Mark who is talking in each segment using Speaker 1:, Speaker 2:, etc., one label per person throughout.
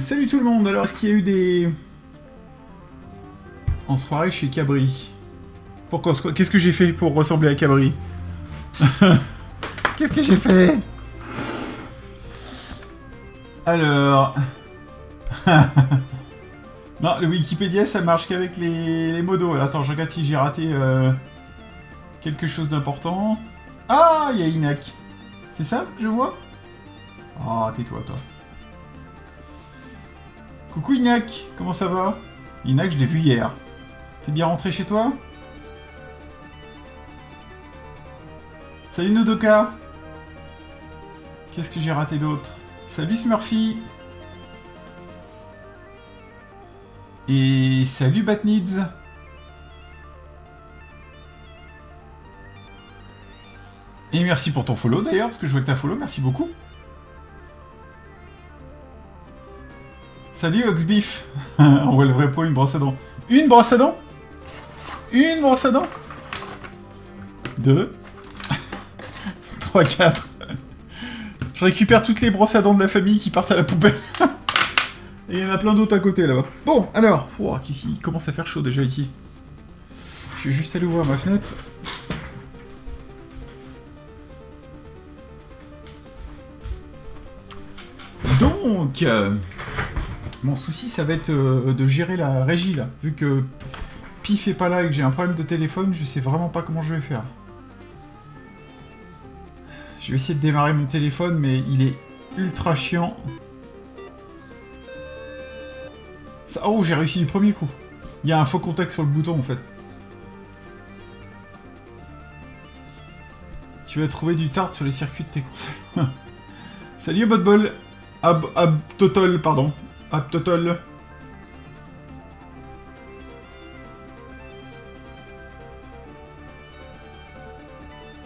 Speaker 1: Salut tout le monde, alors est-ce qu'il y a eu des... En soirée chez Cabri. Pourquoi? Qu'est-ce que j'ai fait pour ressembler à Cabri? Qu'est-ce que j'ai fait? Alors... Non, le Wikipédia ça marche qu'avec les modos. Attends, je regarde si j'ai raté quelque chose d'important. Ah, il y a Inac. C'est ça que je vois? Oh, tais-toi, toi. Coucou Inac, comment ça va? Inac, je l'ai vu hier. T'es bien rentré chez toi? Salut Nodoka. Qu'est-ce que j'ai raté d'autre? Salut Smurfy. Et salut Batnids. Et merci pour ton follow d'ailleurs, parce que je vois que t'as follow, merci beaucoup. Salut Oxbeef. On voit le vrai pot, une brosse à dents. Une brosse à dents? Une brosse à dents? 2 3, 4. Je récupère toutes les brosses à dents de la famille qui partent à la poubelle. Et il y en a plein d'autres à côté là-bas. Bon, alors, oh, il commence à faire chaud déjà ici. Je vais juste aller ouvrir ma fenêtre. Donc, mon souci, ça va être de gérer la régie là. Vu que Pif est pas là et que j'ai un problème de téléphone, je sais vraiment pas comment je vais faire. Je vais essayer de démarrer mon téléphone, mais il est ultra chiant. Ça... Oh, j'ai réussi du premier coup. Il y a un faux contact sur le bouton, en fait. Tu vas trouver du tard sur les circuits de tes consoles. Salut, Botball. Abtotol, pardon. Abtotol.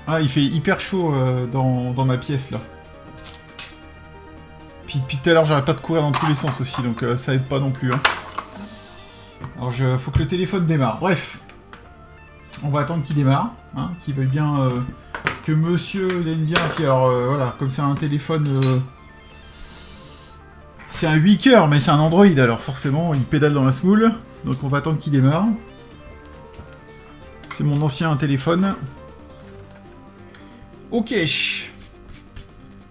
Speaker 1: Ah, il fait hyper chaud dans ma pièce, là. Puis depuis tout à l'heure, j'arrête pas de courir dans tous les sens aussi, donc ça aide pas non plus. Hein. Alors, faut que le téléphone démarre. Bref. On va attendre qu'il démarre, hein, qu'il veuille bien... que monsieur l'aime bien. Puis alors, voilà, comme c'est un téléphone... c'est un 8 cœurs, mais c'est un Android, alors forcément, il pédale dans la smoule. Donc on va attendre qu'il démarre. C'est mon ancien téléphone. Ok.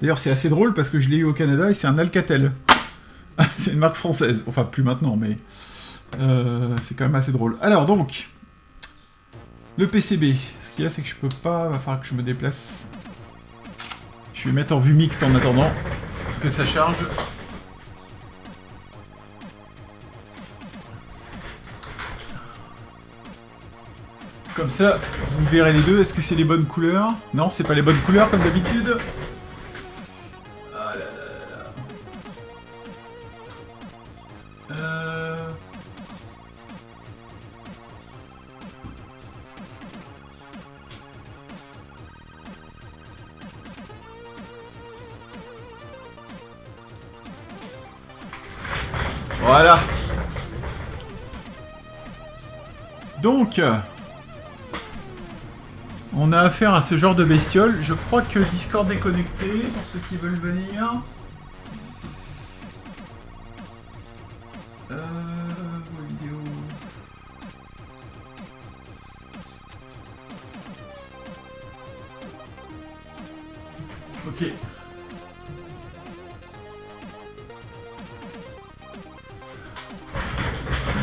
Speaker 1: D'ailleurs, c'est assez drôle parce que je l'ai eu au Canada et c'est un Alcatel. C'est une marque française. Enfin, plus maintenant, mais... c'est quand même assez drôle. Alors, donc... Le PCB. Ce qu'il y a, c'est que je peux pas... Va falloir que je me déplace. Je vais mettre en vue mixte en attendant que ça charge. Comme ça, vous verrez les deux. Est-ce que c'est les bonnes couleurs? Non, c'est pas les bonnes couleurs comme d'habitude. Ah là là là. Voilà. Donc... on a affaire à ce genre de bestiole. Je crois que Discord est connecté, pour ceux qui veulent venir. Vidéo. Ok.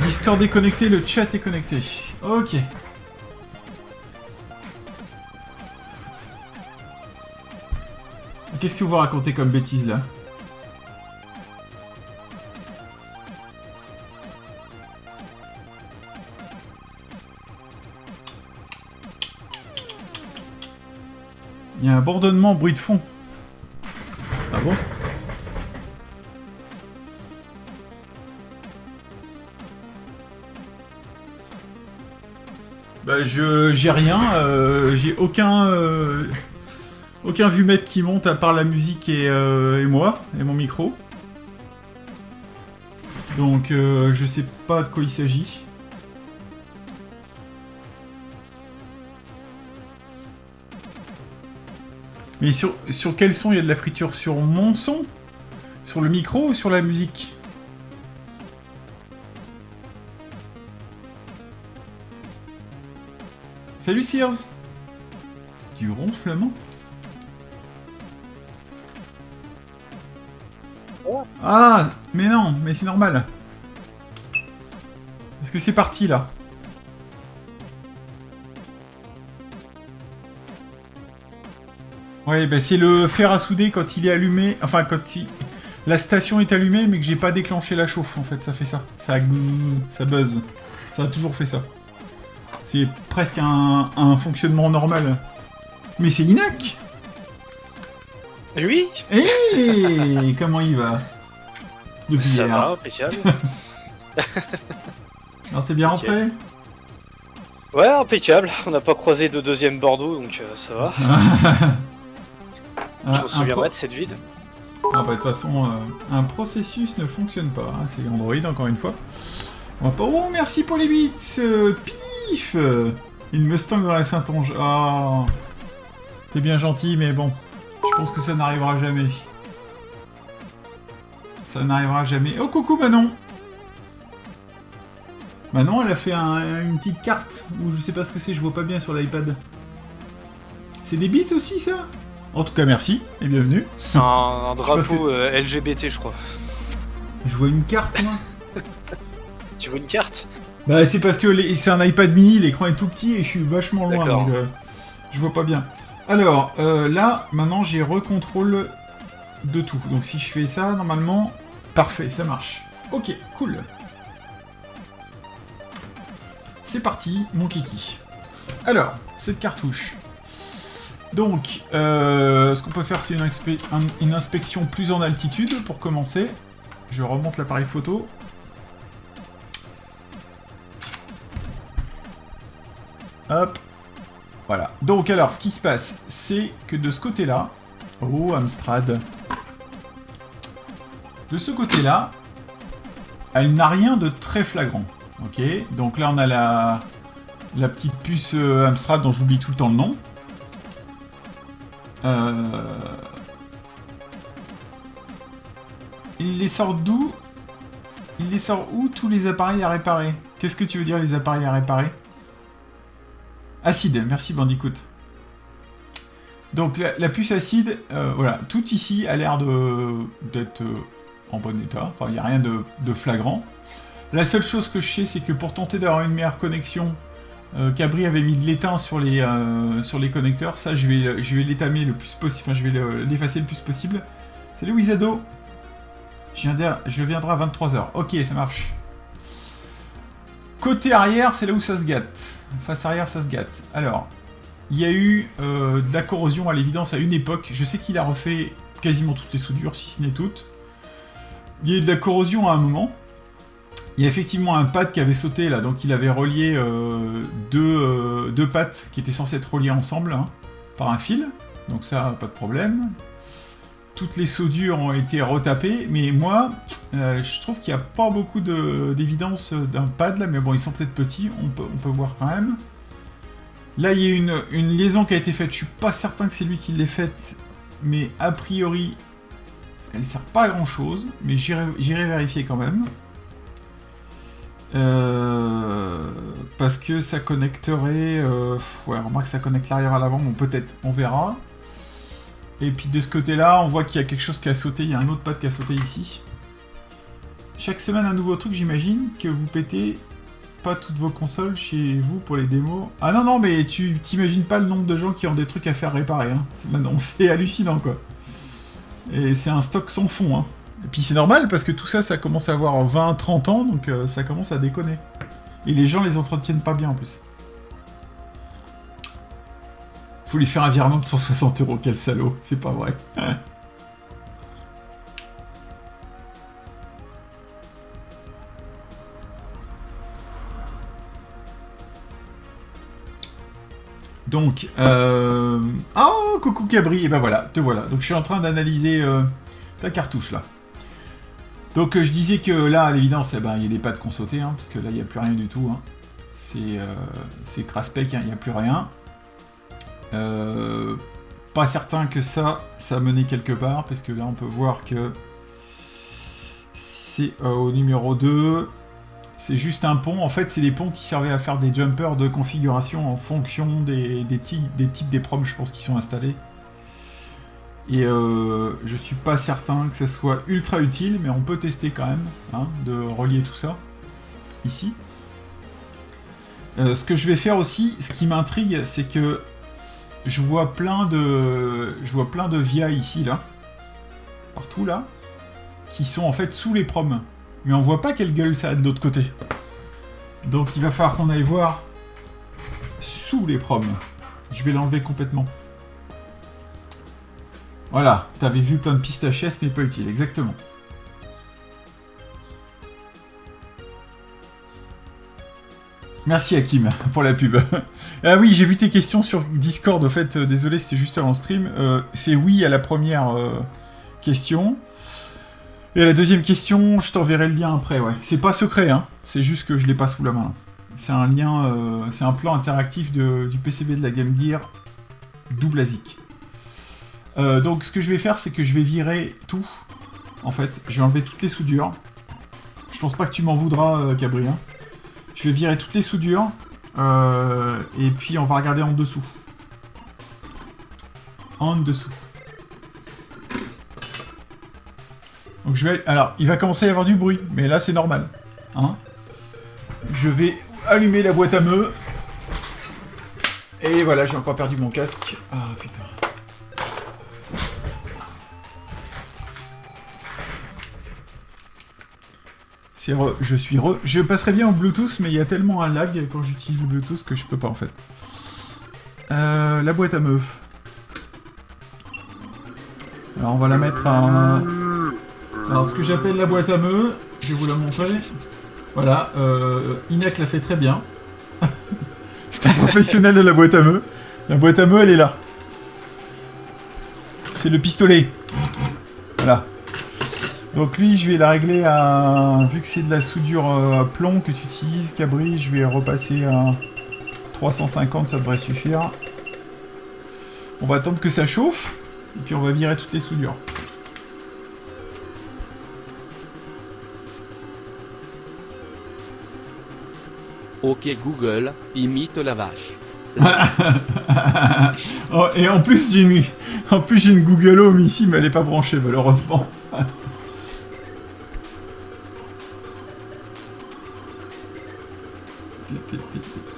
Speaker 1: Discord est connecté, le chat est connecté. Ok. Qu'est-ce que vous racontez comme bêtise là? Il y a un bourdonnement, bruit de fond. Ah bon? Bah j'ai rien, j'ai aucun vumètre qui monte à part la musique et moi, et mon micro. Donc je sais pas de quoi il s'agit. Mais sur quel son il y a de la friture? Sur mon son? Sur le micro ou sur la musique? Salut Sears. Du ronflement. Ah, mais non, mais c'est normal. Est-ce que c'est parti, là? Ouais, bah c'est le fer à souder quand il est allumé... Enfin, la station est allumée, mais que j'ai pas déclenché la chauffe, en fait, ça fait ça. Ça bzz, ça buzz. Ça a toujours fait ça. C'est presque un fonctionnement normal. Mais c'est Inac!
Speaker 2: Oui.
Speaker 1: Hé, comment il va? Depuis
Speaker 2: Ça
Speaker 1: hier.
Speaker 2: va, impeccable.
Speaker 1: Alors t'es bien rentré?
Speaker 2: Ouais, impeccable. On n'a pas croisé de deuxième Bordeaux, donc ça va. Je me souviendrai de cette ville.
Speaker 1: Ah bah de toute façon, un processus ne fonctionne pas. Hein. C'est Android encore une fois. On va pas... Oh, merci pour les bits. Pif. Une Mustang dans la Saintonge. Ah, t'es bien gentil, mais bon, je pense que ça n'arrivera jamais. Ça n'arrivera jamais. Oh coucou Manon. Manon, elle a fait une petite carte où je sais pas ce que c'est, je vois pas bien sur l'iPad. C'est des bits aussi ça? En tout cas merci et bienvenue.
Speaker 2: C'est un drapeau LGBT, je crois.
Speaker 1: Je vois une carte moi.
Speaker 2: Tu veux une carte?
Speaker 1: Bah c'est parce que c'est un iPad mini, l'écran est tout petit et je suis vachement loin, donc je vois pas bien. Alors, là, maintenant j'ai recontrôle de tout. Donc si je fais ça, normalement, parfait, ça marche. Ok, cool. C'est parti, mon kiki. Alors, cette cartouche. Donc, ce qu'on peut faire, c'est une inspection plus en altitude pour commencer. Je remonte l'appareil photo. Hop. Voilà. Donc, alors, ce qui se passe, c'est que de ce côté-là... Oh, Amstrad. De ce côté-là, elle n'a rien de très flagrant. Ok. Donc là, on a la petite puce Amstrad dont j'oublie tout le temps le nom. Il les sort d'où? Il les sort où tous les appareils à réparer? Qu'est-ce que tu veux dire les appareils à réparer? Acide, merci Bandicoot. Donc la puce acide, voilà, tout ici a l'air d'être en bon état. Enfin, il n'y a rien de flagrant. La seule chose que je sais, c'est que pour tenter d'avoir une meilleure connexion, Cabri avait mis de l'étain sur les connecteurs. Ça, je vais l'étamer le plus possible. Enfin, je vais l'effacer le plus possible. Salut Wizado. Je viendrai à 23h. Ok, ça marche. Côté arrière, c'est là où ça se gâte. Face arrière, ça se gâte. Alors, il y a eu de la corrosion à l'évidence à une époque. Je sais qu'il a refait quasiment toutes les soudures, si ce n'est toutes. Il y a eu de la corrosion à un moment. Il y a effectivement un pad qui avait sauté là, donc il avait relié deux pattes qui étaient censées être reliées ensemble hein, par un fil. Donc ça, pas de problème. Toutes les soudures ont été retapées, mais moi, je trouve qu'il n'y a pas beaucoup d'évidence d'un pad là, mais bon, ils sont peut-être petits, on peut voir quand même. Là, il y a une liaison qui a été faite, je suis pas certain que c'est lui qui l'ait faite, mais a priori, elle sert pas à grand chose, mais j'irai vérifier quand même. Parce que ça connecterait... ouais, remarque, ça connecte l'arrière à l'avant, bon peut-être, on verra. Et puis de ce côté-là, on voit qu'il y a quelque chose qui a sauté, il y a un autre pad qui a sauté ici. Chaque semaine, un nouveau truc, j'imagine que vous pétez pas toutes vos consoles chez vous pour les démos. Ah non, non, mais tu t'imagines pas le nombre de gens qui ont des trucs à faire réparer. Hein. Non, c'est hallucinant, quoi. Et c'est un stock sans fond, hein. Et puis c'est normal, parce que tout ça, ça commence à avoir 20-30 ans, donc ça commence à déconner. Et les gens les entretiennent pas bien, en plus. Faut lui faire un virement de 160 €, quel salaud, c'est pas vrai. Donc, oh, coucou Cabri, et ben voilà, te voilà. Donc je suis en train d'analyser ta cartouche, là. Donc je disais que là, à l'évidence, eh ben, il y a des pads qu'on sautait, hein, parce que là, il n'y a plus rien du tout. Hein. C'est craspec, hein, il n'y a plus rien. Pas certain que ça menait quelque part, parce que là, on peut voir que c'est au numéro 2, C'est juste un pont. En fait, c'est des ponts qui servaient à faire des jumpers de configuration en fonction des types des proms, je pense, qui sont installés. Et je suis pas certain que ça soit ultra utile, mais on peut tester quand même, hein, de relier tout ça ici. Ce que je vais faire aussi, ce qui m'intrigue, c'est que je vois plein de via ici, là, partout là, qui sont en fait sous les proms. Mais on voit pas quelle gueule ça a de l'autre côté. Donc il va falloir qu'on aille voir sous les proms. Je vais l'enlever complètement. Voilà, t'avais vu plein de pistes HS, mais pas utile, exactement. Merci Hakim pour la pub. Ah oui, j'ai vu tes questions sur Discord, au fait, désolé, c'était juste avant le stream. C'est oui à la première question. Et à la deuxième question, je t'enverrai le lien après, ouais. C'est pas secret, hein. C'est juste que je l'ai pas sous la main. C'est un lien, c'est un plan interactif du PCB de la Game Gear double ASIC. Donc ce que je vais faire, c'est que je vais virer tout. En fait, je vais enlever toutes les soudures. Je pense pas que tu m'en voudras, Cabri, hein. Je vais virer toutes les soudures. Et puis on va regarder en dessous. En dessous. Donc je vais... Alors, il va commencer à y avoir du bruit, mais là c'est normal. Hein, je vais allumer la boîte à meux. Et voilà, j'ai encore perdu mon casque. Ah putain. Je passerai bien au Bluetooth, mais il y a tellement un lag quand j'utilise le Bluetooth que je peux pas en fait. La boîte à meux. Alors on va la mettre à... Alors ce que j'appelle la boîte à meux, je vais vous la montrer. Voilà, Inak l'a fait très bien. C'est un professionnel de la boîte à meux. La boîte à meux, elle est là. C'est le pistolet. Voilà. Donc lui, je vais la régler à... Vu que c'est de la soudure à plomb que tu utilises, Cabri, je vais repasser à 350, ça devrait suffire. On va attendre que ça chauffe, et puis on va virer toutes les soudures.
Speaker 3: Ok Google, imite la vache.
Speaker 1: Oh, et en plus j'ai une Google Home ici, mais elle n'est pas branchée malheureusement.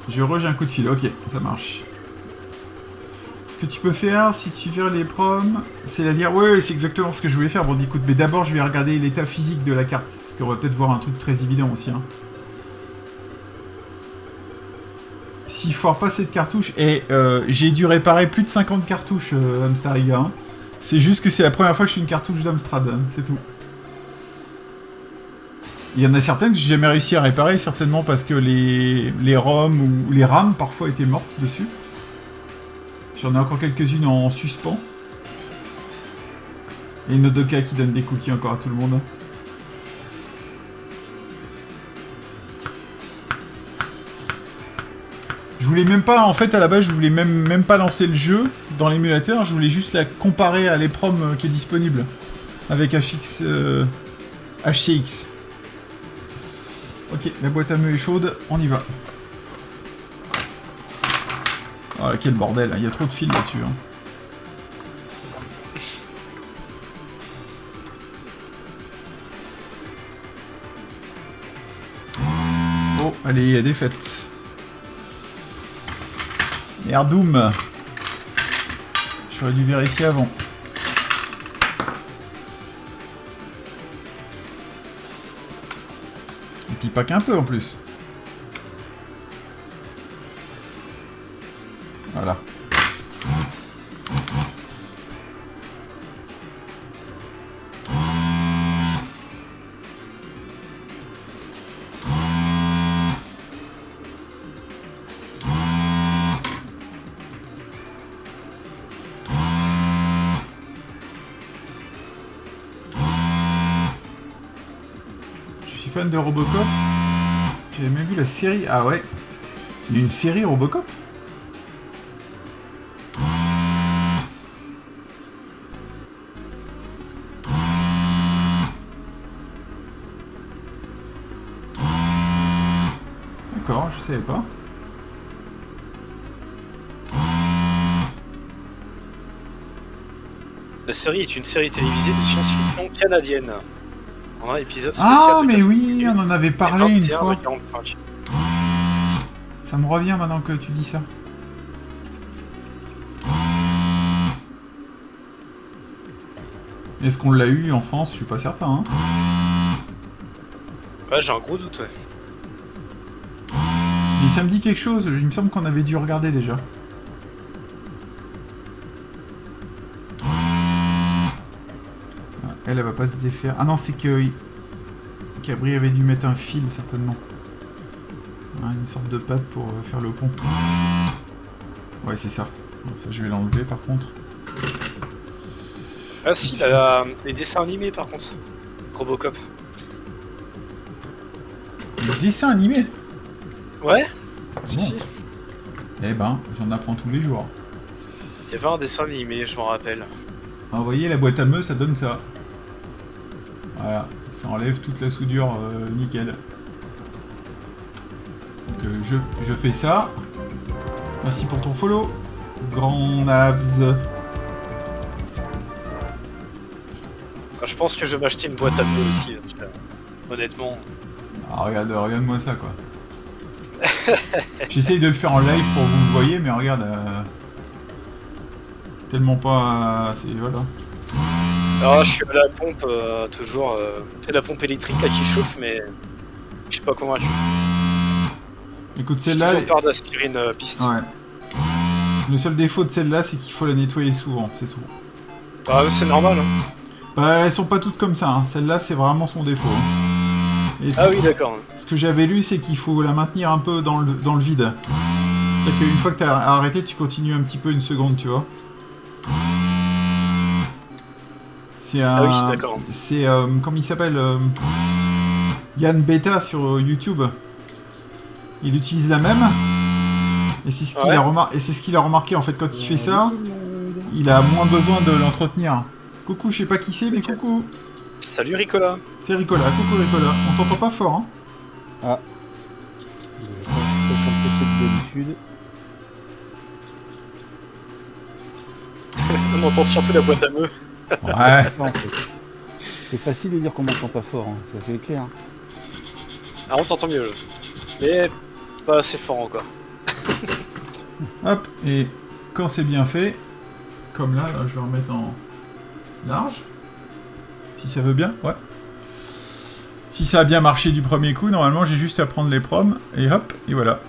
Speaker 1: J'ai un coup de fil, ok, ça marche. Ce que tu peux faire, si tu vires les proms, c'est la lire. Ouais, c'est exactement ce que je voulais faire. Bon, écoute, mais d'abord je vais regarder l'état physique de la carte, parce qu'on va peut-être voir un truc très évident aussi. Hein. S'il foire pas cette cartouche, et j'ai dû réparer plus de 50 cartouches, Amstrad, hein. C'est juste que c'est la première fois que je fais une cartouche d'Amstrad, hein, c'est tout. Il y en a certaines que j'ai jamais réussi à réparer, certainement parce que les ROM ou les RAM parfois étaient mortes dessus. J'en ai encore quelques-unes en suspens. Et Nodoka qui donne des cookies encore à tout le monde. Je voulais même pas, en fait, à la base, je voulais même pas lancer le jeu dans l'émulateur, je voulais juste la comparer à l'EPROM qui est disponible. Avec HCX. Ok, la boîte à meux est chaude, on y va. Oh, quel bordel, il y a trop de fils là-dessus. Hein. Oh, allez, il y a des fêtes. Merdoum. J'aurais dû vérifier avant. Et puis pas qu'un peu en plus. Voilà. Fan de Robocop. J'avais même vu la série. Ah ouais. Il y a une série Robocop. d'accord, je savais pas.
Speaker 2: La série est une série télévisée de science-fiction canadienne. On a un épisode spécial.
Speaker 1: Ah,
Speaker 2: de
Speaker 1: mais
Speaker 2: 4
Speaker 1: oui,
Speaker 2: minutes
Speaker 1: on en avait
Speaker 2: et
Speaker 1: parlé une
Speaker 2: 21
Speaker 1: fois.
Speaker 2: de 45.
Speaker 1: Ça me revient maintenant que tu dis ça. Est-ce qu'on l'a eu en France? Je suis pas certain. Hein.
Speaker 2: Ouais, j'ai un gros doute, ouais.
Speaker 1: Mais ça me dit quelque chose, il me semble qu'on avait dû regarder déjà. Ah, elle va pas se défaire. Ah non, c'est que... Cabri avait dû mettre un fil, certainement. Ah, une sorte de patte pour faire le pont. Ouais, c'est ça. Bon, ça, je vais l'enlever, par contre.
Speaker 2: Ah si, les dessins animés, par contre. Robocop.
Speaker 1: Le dessin animé?
Speaker 2: Ouais.
Speaker 1: Si, si. Eh ben, j'en apprends tous les jours.
Speaker 2: Il y avait un dessin animé, je m'en rappelle.
Speaker 1: Ah, vous voyez, la boîte à meux, ça donne ça. Voilà, ça enlève toute la soudure, nickel. Donc je fais ça. Merci pour ton follow. Grand Navs.
Speaker 2: Je pense que je vais m'acheter une boîte à meux aussi, parce que, honnêtement.
Speaker 1: Ah, regarde-moi ça, quoi. J'essaye de le faire en live pour que vous le voyez, mais regarde... tellement pas... voilà.
Speaker 2: Alors je suis à la pompe, toujours... c'est la pompe électrique là qui chauffe, mais... Je suis pas convaincu.
Speaker 1: Écoute,
Speaker 2: J'ai
Speaker 1: celle-là...
Speaker 2: toujours peur d'aspirine piste.
Speaker 1: Ouais. Le seul défaut de celle-là, c'est qu'il faut la nettoyer souvent, c'est tout.
Speaker 2: Bah c'est normal, hein.
Speaker 1: Bah, elles sont pas toutes comme ça, hein. Celle-là, c'est vraiment son défaut. Hein. Et
Speaker 2: Ah oui, d'accord.
Speaker 1: ce que j'avais lu, c'est qu'il faut la maintenir un peu dans le vide. C'est-à-dire qu'une fois que t'as arrêté, tu continues un petit peu une seconde, tu vois. C'est un...
Speaker 2: Ah oui, d'accord.
Speaker 1: C'est... comment il s'appelle Yann Beta sur YouTube. Il utilise la même. Et c'est ce qu'il a, ce qu'il a remarqué, en fait, quand il fait ça, il a moins besoin de l'entretenir. Coucou, je sais pas qui c'est, mais coucou.
Speaker 2: Salut Ricola.
Speaker 1: C'est Ricola, coucou Ricola. On t'entend pas fort, hein.
Speaker 4: Ah. D'habitude.
Speaker 2: On entend surtout la boîte à meux.
Speaker 1: Ouais.
Speaker 4: Ça, en fait. C'est facile de dire qu'on m'entend pas fort, hein. Ça c'est clair.
Speaker 2: Ah, on t'entend mieux, mais pas assez fort encore.
Speaker 1: Hop, et quand c'est bien fait, comme là, je vais remettre en large. Si ça veut bien, ouais. Si ça a bien marché du premier coup, normalement j'ai juste à prendre les proms, et hop, et voilà.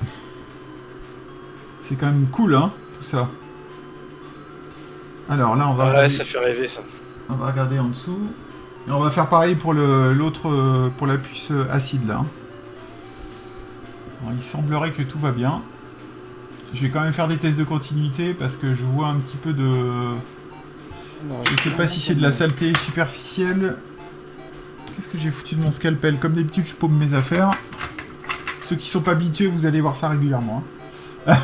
Speaker 1: C'est quand même cool, hein, tout ça. Alors là, on va...
Speaker 2: Ouais, ça fait rêver, ça.
Speaker 1: On va regarder en dessous. Et on va faire pareil pour l'autre, pour la puce acide, là. Alors, il semblerait que tout va bien. Je vais quand même faire des tests de continuité, parce que je vois un petit peu de... Je sais pas si c'est de la saleté superficielle. Qu'est-ce que j'ai foutu de mon scalpel? Comme d'habitude, je paume mes affaires. Ceux qui sont pas habitués, vous allez voir ça régulièrement. Hein.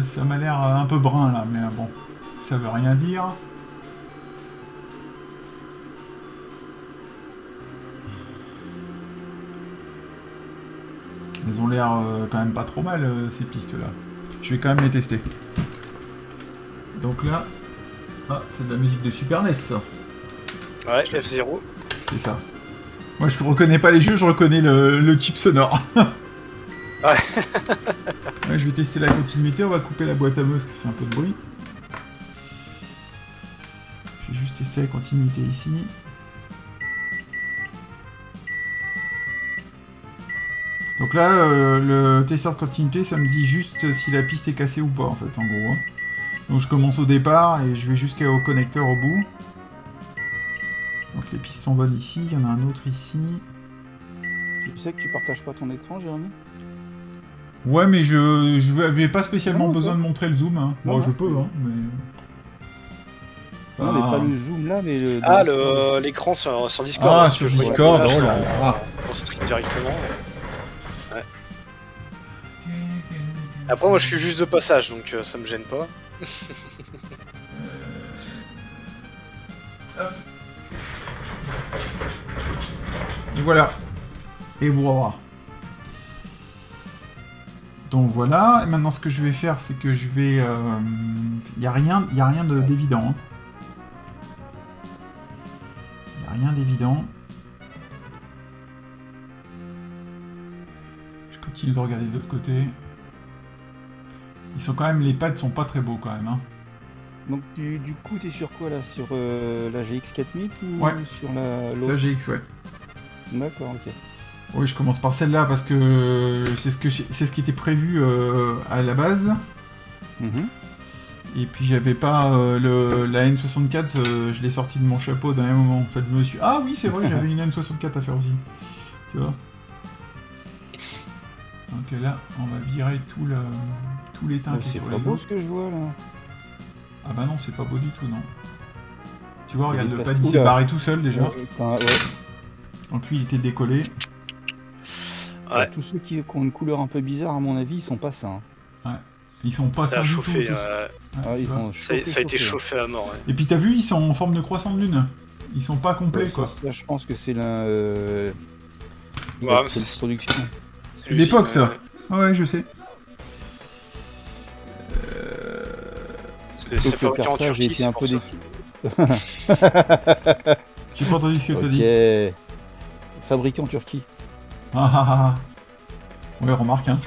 Speaker 1: Ça m'a l'air un peu brun là, mais bon, ça veut rien dire. Elles ont l'air quand même pas trop mal, ces pistes-là. Je vais quand même les tester. Donc là... Ah, c'est de la musique de Super NES, ça.
Speaker 2: Ouais, F0.
Speaker 1: C'est ça. Moi, je reconnais pas les jeux, je reconnais le chip sonore.
Speaker 2: Ouais.
Speaker 1: Ouais, je vais tester la continuité, on va couper la boîte à meux, parce qu'elle fait un peu de bruit. Je vais juste tester la continuité ici. Donc là, le testeur de continuité, ça me dit juste si la piste est cassée ou pas, en fait, en gros. Hein. Donc je commence au départ et je vais jusqu'au connecteur au bout. Donc les pistes sont bonnes ici, il y en a un autre ici.
Speaker 4: Tu sais que tu partages pas ton écran, Jérémy?
Speaker 1: Ouais, mais je n'avais pas spécialement besoin de montrer le zoom. Hein. Bon, je peux, hein, mais...
Speaker 4: Non, mais pas le zoom là, mais le...
Speaker 2: Ah, l'écran sur Discord.
Speaker 1: Ah, sur Discord, oh là là.
Speaker 2: On stream directement. Ouais. Après, moi, je suis juste de passage, donc ça me gêne pas.
Speaker 1: Et voilà. Et voilà. Donc voilà, et maintenant ce que je vais faire, c'est que je vais... Il n'y a rien d'évident. Hein. Il n'y a rien d'évident. Je continue de regarder de l'autre côté. Ils sont quand même... Les pads sont pas très beaux quand même. Hein.
Speaker 4: Donc du coup, t'es sur quoi là? Sur la GX 4000 ou
Speaker 1: Ouais.
Speaker 4: sur la
Speaker 1: C'est la GX, ouais.
Speaker 4: D'accord, ok.
Speaker 1: Oui, je commence par celle-là parce que c'est ce qui était prévu à la base.
Speaker 4: Mhm.
Speaker 1: Et puis j'avais pas la N64, je l'ai sorti de mon chapeau d'un moment. En fait, je me suis ah oui, c'est vrai, j'avais une N64 à faire aussi. Tu vois. Donc là, on va virer tout l'étain
Speaker 4: Oh,
Speaker 1: qui est
Speaker 4: c'est
Speaker 1: sur
Speaker 4: pas
Speaker 1: les
Speaker 4: beau
Speaker 1: autres.
Speaker 4: ce que je vois là.
Speaker 1: Ah bah non, c'est pas beau du tout, non. Tu vois,
Speaker 4: Il
Speaker 1: regarde,
Speaker 4: est
Speaker 1: le
Speaker 4: passé-
Speaker 1: pad il s'est
Speaker 4: Oula.
Speaker 1: barré tout seul déjà.
Speaker 4: Ouais.
Speaker 1: Donc lui, il était décollé.
Speaker 2: Ouais.
Speaker 4: Tous ceux qui ont une couleur un peu bizarre, à mon avis, ils sont pas sains.
Speaker 1: Ils sont pas
Speaker 2: Ça a
Speaker 1: sains du
Speaker 2: chauffé.
Speaker 1: tout. tous.
Speaker 2: euh,
Speaker 1: Ouais,
Speaker 4: Ah,
Speaker 1: tu
Speaker 4: ils
Speaker 1: vois.
Speaker 4: sont
Speaker 2: ça, ça a été chauffé à mort. Ouais.
Speaker 1: Et puis t'as vu, ils sont en forme de croissant de lune. Ils sont pas complets, quoi.
Speaker 4: Ça, je pense que c'est
Speaker 2: Ouais, mais
Speaker 4: c'est
Speaker 2: c'est-
Speaker 4: une production.
Speaker 1: C'est l'époque, ça. Ah ouais, je sais.
Speaker 2: C'est
Speaker 4: Sauf que le
Speaker 2: fabriqué en
Speaker 4: cartage, j'ai
Speaker 2: Turquie,
Speaker 4: été
Speaker 2: c'est
Speaker 4: un
Speaker 2: pour
Speaker 4: peu
Speaker 2: ça.
Speaker 4: déçu.
Speaker 1: J'ai pas entendu ce que t'as dit.
Speaker 4: Ok. Fabriqué en Turquie.
Speaker 1: Ah ah ah. Ouais, remarque, hein.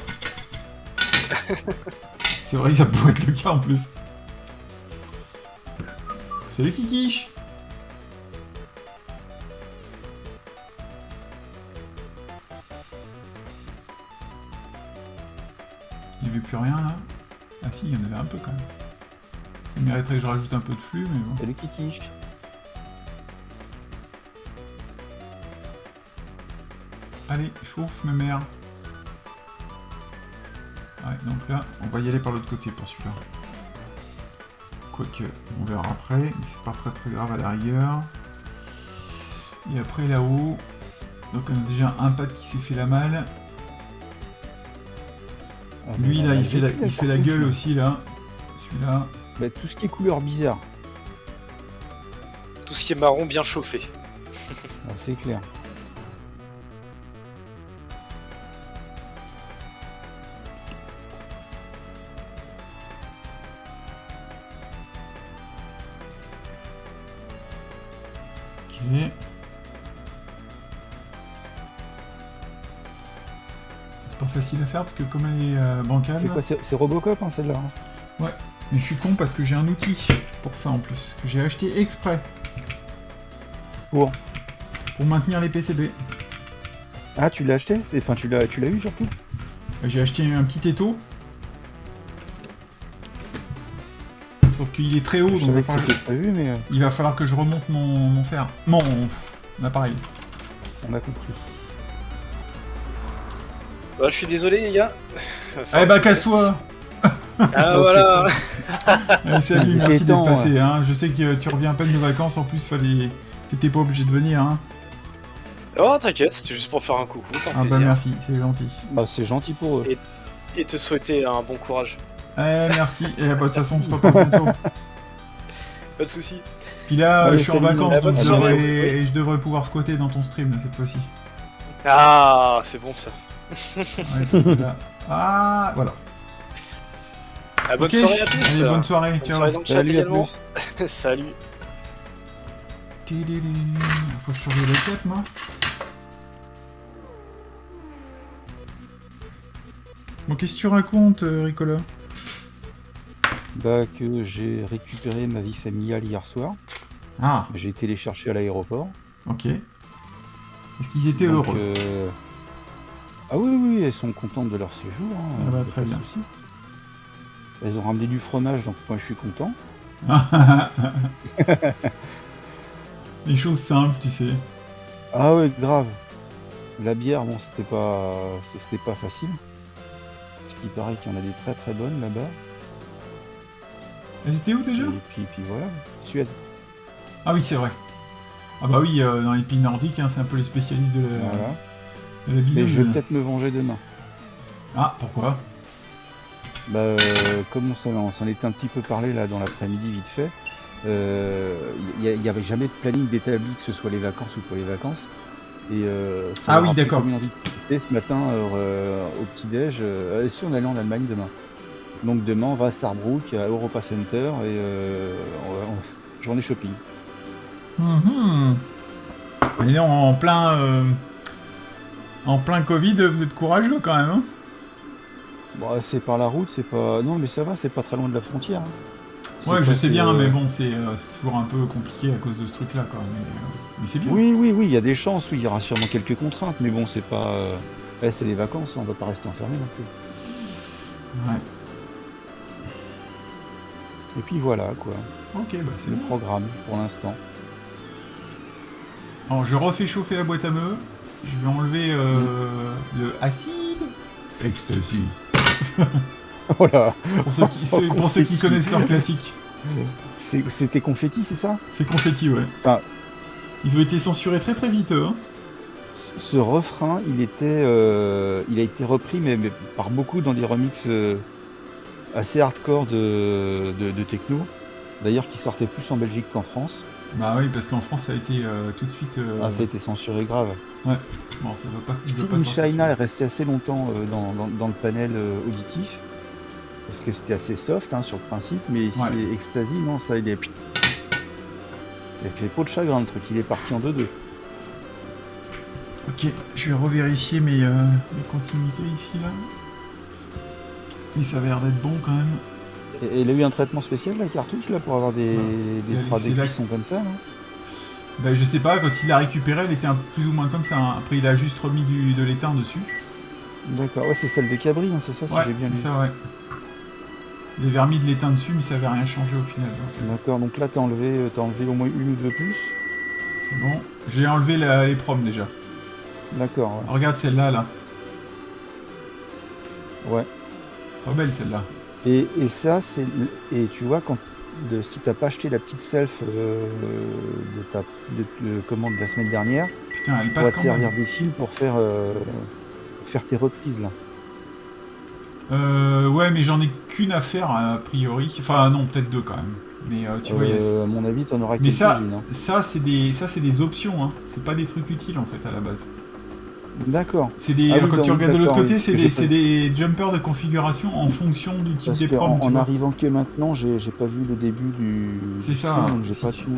Speaker 1: C'est vrai que ça pourrait être le cas en plus. Salut Kikish. Il n'y avait plus rien là. Ah si, il y en avait un peu quand même. Ça mériterait que je rajoute un peu de flux, mais bon.
Speaker 4: Salut Kikish.
Speaker 1: Allez, chauffe mes mères. Ouais, donc là, on va y aller par l'autre côté pour celui-là. Quoique, on verra après, mais c'est pas très très grave à la rigueur. Et après là-haut, donc on a déjà un pad qui s'est fait la malle.
Speaker 4: Ah,
Speaker 1: Lui
Speaker 4: bah,
Speaker 1: là,
Speaker 4: bah,
Speaker 1: il fait la gueule aussi là. Celui-là.
Speaker 4: Bah, tout ce qui est couleur bizarre.
Speaker 2: Tout ce qui est marron bien chauffé.
Speaker 4: Ah, c'est clair.
Speaker 1: Ok. C'est pas facile à faire parce que comme elle est bancale.
Speaker 4: C'est quoi? C'est Robocop hein, celle-là hein.
Speaker 1: Ouais, mais je suis con parce que j'ai un outil pour ça en plus, que j'ai acheté exprès.
Speaker 4: Pour
Speaker 1: maintenir les PCB.
Speaker 4: Ah, tu l'as acheté? Enfin, tu l'as eu surtout?
Speaker 1: J'ai acheté un petit étau. Sauf qu'il est très haut,
Speaker 4: Je
Speaker 1: donc
Speaker 4: savais que c'était prévu, mais
Speaker 1: il va falloir que je remonte mon fer. Mon appareil.
Speaker 4: on a compris.
Speaker 2: Bah, je suis désolé, les gars.
Speaker 1: Eh bah casse-toi.
Speaker 2: Ah
Speaker 4: Donc,
Speaker 2: voilà.
Speaker 1: Salut,
Speaker 4: Il
Speaker 1: merci
Speaker 4: était
Speaker 1: d'être
Speaker 4: temps,
Speaker 1: passé. Hein. Je sais que tu reviens à peine de vacances, en plus t'étais pas obligé de venir. Hein.
Speaker 2: Oh, t'inquiète, c'était juste pour faire un coucou. Faire
Speaker 1: Ah bah
Speaker 2: plaisir.
Speaker 1: merci, c'est gentil.
Speaker 4: Bah, c'est gentil pour eux.
Speaker 2: Et te souhaiter un bon courage.
Speaker 1: Merci. Et bah de toute façon, on se reparle bientôt.
Speaker 2: Pas de soucis.
Speaker 1: Puis là,
Speaker 4: Allez,
Speaker 1: je suis en
Speaker 4: salut,
Speaker 1: vacances,
Speaker 2: bonne
Speaker 1: donc
Speaker 2: soirée.
Speaker 1: je devrais pouvoir squatter dans ton stream là, cette fois-ci.
Speaker 2: Ah, c'est bon ça.
Speaker 1: Ouais, parce que là- Ah, voilà.
Speaker 2: Ah, bonne
Speaker 1: Ok,
Speaker 2: soirée à tous.
Speaker 1: allez, bonne soirée,
Speaker 2: Bonne
Speaker 1: ciao.
Speaker 2: soirée dans le chat
Speaker 4: Salut, à
Speaker 2: également. Salut.
Speaker 1: Faut que je surveille la quête, moi. Bon, qu'est-ce que tu racontes, Ricola?
Speaker 4: Bah, que j'ai récupéré ma vie familiale hier soir.
Speaker 1: Ah,
Speaker 4: J'ai été les chercher à l'aéroport.
Speaker 1: ok. Est-ce qu'ils étaient
Speaker 4: Donc,
Speaker 1: heureux?
Speaker 4: Ah oui, elles sont contentes de leur séjour. Hein,
Speaker 1: Ah bah,
Speaker 4: y a
Speaker 1: très
Speaker 4: pas de
Speaker 1: bien.
Speaker 4: souci. Elles ont ramené du fromage, donc moi je suis content.
Speaker 1: Les choses simples, tu sais.
Speaker 4: Ah ouais, grave. La bière, bon, c'était pas facile. Parce qu'il paraît qu'il y en a des très très bonnes là-bas.
Speaker 1: Elles étaient où déjà?
Speaker 4: Et puis voilà, Suède.
Speaker 1: Ah oui, c'est vrai. Ah bah oui, dans les pays nordiques, hein, c'est un peu les spécialistes de la,
Speaker 4: Voilà.
Speaker 1: de la
Speaker 4: Mais
Speaker 1: bidouille.
Speaker 4: je vais peut-être me venger demain.
Speaker 1: Ah, pourquoi?
Speaker 4: Bah, comme on s'en était un petit peu parlé là dans l'après-midi vite fait, il n'y avait jamais de planning d'établi, que ce soit les vacances ou pour les vacances. Et ça
Speaker 1: Ah
Speaker 4: leur
Speaker 1: oui,
Speaker 4: a pris
Speaker 1: d'accord.
Speaker 4: comme une envie de profiter ce matin au petit-déj. Si on allait en Allemagne demain. Donc demain, on va à Saarbrück, à Europa Center, et journée shopping.
Speaker 1: Mhm. Et non, en plein Covid, vous êtes courageux quand même. Hein.
Speaker 4: Bon, c'est par la route, c'est pas... Non, mais ça va, c'est pas très loin de la frontière. Hein. C'est
Speaker 1: Ouais, je
Speaker 4: quoi,
Speaker 1: sais
Speaker 4: c'est,
Speaker 1: bien, mais bon, c'est toujours un peu compliqué à cause de ce truc-là, quoi. Mais c'est bien.
Speaker 4: Oui, il y a des chances, oui, il y aura sûrement quelques contraintes, mais bon, c'est pas... c'est les vacances, on va pas rester enfermé non plus.
Speaker 1: Ouais.
Speaker 4: Et puis voilà, quoi.
Speaker 1: Ok, bah c'est
Speaker 4: Le
Speaker 1: bon.
Speaker 4: programme, pour l'instant.
Speaker 1: Alors, je refais chauffer la boîte à meux. Je vais enlever le acide. Ecstasy.
Speaker 4: Voilà.
Speaker 1: Pour ceux qui connaissent leur classique.
Speaker 4: C'était confetti, c'est ça?
Speaker 1: C'est confetti, ouais.
Speaker 4: Ah.
Speaker 1: Ils ont été censurés très très vite, eux. Hein.
Speaker 4: Ce refrain, il a été repris, mais par beaucoup dans des remixes assez hardcore de techno. D'ailleurs, qui sortaient plus en Belgique qu'en France.
Speaker 1: Bah oui, parce qu'en France, ça a été tout de suite...
Speaker 4: Ah, ça a été censuré grave.
Speaker 1: Ouais. Bon, ça va pas...
Speaker 4: Steve in China est resté assez longtemps dans le panel auditif. Parce que c'était assez soft sur le principe, mais ici, Ecstasy, non, ça, il a fait peau de chagrin le truc, il est parti en 2-2.
Speaker 1: Ok, je vais revérifier mes continuités ici, là. Mais ça avait l'air d'être bon quand même.
Speaker 4: Et il a eu un traitement spécial, la cartouche, là, pour avoir des stradés qui sont comme ça, là?
Speaker 1: Ben, je sais pas, quand il l'a récupéré, elle était plus ou moins comme ça. Hein. Après, il a juste remis de l'étain dessus.
Speaker 4: D'accord, ouais, c'est celle de Cabri, c'est ça, si j'ai bien lu.
Speaker 1: C'est ça, ouais. Il avait remis de l'étain dessus, mais ça avait rien changé au final.
Speaker 4: D'accord, donc là, t'as enlevé au moins une ou deux plus.
Speaker 1: C'est bon. J'ai enlevé les proms déjà.
Speaker 4: D'accord, ouais.
Speaker 1: Regarde celle-là, là.
Speaker 4: Ouais.
Speaker 1: Pas belle, celle-là.
Speaker 4: Et ça, c'est... Et tu vois, si t'as pas acheté la petite self de ta commande de la semaine dernière,
Speaker 1: putain, elle
Speaker 4: tu
Speaker 1: passe
Speaker 4: vas te
Speaker 1: quand
Speaker 4: servir
Speaker 1: même.
Speaker 4: des fils pour faire tes reprises, là.
Speaker 1: Ouais, mais j'en ai qu'une à faire, a priori. Enfin, non, peut-être deux, quand même. Mais tu vois,
Speaker 4: à mon avis, t'en auras
Speaker 1: mais
Speaker 4: quelques-unes.
Speaker 1: ça c'est des options, hein. C'est pas des trucs utiles, en fait, à la base.
Speaker 4: D'accord.
Speaker 1: C'est des, quand tu regardes de l'autre côté, c'est des jumpers de configuration en fonction du type des proms.
Speaker 4: En arrivant que maintenant, j'ai pas vu le début du.
Speaker 1: C'est ça.
Speaker 4: Stream, donc j'ai pas tout.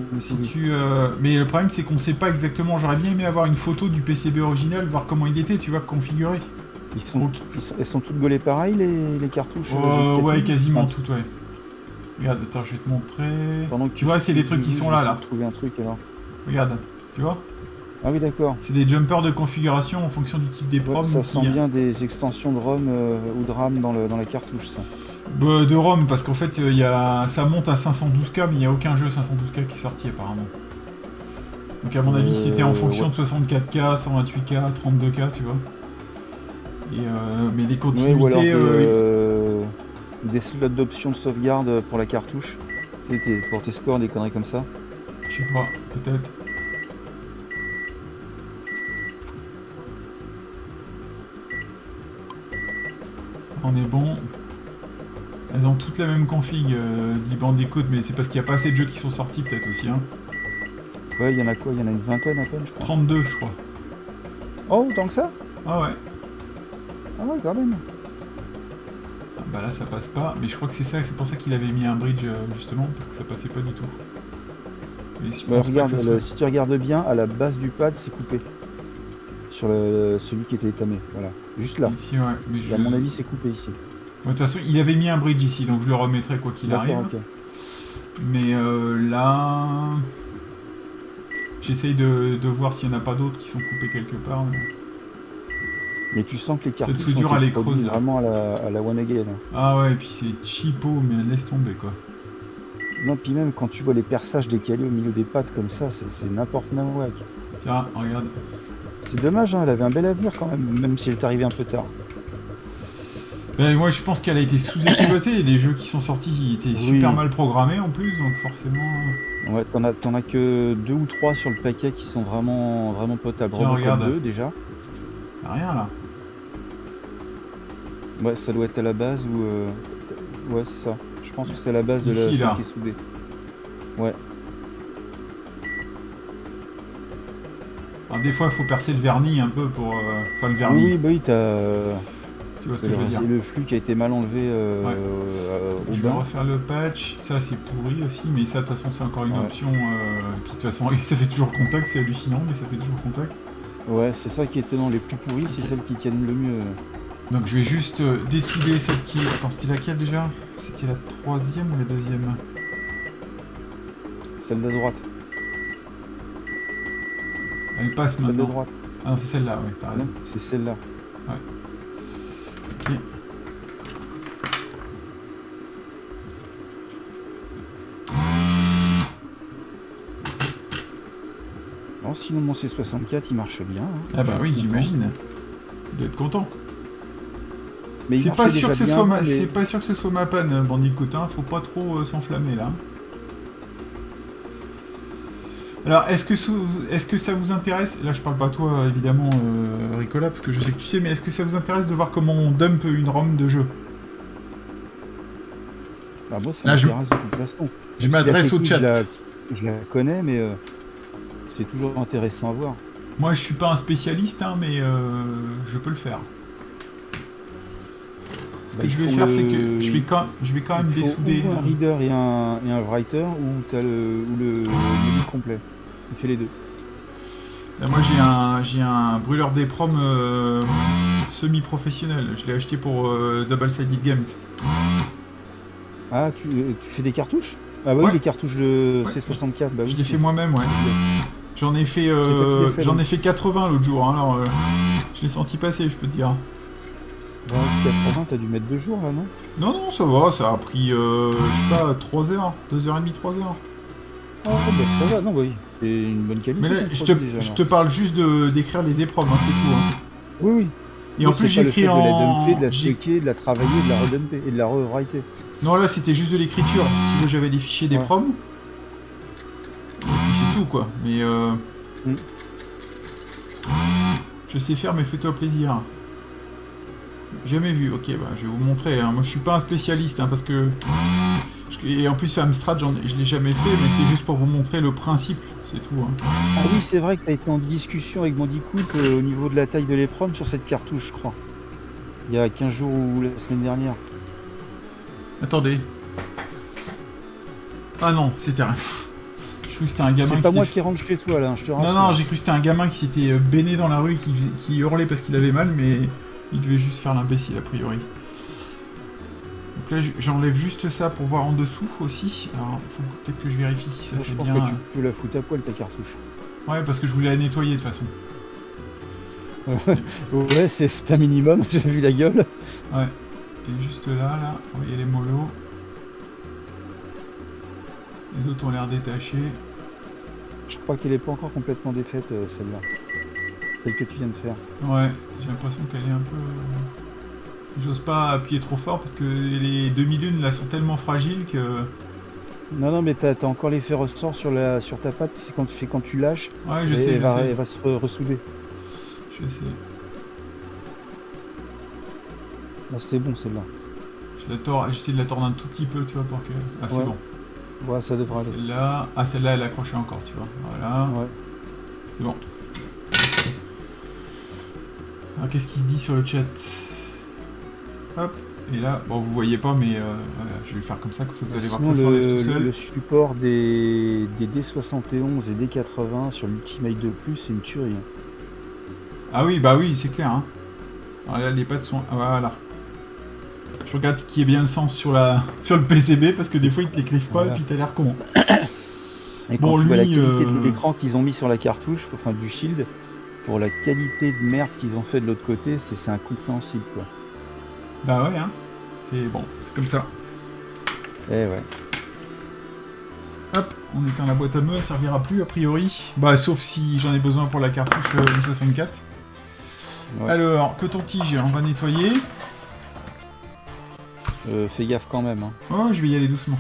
Speaker 1: Mais le problème, c'est qu'on sait pas exactement. J'aurais bien aimé avoir une photo du PCB original, voir comment il était, tu vois, configuré.
Speaker 4: Elles sont toutes gaulées pareil, les cartouches.
Speaker 1: Ouais, quasiment toutes, ouais. Regarde, attends, je vais te montrer. Tu vois, c'est des trucs qui sont là.
Speaker 4: Trouver un truc alors.
Speaker 1: Regarde, tu vois.
Speaker 4: Ah oui, d'accord.
Speaker 1: C'est des jumpers de configuration en fonction du type des proms.
Speaker 4: Ça sent bien des extensions de ROM ou de RAM dans la cartouche, ça.
Speaker 1: De ROM, parce qu'en fait, ça monte à 512K, mais il n'y a aucun jeu 512K qui est sorti apparemment. Donc à mon avis, c'était en fonction de 64K, 128K, 32K, tu vois. Mais les continuités...
Speaker 4: Ouais, ou alors des slots d'options de sauvegarde pour la cartouche. Pour tes scores, des conneries comme ça.
Speaker 1: Je sais pas, peut-être. On est bon. Elles ont toutes la même config, dit Bandicoot, mais c'est parce qu'il n'y a pas assez de jeux qui sont sortis peut-être aussi. Hein.
Speaker 4: Ouais, il y en a quoi? Il y en a une vingtaine à peine, je crois.
Speaker 1: 32, je crois.
Speaker 4: Oh, autant que ça?
Speaker 1: Ah ouais.
Speaker 4: Ah ouais, quand même.
Speaker 1: Ah bah là, ça passe pas, mais je crois que c'est pour ça qu'il avait mis un bridge, justement, parce que ça passait pas du tout. Mais je pense
Speaker 4: regarde,
Speaker 1: pas que ça soit...
Speaker 4: si tu regardes bien, à la base du pad, c'est coupé. Sur celui qui était étamé, voilà. Juste là.
Speaker 1: Ici, ouais. Mais
Speaker 4: à mon avis, c'est coupé ici.
Speaker 1: De toute façon, il avait mis un bridge ici, donc je le remettrai quoi qu'il arrive.
Speaker 4: Okay.
Speaker 1: Mais là... J'essaye de voir s'il n'y en a pas d'autres qui sont coupés quelque part.
Speaker 4: Mais tu sens que les cartouches
Speaker 1: cette soudure, elle est creuse,
Speaker 4: vraiment à la One Again.
Speaker 1: Ah ouais, et puis c'est cheapo, mais laisse tomber, quoi.
Speaker 4: Non, puis même quand tu vois les perçages décalés au milieu des pattes comme ça, c'est n'importe nawak.
Speaker 1: Tiens, regarde.
Speaker 4: C'est dommage, hein, elle avait un bel avenir quand même si elle est arrivée un peu tard.
Speaker 1: Ben, moi je pense qu'elle a été sous-exploitée, les jeux qui sont sortis ils étaient super mal programmés en plus, donc forcément...
Speaker 4: Ouais, t'en as que 2 ou 3 sur le paquet qui sont vraiment potables.
Speaker 1: Tiens, regarde.
Speaker 4: 2 déjà.
Speaker 1: Y'a rien là.
Speaker 4: Ouais, ça doit être à la base ou... Ouais, c'est ça. Je pense que c'est à la base de
Speaker 1: ici,
Speaker 4: la qui est soudée. Ouais.
Speaker 1: Alors, des fois, il faut percer le vernis un peu pour... Enfin, le vernis,
Speaker 4: Oui, bah oui, t'as...
Speaker 1: tu vois ce que je veux dire.
Speaker 4: C'est le flux qui a été mal enlevé au
Speaker 1: Je vais
Speaker 4: bain.
Speaker 1: refaire le patch. Ça, c'est pourri aussi, mais ça, de toute façon, c'est encore une
Speaker 4: Ouais.
Speaker 1: option qui, de toute façon, ça fait toujours contact. C'est hallucinant, mais ça fait toujours contact.
Speaker 4: Ouais, c'est ça qui est étonnant. Les plus pourris, c'est celles qui tiennent le mieux.
Speaker 1: Donc, je vais juste dessouder celle qui... Attends, c'était laquelle déjà? C'était la 3e ou la 2e?
Speaker 4: Celle de droite.
Speaker 1: Elle passe
Speaker 4: Celle de
Speaker 1: maintenant.
Speaker 4: droite.
Speaker 1: Ah non, c'est celle-là, oui, t'as raison.
Speaker 4: Non, c'est celle-là.
Speaker 1: Ok.
Speaker 4: Non, sinon mon C64 il marche bien. Hein.
Speaker 1: Ah bah oui,
Speaker 4: Je suis content.
Speaker 1: j'imagine. Il doit être content.
Speaker 4: Mais il
Speaker 1: C'est
Speaker 4: marchait
Speaker 1: pas sûr que
Speaker 4: déjà
Speaker 1: ce
Speaker 4: bien,
Speaker 1: soit ma...
Speaker 4: mais-
Speaker 1: c'est pas sûr que ce soit ma panne, Bandicoot, hein. Faut pas trop s'enflammer là. Alors, est-ce que ça vous intéresse? Là, je parle pas à toi, évidemment, Ricola, parce que je sais que tu sais, mais est-ce que ça vous intéresse de voir comment on dump une ROM de jeu?
Speaker 4: Bah, moi, ça
Speaker 1: Là, je-
Speaker 4: m'intéresse de toute façon.
Speaker 1: Je
Speaker 4: Même si la
Speaker 1: m'adresse au
Speaker 4: technique,
Speaker 1: chat.
Speaker 4: Je la connais, mais c'est toujours intéressant à voir.
Speaker 1: Moi, je suis pas un spécialiste, hein, mais je peux le faire. Ce
Speaker 4: Bah,
Speaker 1: que
Speaker 4: il
Speaker 1: je vais
Speaker 4: faut
Speaker 1: faire,
Speaker 4: le-
Speaker 1: c'est que je vais quand même
Speaker 4: Il faut
Speaker 1: dessouder.
Speaker 4: ou un reader et un writer, ou t'as le menu complet. Il fait les deux.
Speaker 1: Là, moi, j'ai un brûleur d'épreuves semi-professionnel. Je l'ai acheté pour Double Sided Games.
Speaker 4: Ah, tu fais des cartouches? Ah bah
Speaker 1: Ouais.
Speaker 4: oui, les cartouches de
Speaker 1: Ouais.
Speaker 4: C64, bah oui.
Speaker 1: Je l'ai fait moi-même, ouais. J'en ai fait,
Speaker 4: C'est toi qui l'as fait,
Speaker 1: j'en
Speaker 4: donc.
Speaker 1: ai fait 80 l'autre jour, hein, alors je l'ai senti passer, je peux te dire.
Speaker 4: Ouais, 80, t'as dû mettre 2 jours là, non?
Speaker 1: Non, non, ça va, ça a pris, je sais pas, 3 heures, 2h30, 3 heures.
Speaker 4: Ah bah ça va, non bah oui. C'est une bonne qualité.
Speaker 1: Mais là,
Speaker 4: ton
Speaker 1: je
Speaker 4: produit, déjà,
Speaker 1: te
Speaker 4: là.
Speaker 1: parle juste d'écrire les épreuves, hein, c'est tout. Hein.
Speaker 4: Oui, oui.
Speaker 1: Et en
Speaker 4: Oui,
Speaker 1: plus,
Speaker 4: c'est pas le
Speaker 1: j'écris
Speaker 4: fait de la
Speaker 1: en...
Speaker 4: dumper, de la
Speaker 1: j'ai-
Speaker 4: stocker, de la travailler, de la redumper et de la rewriter.
Speaker 1: Non, là, c'était juste de l'écriture. Si tu veux, j'avais des fichiers des
Speaker 4: Ouais.
Speaker 1: proms. Et puis c'est tout, quoi. Mais
Speaker 4: Mm.
Speaker 1: je sais faire, mais fais-toi plaisir. Jamais vu. Ok, bah, je vais vous montrer. Hein. Moi, je suis pas un spécialiste, hein, parce que... Et en plus, Amstrad, je l'ai jamais fait, mais c'est juste pour vous montrer le principe. C'est tout. Hein.
Speaker 4: Ah oui, c'est vrai que t'as été en discussion avec Bandicoot au niveau de la taille de l'épreuve sur cette cartouche, je crois. Il y a 15 jours ou la semaine dernière.
Speaker 1: Attendez. Ah non, c'était rien. Je crois que c'était un gamin
Speaker 4: C'est pas
Speaker 1: qui
Speaker 4: moi
Speaker 1: s'est-
Speaker 4: qui rentre chez toi là, je te
Speaker 1: Non,
Speaker 4: rassure.
Speaker 1: non, j'ai cru que c'était un gamin qui s'était béné dans la rue, qui hurlait parce qu'il avait mal, mais il devait juste faire l'imbécile, a priori. Donc là, j'enlève juste ça pour voir en dessous aussi. Alors, faut peut-être que je vérifie si ça
Speaker 4: Moi, je
Speaker 1: fait
Speaker 4: pense
Speaker 1: bien.
Speaker 4: que tu peux la foutre à poil ta cartouche.
Speaker 1: Ouais, parce que je voulais la nettoyer de toute façon.
Speaker 4: Ouais, c'est un minimum, j'ai vu la gueule.
Speaker 1: Ouais. Et juste là, vous voyez les molos. Les autres ont l'air détachés.
Speaker 4: Je crois qu'elle est pas encore complètement défaite celle-là. Celle que tu viens de faire.
Speaker 1: Ouais, j'ai l'impression qu'elle est un peu... J'ose pas appuyer trop fort parce que les demi-lunes là sont tellement fragiles que...
Speaker 4: Non, non, mais t'as encore l'effet ressort sur ta patte quand tu lâches.
Speaker 1: Ouais, je
Speaker 4: et
Speaker 1: sais,
Speaker 4: elle
Speaker 1: je
Speaker 4: va,
Speaker 1: sais.
Speaker 4: elle va se ressouder.
Speaker 1: Je sais.
Speaker 4: Là, c'est bon celle-là.
Speaker 1: J'essaie de la tordre un tout petit peu, tu vois, pour que... Ah, c'est
Speaker 4: Ouais.
Speaker 1: bon.
Speaker 4: Ouais, ça devrait aller.
Speaker 1: Celle-là... Ah, celle-là, elle accrochait encore, tu vois. Voilà.
Speaker 4: Ouais.
Speaker 1: C'est bon. Alors, qu'est-ce qu'il se dit sur le chat? Hop. Et là, bon, vous voyez pas, mais voilà, je vais le faire comme ça vous allez voir que
Speaker 4: Sinon,
Speaker 1: ça s'enlève tout seul.
Speaker 4: le support des D71 et D80 sur l'Ultimate 2+, c'est une tuerie. Hein.
Speaker 1: Ah oui, bah oui, c'est clair. Hein. Alors là, les pattes sont... Ah, voilà. Je regarde ce qui est bien le sens sur le PCB, parce que des fois, ils te l'écrivent pas,
Speaker 4: Voilà.
Speaker 1: et puis t'as l'air con.
Speaker 4: Et quand
Speaker 1: Bon,
Speaker 4: tu vois la
Speaker 1: lui,
Speaker 4: qualité de l'écran qu'ils ont mis sur la cartouche, enfin du shield, pour la qualité de merde qu'ils ont fait de l'autre côté, c'est incompréhensible quoi.
Speaker 1: Bah ouais, hein. C'est bon, c'est comme ça.
Speaker 4: Eh ouais.
Speaker 1: Hop, on éteint la boîte à meux, elle servira plus a priori. Bah sauf si j'en ai besoin pour la cartouche M64.
Speaker 4: Ouais.
Speaker 1: Alors, coton-tige, on va nettoyer.
Speaker 4: Fais gaffe quand même. Hein.
Speaker 1: Oh, je vais y aller doucement.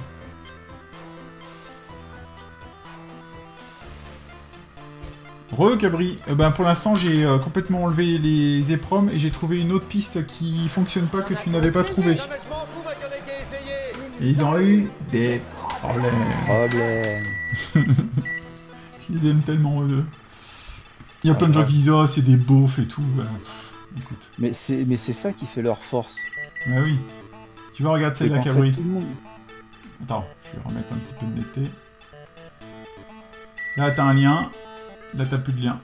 Speaker 1: Cabri. Ben, pour l'instant, j'ai complètement enlevé les épromes et j'ai trouvé une autre piste qui fonctionne pas que tu n'avais pas trouvé. Et ils ont eu des problèmes.
Speaker 4: Problème.
Speaker 1: Je les aime tellement eux deux. Il y a plein de gens qui disent, oh, c'est des beaufs et tout. Écoute.
Speaker 4: Mais c'est ça qui fait leur force.
Speaker 1: Bah oui. Tu vois, regarde
Speaker 4: C'est
Speaker 1: celle-là,
Speaker 4: qu'en fait,
Speaker 1: Cabri.
Speaker 4: tout le monde...
Speaker 1: Attends, je vais remettre un petit peu de netteté. Là, t'as un lien. Là, t'as plus de lien.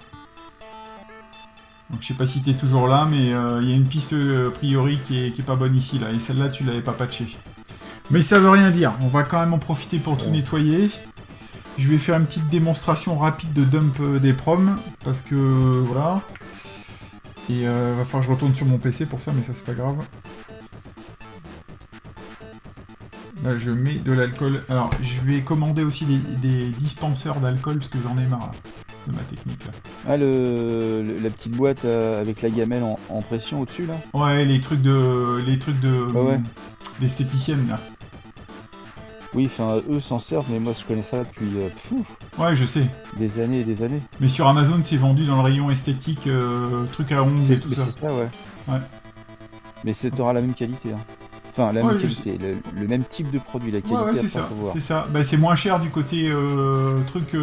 Speaker 1: Donc, je sais pas si t'es toujours là, mais il y a une piste, a priori, qui est pas bonne ici, là. Et celle-là, tu l'avais pas patchée. Mais ça veut rien dire. On va quand même en profiter pour tout nettoyer. Je vais faire une petite démonstration rapide de dump des proms. Parce que, voilà. Et va falloir que je retourne sur mon PC pour ça, mais ça, c'est pas grave. Là, je mets de l'alcool. Alors, je vais commander aussi des dispenseurs d'alcool, parce que j'en ai marre, là, de ma technique, là.
Speaker 4: Ah, la petite boîte avec la gamelle en pression au-dessus, là.
Speaker 1: Ouais, les trucs de...
Speaker 4: Ouais.
Speaker 1: d'esthéticienne, là.
Speaker 4: Oui, enfin, eux s'en servent, mais moi, je connais ça depuis
Speaker 1: Ouais, je sais.
Speaker 4: des années et des années.
Speaker 1: Mais sur Amazon, c'est vendu dans le rayon esthétique, truc à ongles et tout ça.
Speaker 4: C'est ça, ouais.
Speaker 1: Ouais.
Speaker 4: Mais t'auras la même qualité, hein. Enfin, la même qualité, le même type de produit, la qualité,
Speaker 1: Ouais, c'est ça, c'est ça. Bah, c'est moins cher du côté truc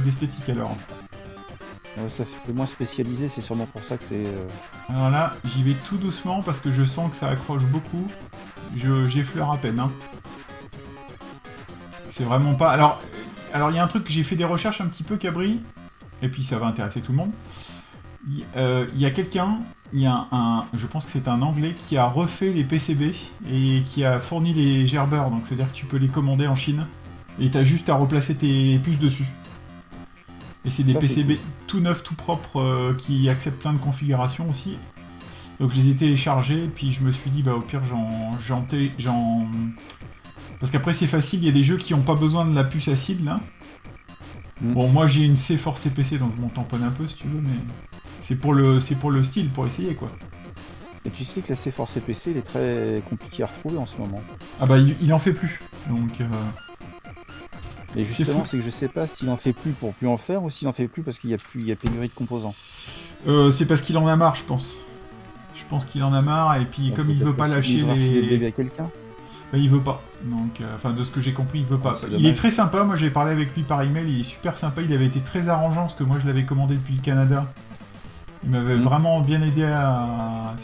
Speaker 1: d'esthétique, alors.
Speaker 4: Ouais, ça fait moins spécialisé, c'est sûrement pour ça que c'est...
Speaker 1: Alors là, j'y vais tout doucement, parce que je sens que ça accroche beaucoup. J'effleure à peine, hein. C'est vraiment pas... Alors, il y a un truc, j'ai fait des recherches un petit peu, Cabri, et puis ça va intéresser tout le monde. Il y a quelqu'un, je pense que c'est un Anglais, qui a refait les PCB et qui a fourni les gerbeurs, donc c'est-à-dire que tu peux les commander en Chine, et t'as juste à replacer tes puces dessus. Et c'est des PCB tout neufs, tout propres, qui acceptent plein de configurations aussi. Donc je les ai téléchargés, et puis je me suis dit, bah au pire, j'en... Parce qu'après c'est facile, il y a des jeux qui n'ont pas besoin de la puce acide, là. Bon, moi j'ai une C-Force CPC, donc je m'en tamponne un peu, si tu veux, mais... C'est pour le style, pour essayer, quoi.
Speaker 4: Et tu sais que la C-Force CPC, il est très compliqué à retrouver en ce moment.
Speaker 1: Ah bah, il en fait plus, donc...
Speaker 4: Et justement, c'est que je sais pas s'il en fait plus pour plus en faire, ou s'il en fait plus parce qu'il y a pénurie de composants.
Speaker 1: C'est parce qu'il en a marre, je pense. Je pense qu'il en a marre, et puis
Speaker 4: Donc,
Speaker 1: comme il veut pas lâcher les...
Speaker 4: le bébé à quelqu'un.
Speaker 1: Bah, il veut pas, donc, enfin de ce que j'ai compris, il veut pas. Il est très sympa, moi j'ai parlé avec lui par email, il est super sympa, il avait été très arrangeant, parce que moi je l'avais commandé depuis le Canada. Il m'avait vraiment bien aidé à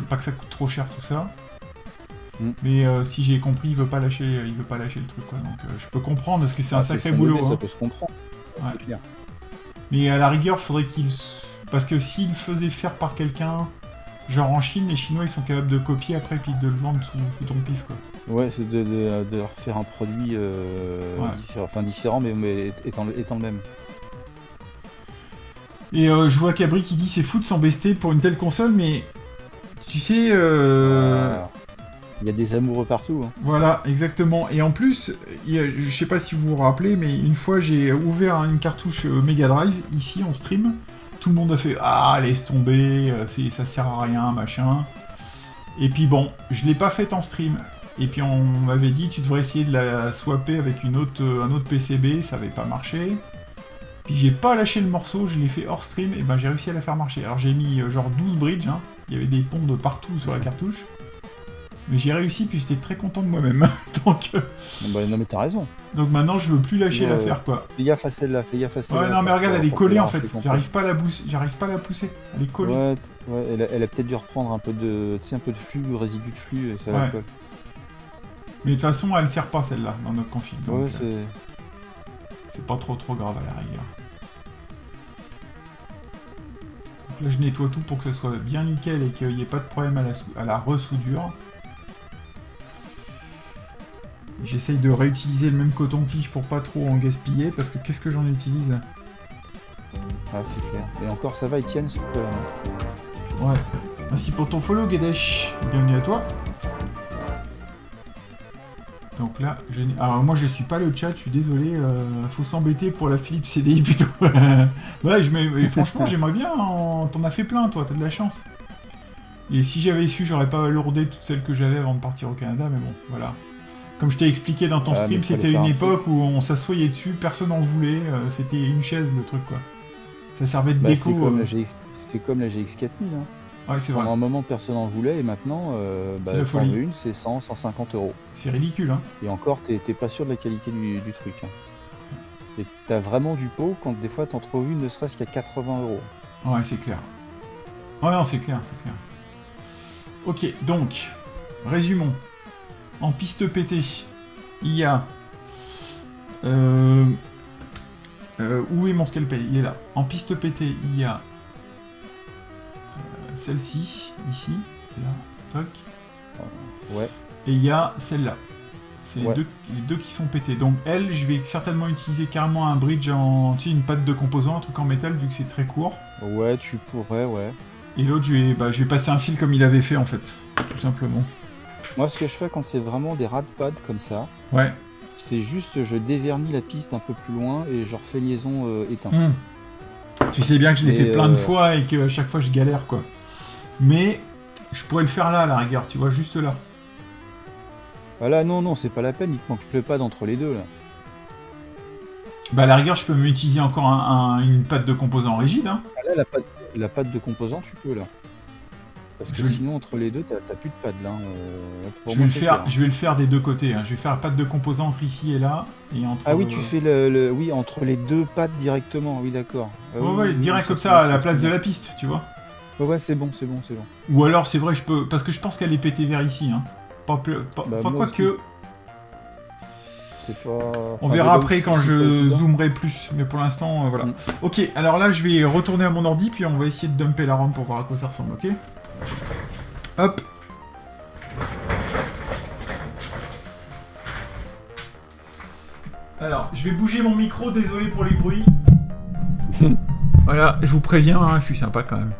Speaker 1: pas que ça coûte trop cher tout ça. Mais si j'ai compris, il veut pas lâcher le truc, quoi. Donc je peux comprendre, parce que c'est un sacré boulot.
Speaker 4: Bébé, ça peut se comprendre.
Speaker 1: Ouais. Mais à la rigueur, faudrait qu'il... Parce que s'il le faisait faire par quelqu'un... Genre en Chine, les Chinois ils sont capables de copier après puis de le vendre sous ton pif, quoi.
Speaker 4: Ouais, c'est de refaire un produit différent, mais étant le même.
Speaker 1: Et je vois Cabri qui dit c'est fou de s'embester pour une telle console, mais tu sais...
Speaker 4: Il y a des amoureux partout. Hein.
Speaker 1: Voilà, exactement. Et en plus, je sais pas si vous vous rappelez, mais une fois j'ai ouvert une cartouche Mega Drive, ici en stream. Tout le monde a fait « Ah, laisse tomber, ça sert à rien, machin. » Et puis bon, je l'ai pas faite en stream. Et puis on m'avait dit « Tu devrais essayer de la swapper avec un autre PCB, ça avait pas marché. » Puis j'ai pas lâché le morceau, je l'ai fait hors stream, et ben j'ai réussi à la faire marcher. Alors j'ai mis genre 12 bridges, hein. Il y avait des ponts de partout sur la cartouche. Mais j'ai réussi, puis j'étais très content de moi-même. Donc...
Speaker 4: non mais t'as raison.
Speaker 1: Donc maintenant je veux plus lâcher l'affaire, quoi.
Speaker 4: Fais gaffe à celle-là, fais gaffe à celle-là.
Speaker 1: Ouais, non mais regarde, elle est collée en fait. J'arrive pas à la pousser. Elle est collée.
Speaker 4: Ouais, elle a peut-être dû reprendre un peu de flux, résidu de flux, et ça la colle.
Speaker 1: Mais de toute façon, elle sert pas celle-là dans notre config. Donc,
Speaker 4: ouais,
Speaker 1: c'est pas trop grave à la rigueur. Donc là, je nettoie tout pour que ce soit bien nickel et qu'il n'y ait pas de problème à la resoudure. J'essaye de réutiliser le même coton-tige pour pas trop en gaspiller, parce que qu'est-ce que j'en utilise?
Speaker 4: Ah, c'est clair. Et encore, ça va, Etienne, ce peu là.
Speaker 1: Ouais. Merci pour ton follow, Guedesh. Bienvenue à toi. Donc là, alors moi je suis pas le chat, je suis désolé, faut s'embêter pour la Philips CDI plutôt. Ouais, franchement j'aimerais bien, t'en as fait plein toi, t'as de la chance. Et si j'avais su, j'aurais pas lourdé toutes celles que j'avais avant de partir au Canada, mais bon, voilà. Comme je t'ai expliqué dans ton stream, c'était une époque où on s'assoyait dessus, personne n'en voulait, c'était une chaise le truc, quoi. Ça servait de déco.
Speaker 4: C'est comme la GX 4000, hein.
Speaker 1: Ouais, c'est vrai.
Speaker 4: Pendant un moment, personne n'en voulait, et maintenant,
Speaker 1: c'est la folie.
Speaker 4: Une, c'est 100, 150 euros.
Speaker 1: C'est ridicule, hein.
Speaker 4: Et encore, t'es pas sûr de la qualité du truc. Hein. Et t'as vraiment du pot quand des fois t'en trouves une ne serait-ce qu'à 80 €.
Speaker 1: Ouais, c'est clair. Ouais, non, c'est clair, c'est clair. Ok, donc, résumons. En piste pétée, il y a... où est mon scalpel? Il est là. En piste pétée, il y a... celle-ci, ici, là, toc.
Speaker 4: Ouais.
Speaker 1: Et il y a celle-là. C'est
Speaker 4: Ouais.
Speaker 1: les deux qui sont pétés. Donc elle, je vais certainement utiliser carrément un bridge en... Tu sais, une patte de composant, un truc en métal, vu que c'est très court.
Speaker 4: Ouais, tu pourrais, ouais.
Speaker 1: Et l'autre, je vais passer un fil comme il avait fait, en fait. Tout simplement.
Speaker 4: Moi, ce que je fais quand c'est vraiment des ras de pads comme ça,
Speaker 1: Ouais.
Speaker 4: c'est juste je dévernis la piste un peu plus loin et je refais liaison éteint.
Speaker 1: Tu sais bien que je l'ai
Speaker 4: Et,
Speaker 1: fait plein de fois et qu'à chaque fois, je galère, quoi. Mais je pourrais le faire là, à la rigueur, tu vois, juste là.
Speaker 4: Ah là, non, c'est pas la peine, il te manque le pad entre les deux là.
Speaker 1: Bah, à la rigueur, je peux m'utiliser encore une patte de composant rigide, hein.
Speaker 4: Ah là, la patte de composant, tu peux là. Parce que sinon, entre les deux, t'as plus de pad là.
Speaker 1: Je vais le faire des deux côtés, hein. Je vais faire la patte de composant entre ici et là. Et entre...
Speaker 4: Ah oui, tu fais oui, entre les deux pattes directement, oui, d'accord.
Speaker 1: Ouais, direct comme ça, à la place de la piste, tu vois.
Speaker 4: Ouais, c'est bon.
Speaker 1: Ou alors, c'est vrai, je peux... Parce que je pense qu'elle est pétée vers ici, hein. Enfin, quoi que...
Speaker 4: C'est pas...
Speaker 1: On verra après quand je zoomerai plus, mais pour l'instant, voilà. Ok, alors là, je vais retourner à mon ordi, puis on va essayer de dumper la ROM pour voir à quoi ça ressemble, ok? Hop. Alors, je vais bouger mon micro, désolé pour les bruits. Voilà, je vous préviens, hein, je suis sympa quand même.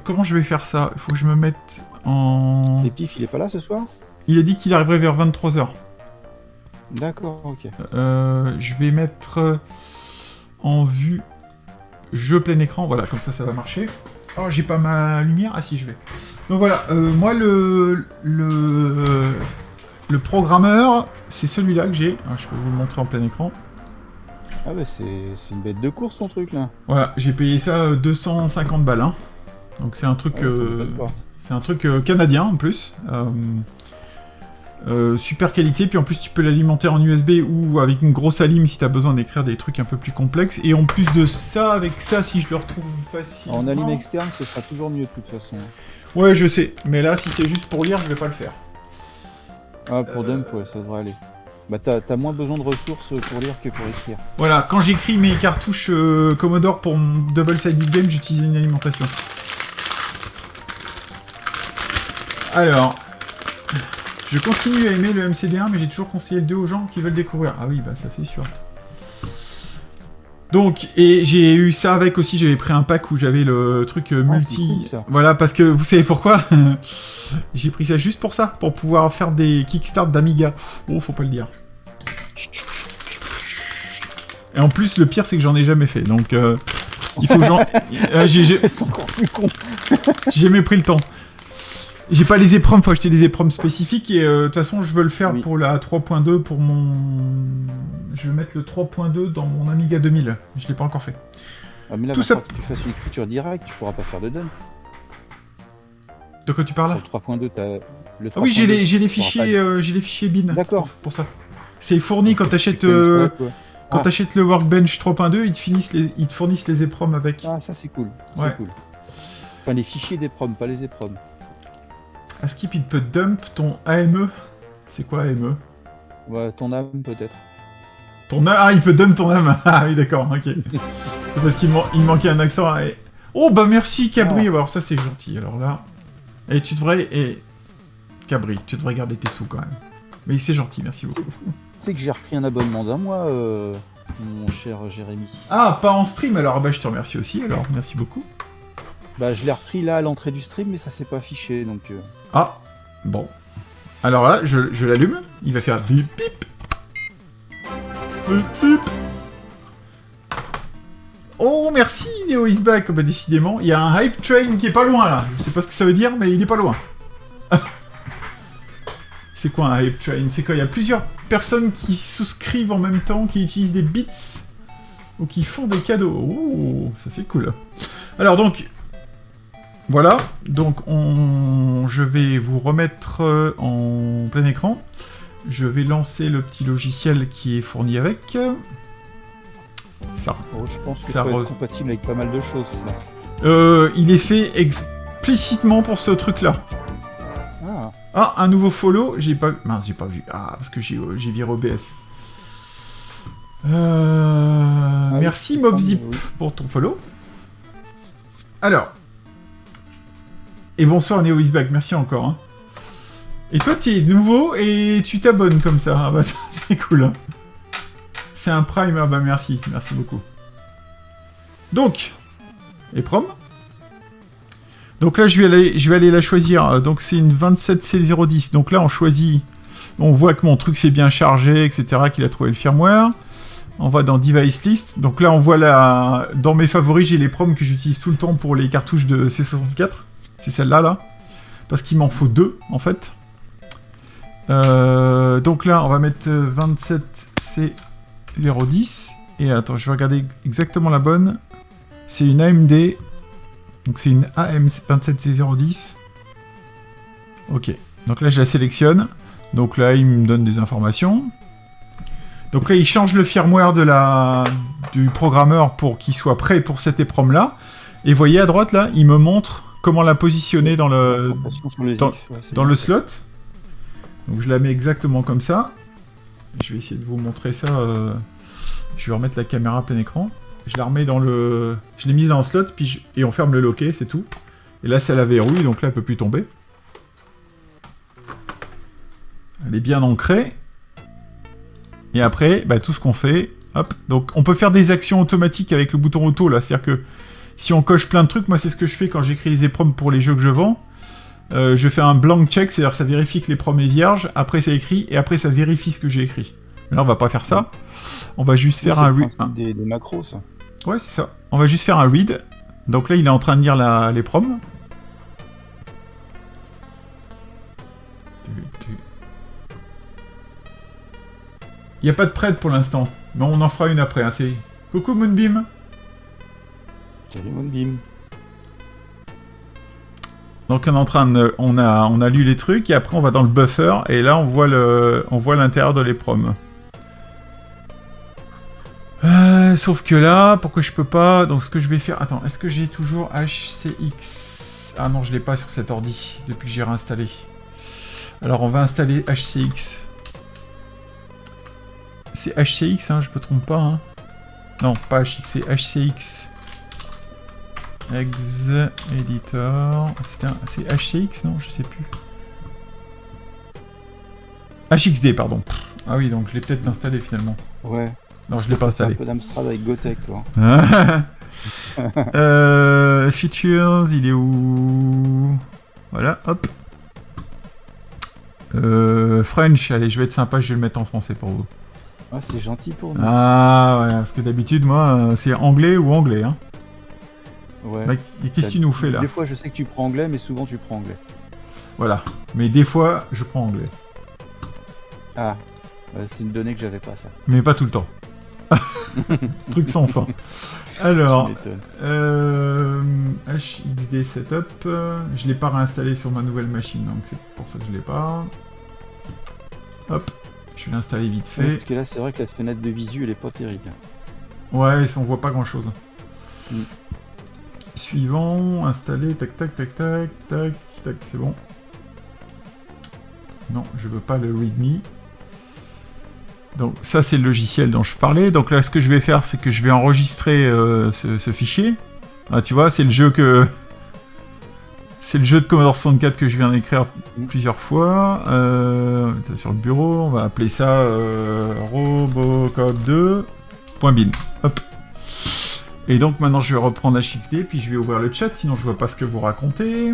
Speaker 1: Comment je vais faire ça? Il faut que je me mette en...
Speaker 4: Et Pif, il est pas là ce soir?
Speaker 1: Il a dit qu'il arriverait vers 23h.
Speaker 4: D'accord, ok.
Speaker 1: Je vais mettre en vue jeu plein écran, voilà, comme ça va marcher. Oh, j'ai pas ma lumière? Ah si, je vais. Donc voilà, moi le programmeur, c'est celui-là que j'ai. Je peux vous le montrer en plein écran.
Speaker 4: Ah bah c'est une bête de course ton truc là.
Speaker 1: Voilà, j'ai payé ça 250 balles. Hein. Donc c'est un truc, canadien en plus. Super qualité, puis en plus tu peux l'alimenter en USB ou avec une grosse alim si t'as besoin d'écrire des trucs un peu plus complexes. Et en plus de ça, avec ça, si je le retrouve facilement...
Speaker 4: En alim externe, ce sera toujours mieux de toute façon.
Speaker 1: Ouais, je sais, mais là, si c'est juste pour lire, je vais pas le faire.
Speaker 4: Ah, pour dump, ouais, ça devrait aller. Bah t'as moins besoin de ressources pour lire que pour écrire.
Speaker 1: Voilà, quand j'écris mes cartouches Commodore pour mon double-sided game, j'utilise une alimentation. Alors... Je continue à aimer le MCD1, mais j'ai toujours conseillé le 2 aux gens qui veulent découvrir. Ah oui, bah ça c'est sûr. Donc, et j'ai eu ça avec aussi, j'avais pris un pack où j'avais le truc multi...
Speaker 4: Cool,
Speaker 1: voilà, parce que vous savez pourquoi? J'ai pris ça juste pour ça, pour pouvoir faire des kickstart d'Amiga. Oh, faut pas le dire. Et en plus, le pire, c'est que j'en ai jamais fait, donc... il faut que j'en...
Speaker 4: C'est encore plus con.
Speaker 1: J'ai jamais pris le temps. J'ai pas les épreuves, faut acheter des épreuves spécifiques et de toute façon je veux le faire pour la 3.2 pour mon... Je vais mettre le 3.2 dans mon Amiga 2000, je l'ai pas encore fait.
Speaker 4: Ah mais là,
Speaker 1: tout ça...
Speaker 4: que tu fasses une écriture directe, tu pourras pas faire de dump.
Speaker 1: De quoi tu parles?
Speaker 4: Le 3.2, t'as... Le 3.2,
Speaker 1: ah oui, j'ai les fichiers bin.
Speaker 4: D'accord.
Speaker 1: Pour ça. C'est fourni quand t'achètes... Quand t'achètes le Workbench 3.2, ils te fournissent les EPROM avec.
Speaker 4: Ah, ça c'est cool.
Speaker 1: Ouais.
Speaker 4: C'est cool. Enfin, les fichiers d'EPROM, pas les EPROM.
Speaker 1: Skip, il peut dump ton AME. C'est quoi AME?
Speaker 4: Ouais, ton âme peut-être.
Speaker 1: Ah, il peut dump ton âme. Ah oui, d'accord, ok. C'est parce qu'il manquait un accent. Et... Oh, bah merci, Cabri.
Speaker 4: Oh.
Speaker 1: Alors ça, c'est gentil. Alors là... Et tu devrais... Cabri, tu devrais garder tes sous, quand même. Mais c'est gentil, merci beaucoup.
Speaker 4: Tu sais que j'ai repris un abonnement d'un mois, mon cher Jérémy.
Speaker 1: Ah, pas en stream, alors bah je te remercie aussi, alors merci beaucoup.
Speaker 4: Bah je l'ai repris là à l'entrée du stream, mais ça s'est pas affiché, donc...
Speaker 1: Ah, bon. Alors là, je l'allume, il va faire bip bip. Bip bip. Oh, merci Neo is back. Bah décidément, il y a un hype train qui est pas loin là. Je sais pas ce que ça veut dire, mais il est pas loin. C'est quoi un hype train? C'est quoi? Il y a plusieurs personnes qui souscrivent en même temps, qui utilisent des bits ou qui font des cadeaux. Oh, ça c'est cool. Alors donc, voilà. Donc je vais vous remettre en plein écran. Je vais lancer le petit logiciel qui est fourni avec. Ça.
Speaker 4: Oh, je pense que
Speaker 1: Ça
Speaker 4: ça va
Speaker 1: re-
Speaker 4: être compatible avec pas mal de choses, ça.
Speaker 1: Il est fait explicitement pour ce truc-là.
Speaker 4: Ah,
Speaker 1: Ah, un nouveau follow, j'ai pas... Mince, j'ai pas vu. Ah, parce que j'ai viré OBS. Merci
Speaker 4: oui,
Speaker 1: Mobzip
Speaker 4: oui.
Speaker 1: pour ton follow. Alors. Et bonsoir Neo is back, merci encore. Hein. Et toi, tu es nouveau et tu t'abonnes comme ça. Ah bah ça, c'est cool. Hein. C'est un prime, ah bah merci beaucoup. Donc, les proms. Donc là, je vais aller la choisir. Donc c'est une 27C010. Donc là, on choisit. On voit que mon truc s'est bien chargé, etc. Qu'il a trouvé le firmware. On va dans Device List. Donc là, on voit dans mes favoris, j'ai les proms que j'utilise tout le temps pour les cartouches de C64. C'est celle-là, là. Parce qu'il m'en faut 2, en fait. Donc là, on va mettre 27C010. Et attends, je vais regarder exactement la bonne. C'est une AMD. Donc c'est une AM27C010. Ok. Donc là, je la sélectionne. Donc là, il me donne des informations. Donc là, il change le firmware du programmeur pour qu'il soit prêt pour cette EPROM-là. Et vous voyez à droite, là, il me montre comment la positionner dans le slot. Donc je la mets exactement comme ça. Je vais essayer de vous montrer ça. Je vais remettre la caméra plein écran. Je la remets dans le... Je l'ai mise dans le slot, et on ferme le loquet, c'est tout. Et là, ça la verrouille, donc là, elle peut plus tomber. Elle est bien ancrée. Et après, bah, tout ce qu'on fait... Hop. Donc, on peut faire des actions automatiques avec le bouton auto, là. C'est-à-dire que si on coche plein de trucs, moi, c'est ce que je fais quand j'écris les EPROM pour les jeux que je vends. Je fais un blank check, c'est-à-dire que ça vérifie que l'EPROM est vierge, après ça écrit, et après ça vérifie ce que j'ai écrit. Mais là, on va pas faire ça. On va juste faire un read.
Speaker 4: Des macros, ça.
Speaker 1: Ouais, c'est ça. On va juste faire un read. Donc là, il est en train de lire l'EPROM. Il n'y a pas de prête pour l'instant, mais on en fera une après. Hein. C'est... Coucou Moonbeam.
Speaker 4: Salut Moonbeam.
Speaker 1: Donc on est en train de... on a lu les trucs, et après on va dans le buffer, et là on voit l'intérieur de l'EPROM. Sauf que là, pourquoi je peux pas... Donc ce que je vais faire... Attends, est-ce que j'ai toujours HCX? Ah non, je l'ai pas sur cet ordi, depuis que j'ai réinstallé. Alors on va installer HCX. C'est HCX, hein, je me trompe pas. Hein. Non, pas HCX, c'est HCX. Ex Editor. C'est HCX, non? Je sais plus. HXD, pardon. Ah oui, donc je l'ai peut-être installé finalement.
Speaker 4: Ouais.
Speaker 1: Non, je l'ai pas installé.
Speaker 4: Un peu d'Amstrad avec Gotek, toi.
Speaker 1: Features, il est où? Voilà, hop. French, allez, je vais être sympa, je vais le mettre en français pour vous.
Speaker 4: Ah, c'est gentil pour nous.
Speaker 1: Ah ouais, parce que d'habitude, moi, c'est anglais ou anglais. Hein.
Speaker 4: Ouais.
Speaker 1: Bah, qu'est-ce que tu nous fais là?
Speaker 4: Des fois, je sais que tu prends anglais, mais souvent tu prends anglais.
Speaker 1: Voilà, mais des fois, je prends anglais.
Speaker 4: Ah, bah, c'est une donnée que j'avais pas, ça.
Speaker 1: Mais pas tout le temps. Truc sans fin. Alors,
Speaker 4: Tu m'étonnes.
Speaker 1: HXD Setup, je l'ai pas réinstallé sur ma nouvelle machine, donc c'est pour ça que je l'ai pas. Hop, je vais l'installer vite
Speaker 4: Ouais,
Speaker 1: fait.
Speaker 4: parce que là, c'est vrai que la fenêtre de visu, elle est pas terrible.
Speaker 1: Ouais, on voit pas grand chose.
Speaker 4: Mm.
Speaker 1: Suivant, installer, tac tac tac tac tac tac, c'est bon. Non, je veux pas le readme. Donc ça c'est le logiciel dont je parlais. Donc là ce que je vais faire c'est que je vais enregistrer ce fichier. Ah tu vois c'est le jeu de Commodore 64 que je viens d'écrire plusieurs fois. Sur le bureau, on va appeler ça Robocop2.bin. Hop. Et donc maintenant je vais reprendre HXD puis je vais ouvrir le chat sinon je vois pas ce que vous racontez.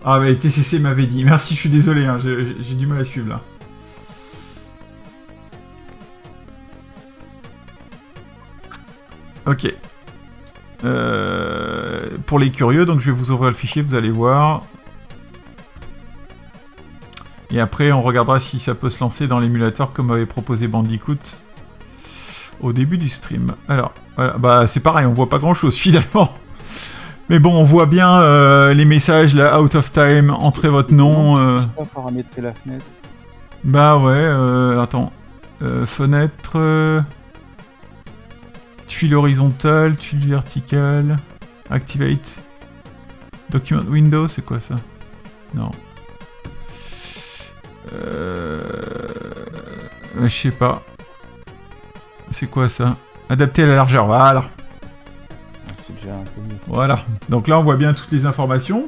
Speaker 1: Ah bah TCC m'avait dit. Merci, je suis désolé, hein, j'ai du mal à suivre là. Ok. Pour les curieux, donc je vais vous ouvrir le fichier, vous allez voir. Et après, on regardera si ça peut se lancer dans l'émulateur comme avait proposé Bandicoot au début du stream. Alors, voilà, bah c'est pareil, on voit pas grand chose finalement. Mais bon, on voit bien les messages là, out of time, entrez votre nom.
Speaker 4: Je sais pas paramétrer la fenêtre.
Speaker 1: Bah ouais, attends. Fenêtre... tuile horizontale, tuile verticale... Activate... Document window, c'est quoi ça? Non. Je sais pas. C'est quoi ça? Adapter à la largeur, voilà.
Speaker 4: C'est déjà un peu mieux.
Speaker 1: Voilà. Donc là, on voit bien toutes les informations.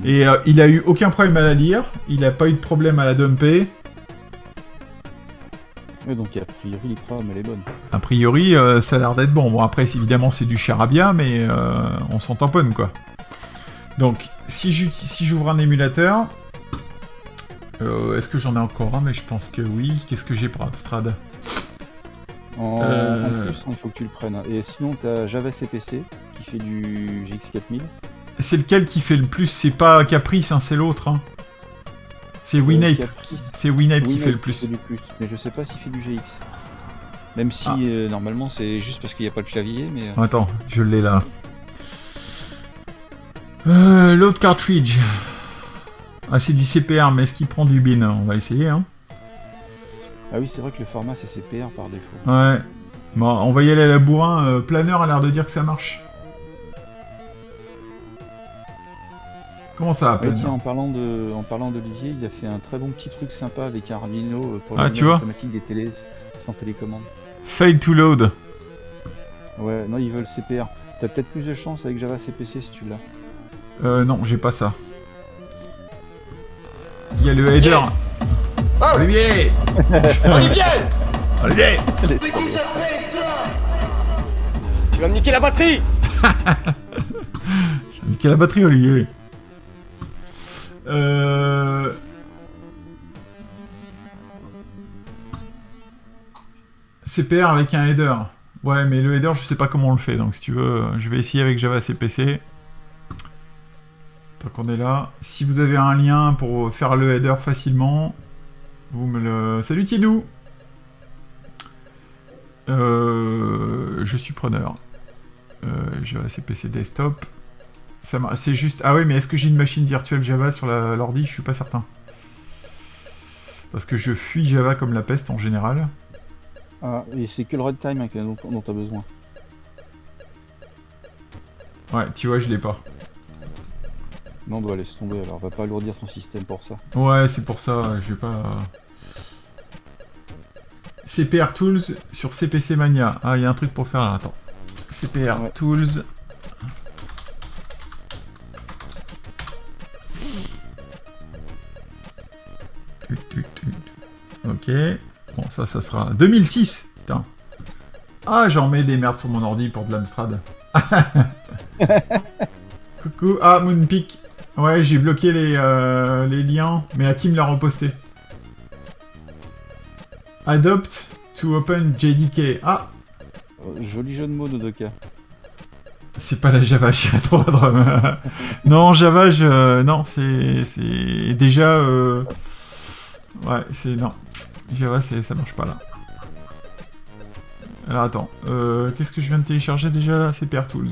Speaker 1: Et il a eu aucun problème à la lire. Il n'a pas eu de problème à la dumper.
Speaker 4: Ouais, donc a priori, l'IPROM, elle est bonne.
Speaker 1: A priori, ça a l'air d'être bon. Bon, après, évidemment, c'est du charabia, mais on s'en tamponne, quoi. Donc, si j'ouvre un émulateur... est-ce que j'en ai encore un? Mais je pense que oui. Qu'est-ce que j'ai pour Amstrad?
Speaker 4: En plus, il faut que tu le prennes. Et sinon, t'as Java CPC qui fait du GX4000.
Speaker 1: C'est lequel qui fait le plus? C'est pas Caprice, hein, c'est l'autre. Hein. C'est Winape. C'est Winape qui fait le plus.
Speaker 4: Du plus. Mais je sais pas s'il fait du GX. Même si, normalement, c'est juste parce qu'il n'y a pas le clavier, mais...
Speaker 1: Attends, je l'ai là. L'autre cartridge. Ah, c'est du CPR, mais est-ce qu'il prend du bin? On va essayer, hein.
Speaker 4: Ah oui, c'est vrai que le format, c'est CPR par défaut.
Speaker 1: Ouais. Bon, on va y aller à la bourrin. Planner a l'air de dire que ça marche. Comment ça,
Speaker 4: Ouais,
Speaker 1: Planner?
Speaker 4: tiens, en parlant d'Olivier, il a fait un très bon petit truc sympa avec un Arduino pour
Speaker 1: Ah, tu vois
Speaker 4: automatique des télés sans télécommande.
Speaker 1: Fail to load.
Speaker 4: Ouais, non, ils veulent CPR. T'as peut-être plus de chance avec Java CPC si tu l'as.
Speaker 1: Non, j'ai pas ça. Il y a le header.
Speaker 2: Oh
Speaker 1: Olivier
Speaker 2: Olivier
Speaker 1: Olivier
Speaker 2: Tu vas me niquer la batterie!
Speaker 1: J'ai niqué la batterie, Olivier. CPR avec un header. Ouais, mais le header, je sais pas comment on le fait. Donc, si tu veux, je vais essayer avec Java CPC. Tant qu'on est là. Si vous avez un lien pour faire le header facilement, vous me le... Salut Tidou. Je suis preneur. Java CPC desktop. C'est juste... Ah oui, mais est-ce que j'ai une machine virtuelle Java sur l'ordi? Je suis pas certain. Parce que je fuis Java comme la peste en général.
Speaker 4: Ah, et c'est que le runtime hein, dont t'as besoin.
Speaker 1: Ouais, tu vois, je l'ai pas.
Speaker 4: Non, bah laisse tomber alors, va pas alourdir ton système pour ça.
Speaker 1: Ouais, c'est pour ça, je vais pas... CPR Tools sur CPC Mania. Ah, il y a un truc pour faire là, attends. CPR
Speaker 4: Ouais.
Speaker 1: Tools. Ok. Bon, ça sera... 2006. Putain. Ah, j'en mets des merdes sur mon ordi pour de l'Amstrad. Coucou. Ah, Moonpeak. Ouais, j'ai bloqué les liens. Mais Hakim l'a reposté. Adopt to open JDK. Ah,
Speaker 4: Joli jeu de mots, Nodoka.
Speaker 1: c'est pas la Java, j'irai trop drum. Non, Java, non, c'est déjà... Ouais, c'est... Non. Java, ça marche pas, là. Alors, attends. Qu'est-ce que je viens de télécharger, déjà, là? CPR Tools.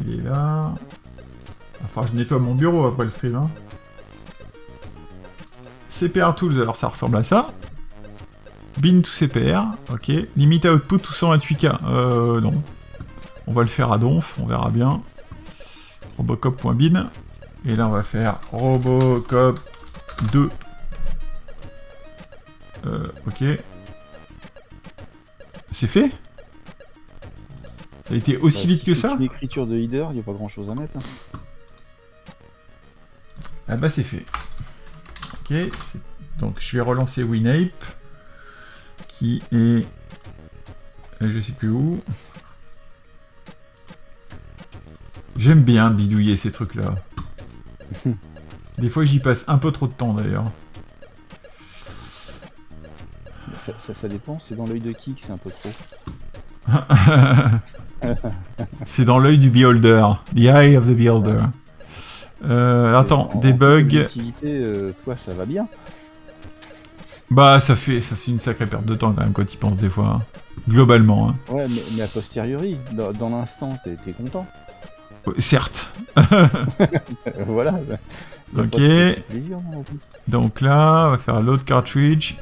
Speaker 1: Il est là. Enfin, je nettoie mon bureau après le stream, hein. CPR Tools, alors ça ressemble à ça. Bin to CPR, ok. Limit output tout 128K. Non. On va le faire à donf, on verra bien. Robocop.bin. Et là, on va faire Robocop 2. Ok. C'est fait? Ça a été aussi vite que ça?
Speaker 4: Une écriture de header, il n'y a pas grand chose à mettre. Hein.
Speaker 1: Ah bah c'est fait. Ok. Donc je vais relancer Winape. Qui est... Je sais plus où. J'aime bien bidouiller ces trucs-là. Des fois j'y passe un peu trop de temps d'ailleurs.
Speaker 4: Ça dépend, c'est dans l'œil de qui que c'est un peu trop.
Speaker 1: C'est dans l'œil du beholder. The eye of the beholder. Attends, debug.
Speaker 4: Toi, ça va bien.
Speaker 1: Bah, ça fait une sacrée perte de temps quand même, quand tu y penses des fois. Hein. Globalement. Hein.
Speaker 4: Ouais, mais a posteriori, dans l'instant, t'es content.
Speaker 1: Certes.
Speaker 4: Voilà. Y a
Speaker 1: Ok.
Speaker 4: pas de petit plaisir, non, plus.
Speaker 1: Donc là, on va faire load cartridge.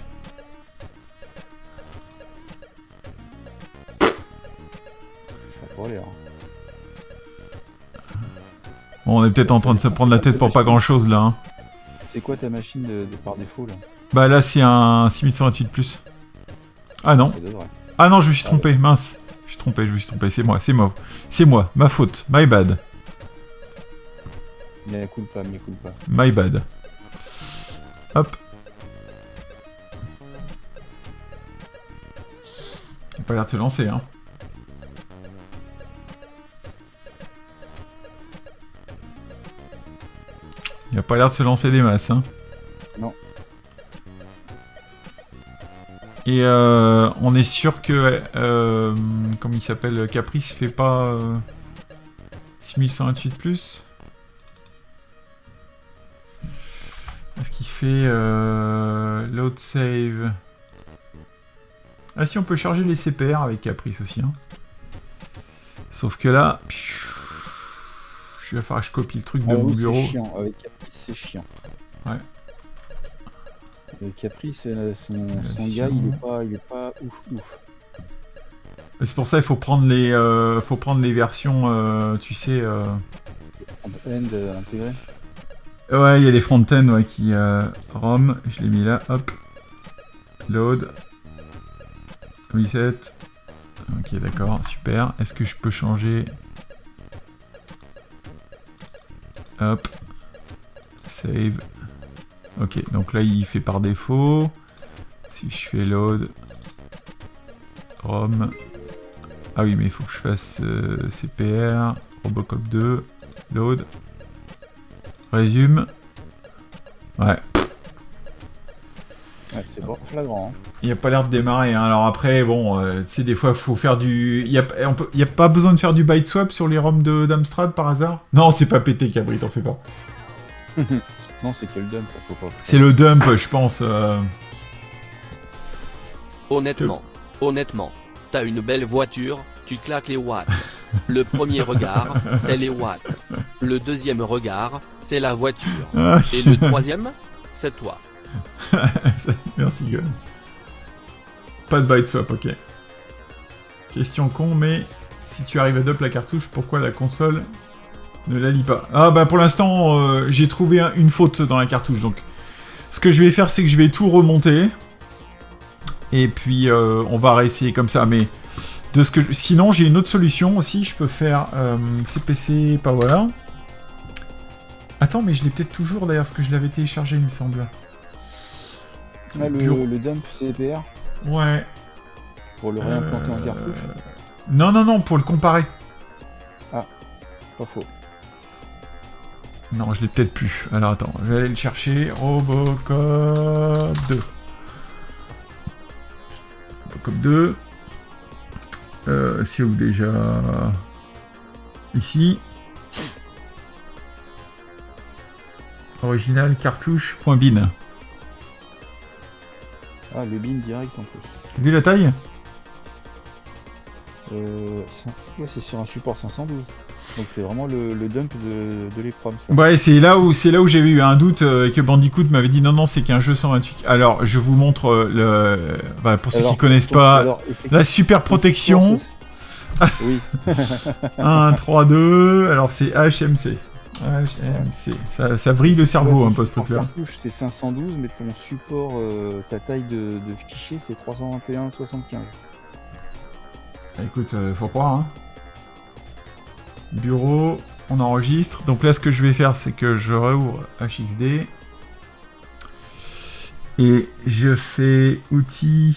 Speaker 4: Ça a pas l'air.
Speaker 1: Bon, on est peut-être en train de se prendre la tête pour pas grand-chose, là. Hein.
Speaker 4: C'est quoi ta machine de par défaut, là?
Speaker 1: Bah là, c'est un 6128+. Ah non.
Speaker 4: Ça devrait.
Speaker 1: Ah non, je me suis trompé, mince. Je me suis trompé, c'est moi. C'est moi, ma faute, my bad.
Speaker 4: Mea culpa, mea culpa.
Speaker 1: My bad. Hop. Il a pas l'air de se lancer, hein. Il a pas l'air de se lancer des masses, hein.
Speaker 4: Non.
Speaker 1: Et on est sûr que... comment il s'appelle, Caprice fait pas... 6128+. Est-ce qu'il fait load save? Ah si, on peut charger les CPR avec Caprice aussi. Hein. Sauf que là, je vais falloir que je copie le truc de mon bureau.
Speaker 4: C'est chiant. Avec Caprice, c'est chiant.
Speaker 1: Ouais.
Speaker 4: Caprice, son gars, il est pas ouf.
Speaker 1: C'est pour ça il faut prendre les versions, tu sais.
Speaker 4: Front-end intégré.
Speaker 1: Ouais, il y a des front-end ouais, qui... ROM, je l'ai mis là, hop. Load. Reset. Ok, d'accord, super. Est-ce que je peux changer... Hop. Save. Ok, donc là, il fait par défaut. Si je fais load... ROM... Ah oui, mais il faut que je fasse CPR, Robocop 2, load... Résume. Ouais.
Speaker 4: Ouais, c'est pas flagrant. Hein.
Speaker 1: Il n'y a pas l'air de démarrer. Hein. Alors après, bon, tu sais, des fois, il faut faire du... Il n'y a pas besoin de faire du byte swap sur les ROM d'Amstrad, par hasard? Non, c'est pas pété, Cabri, t'en fais pas.
Speaker 4: Non, c'est que le dump, faut pas.
Speaker 1: C'est le dump, je pense.
Speaker 3: Honnêtement, t'as une belle voiture, tu claques les watts. Le premier regard, c'est les watts. Le deuxième regard, c'est la voiture.
Speaker 1: Ah,
Speaker 3: Et le troisième, c'est toi.
Speaker 1: Merci, Gun. Pas de byte swap, ok. Question con, mais si tu arrives à dump la cartouche, pourquoi la console ne la lit pas? Ah bah pour l'instant, j'ai trouvé une faute dans la cartouche, donc ce que je vais faire, c'est que je vais tout remonter. Et puis, on va réessayer comme ça, mais... Sinon, j'ai une autre solution aussi, je peux faire CPC Power. Attends, mais je l'ai peut-être toujours d'ailleurs, parce que je l'avais téléchargé, il me semble.
Speaker 4: Ah, le dump CPR
Speaker 1: Ouais.
Speaker 4: Pour le réimplanter en cartouche.
Speaker 1: Non, pour le comparer.
Speaker 4: Ah, pas faux.
Speaker 1: Non, je l'ai peut-être plus. Alors attends, je vais aller le chercher. Robocop 2. Robocop 2. C'est où déjà? Ici. Original cartouche .bin.
Speaker 4: Ah, le bin direct en plus.
Speaker 1: Vu la taille?
Speaker 4: Ouais, c'est sur un support 512. Donc c'est vraiment le dump de l'EPROM, ça.
Speaker 1: Ouais, c'est là où j'avais eu un doute et que Bandicoot m'avait dit non, c'est qu'un jeu 128. Alors, je vous montre pour ceux qui connaissent pas, la super protection.
Speaker 4: Oui.
Speaker 1: 1, 3, 2, alors c'est HMC. HMC. Ça vrille le cerveau un peu ce truc-là.
Speaker 4: Cartouche, c'est 512, mais ton support, ta taille de fichier, c'est 321,75.
Speaker 1: Écoute, faut croire, hein. Bureau, on enregistre. Donc là, ce que je vais faire, c'est que je rouvre HXD. Et je fais outils...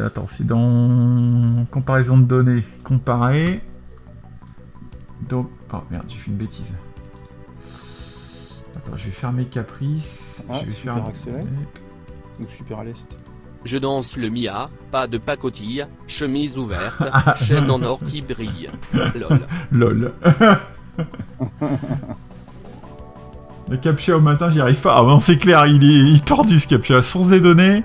Speaker 1: Attends, c'est dans comparaison de données. Comparer. Donc... Oh merde, j'ai fait une bêtise. Attends, je vais fermer Caprice.
Speaker 4: Ah,
Speaker 1: je vais
Speaker 4: super
Speaker 1: faire...
Speaker 4: accéléré. Ou super à l'est.
Speaker 3: Je danse le Mia, pas de pacotille, chemise ouverte, chaîne en or qui brille.
Speaker 1: LOL. Le CAPTCHA au matin, j'y arrive pas. Ah non, c'est clair, il est tordu ce CAPTCHA. Source des données.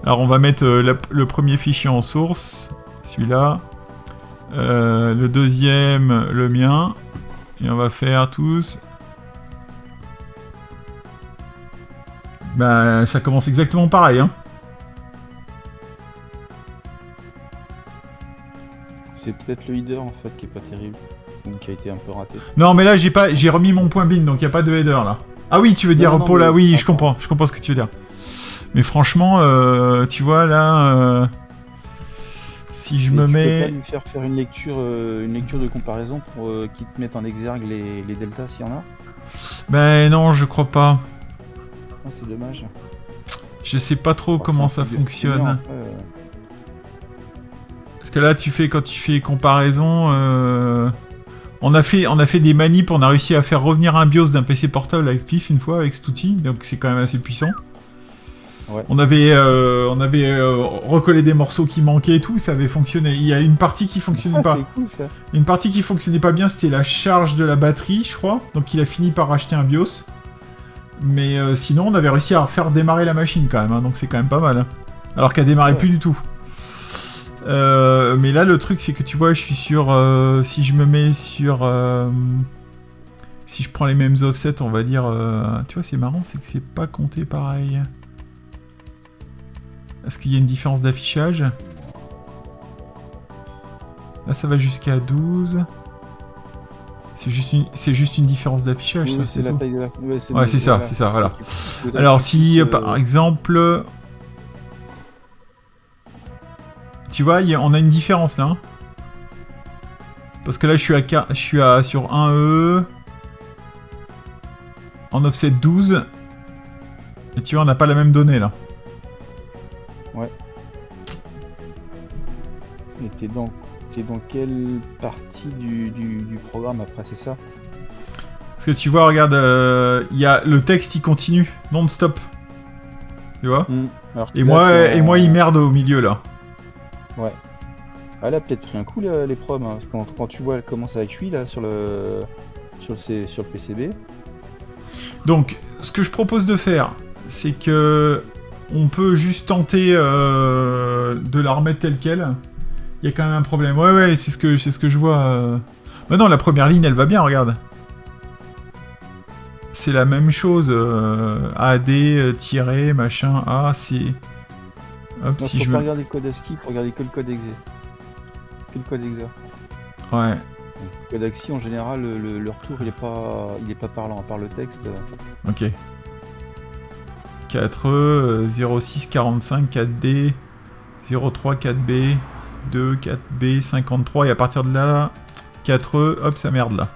Speaker 1: Alors on va mettre le premier fichier en source. Celui-là. Le deuxième, le mien. Et on va faire tous. Bah, ça commence exactement pareil, hein.
Speaker 4: C'est peut-être le header en fait qui est pas terrible, ou qui a été un peu raté.
Speaker 1: Non, mais là, j'ai remis mon point bin, donc il n'y a pas de header, là. Ah oui, tu veux dire
Speaker 4: Non,
Speaker 1: pour la...
Speaker 4: mais-
Speaker 1: Oui, je comprends ce que tu veux dire. Mais franchement, tu vois, là... si je
Speaker 4: Et
Speaker 1: me
Speaker 4: tu
Speaker 1: mets...
Speaker 4: peux pas lui faire une lecture de comparaison pour qu'il te mette en exergue les deltas s'il y en a.
Speaker 1: Ben non, je crois pas.
Speaker 4: Ah, c'est dommage.
Speaker 1: Je sais pas trop comment ça fonctionne.
Speaker 4: Après,
Speaker 1: Parce que là, quand tu fais comparaison... On a fait des manips, on a réussi à faire revenir un BIOS d'un PC portable avec PIF une fois, avec cet outil, donc c'est quand même assez puissant.
Speaker 4: Ouais.
Speaker 1: On avait recollé des morceaux qui manquaient et tout, ça avait fonctionné. Il y a une partie qui fonctionnait pas.
Speaker 4: C'est cool ça.
Speaker 1: Une partie qui fonctionnait pas bien, c'était la charge de la batterie, je crois. Donc il a fini par racheter un BIOS. Mais sinon, on avait réussi à faire démarrer la machine quand même, hein, donc c'est quand même pas mal. Hein. Alors qu'elle démarrait plus du tout. Mais là, le truc, c'est que tu vois, je suis sur... si je me mets sur... si je prends les mêmes offsets, on va dire... tu vois, c'est marrant, c'est que c'est pas compté pareil. Est-ce qu'il y a une différence d'affichage? Là, ça va jusqu'à 12. C'est juste une différence d'affichage,
Speaker 4: Oui,
Speaker 1: ça,
Speaker 4: c'est la
Speaker 1: tout.
Speaker 4: taille de la.
Speaker 1: Ouais, c'est ça, voilà. Alors, si, par exemple... Tu vois, on a une différence, là. Hein. Parce que là, je suis sur 1E... En offset 12. Et tu vois, on n'a pas la même donnée, là.
Speaker 4: Ouais. Et t'es dans quelle partie du programme après, c'est ça?
Speaker 1: Parce que tu vois, regarde, il y a le texte, il continue, non-stop. Tu vois
Speaker 4: Alors que
Speaker 1: et,
Speaker 4: là,
Speaker 1: moi, il merde au milieu, là.
Speaker 4: Ouais. Ah, là, peut-être pris un coup, là, les proms. Hein, quand tu vois, elle commence avec lui, là, sur le PCB.
Speaker 1: Donc, ce que je propose de faire, c'est que... On peut juste tenter de la remettre telle quelle. Il y a quand même un problème. Ouais, c'est ce que je vois. Mais non, la première ligne, elle va bien, regarde. C'est la même chose. AD, tiré, machin, A, C. Hop,
Speaker 4: Non,
Speaker 1: si
Speaker 4: faut
Speaker 1: je
Speaker 4: pas
Speaker 1: me...
Speaker 4: regarder le code ASCII, faut regarder que le code exe. Que le code exa.
Speaker 1: Ouais.
Speaker 4: Donc, le code ASCII, en général, le retour, il est pas parlant, à part le texte.
Speaker 1: Ok. 4E, 06, 45, 4D, 03, 4B, 2, 4B, 53, et à partir de là, 4E, hop, ça merde là.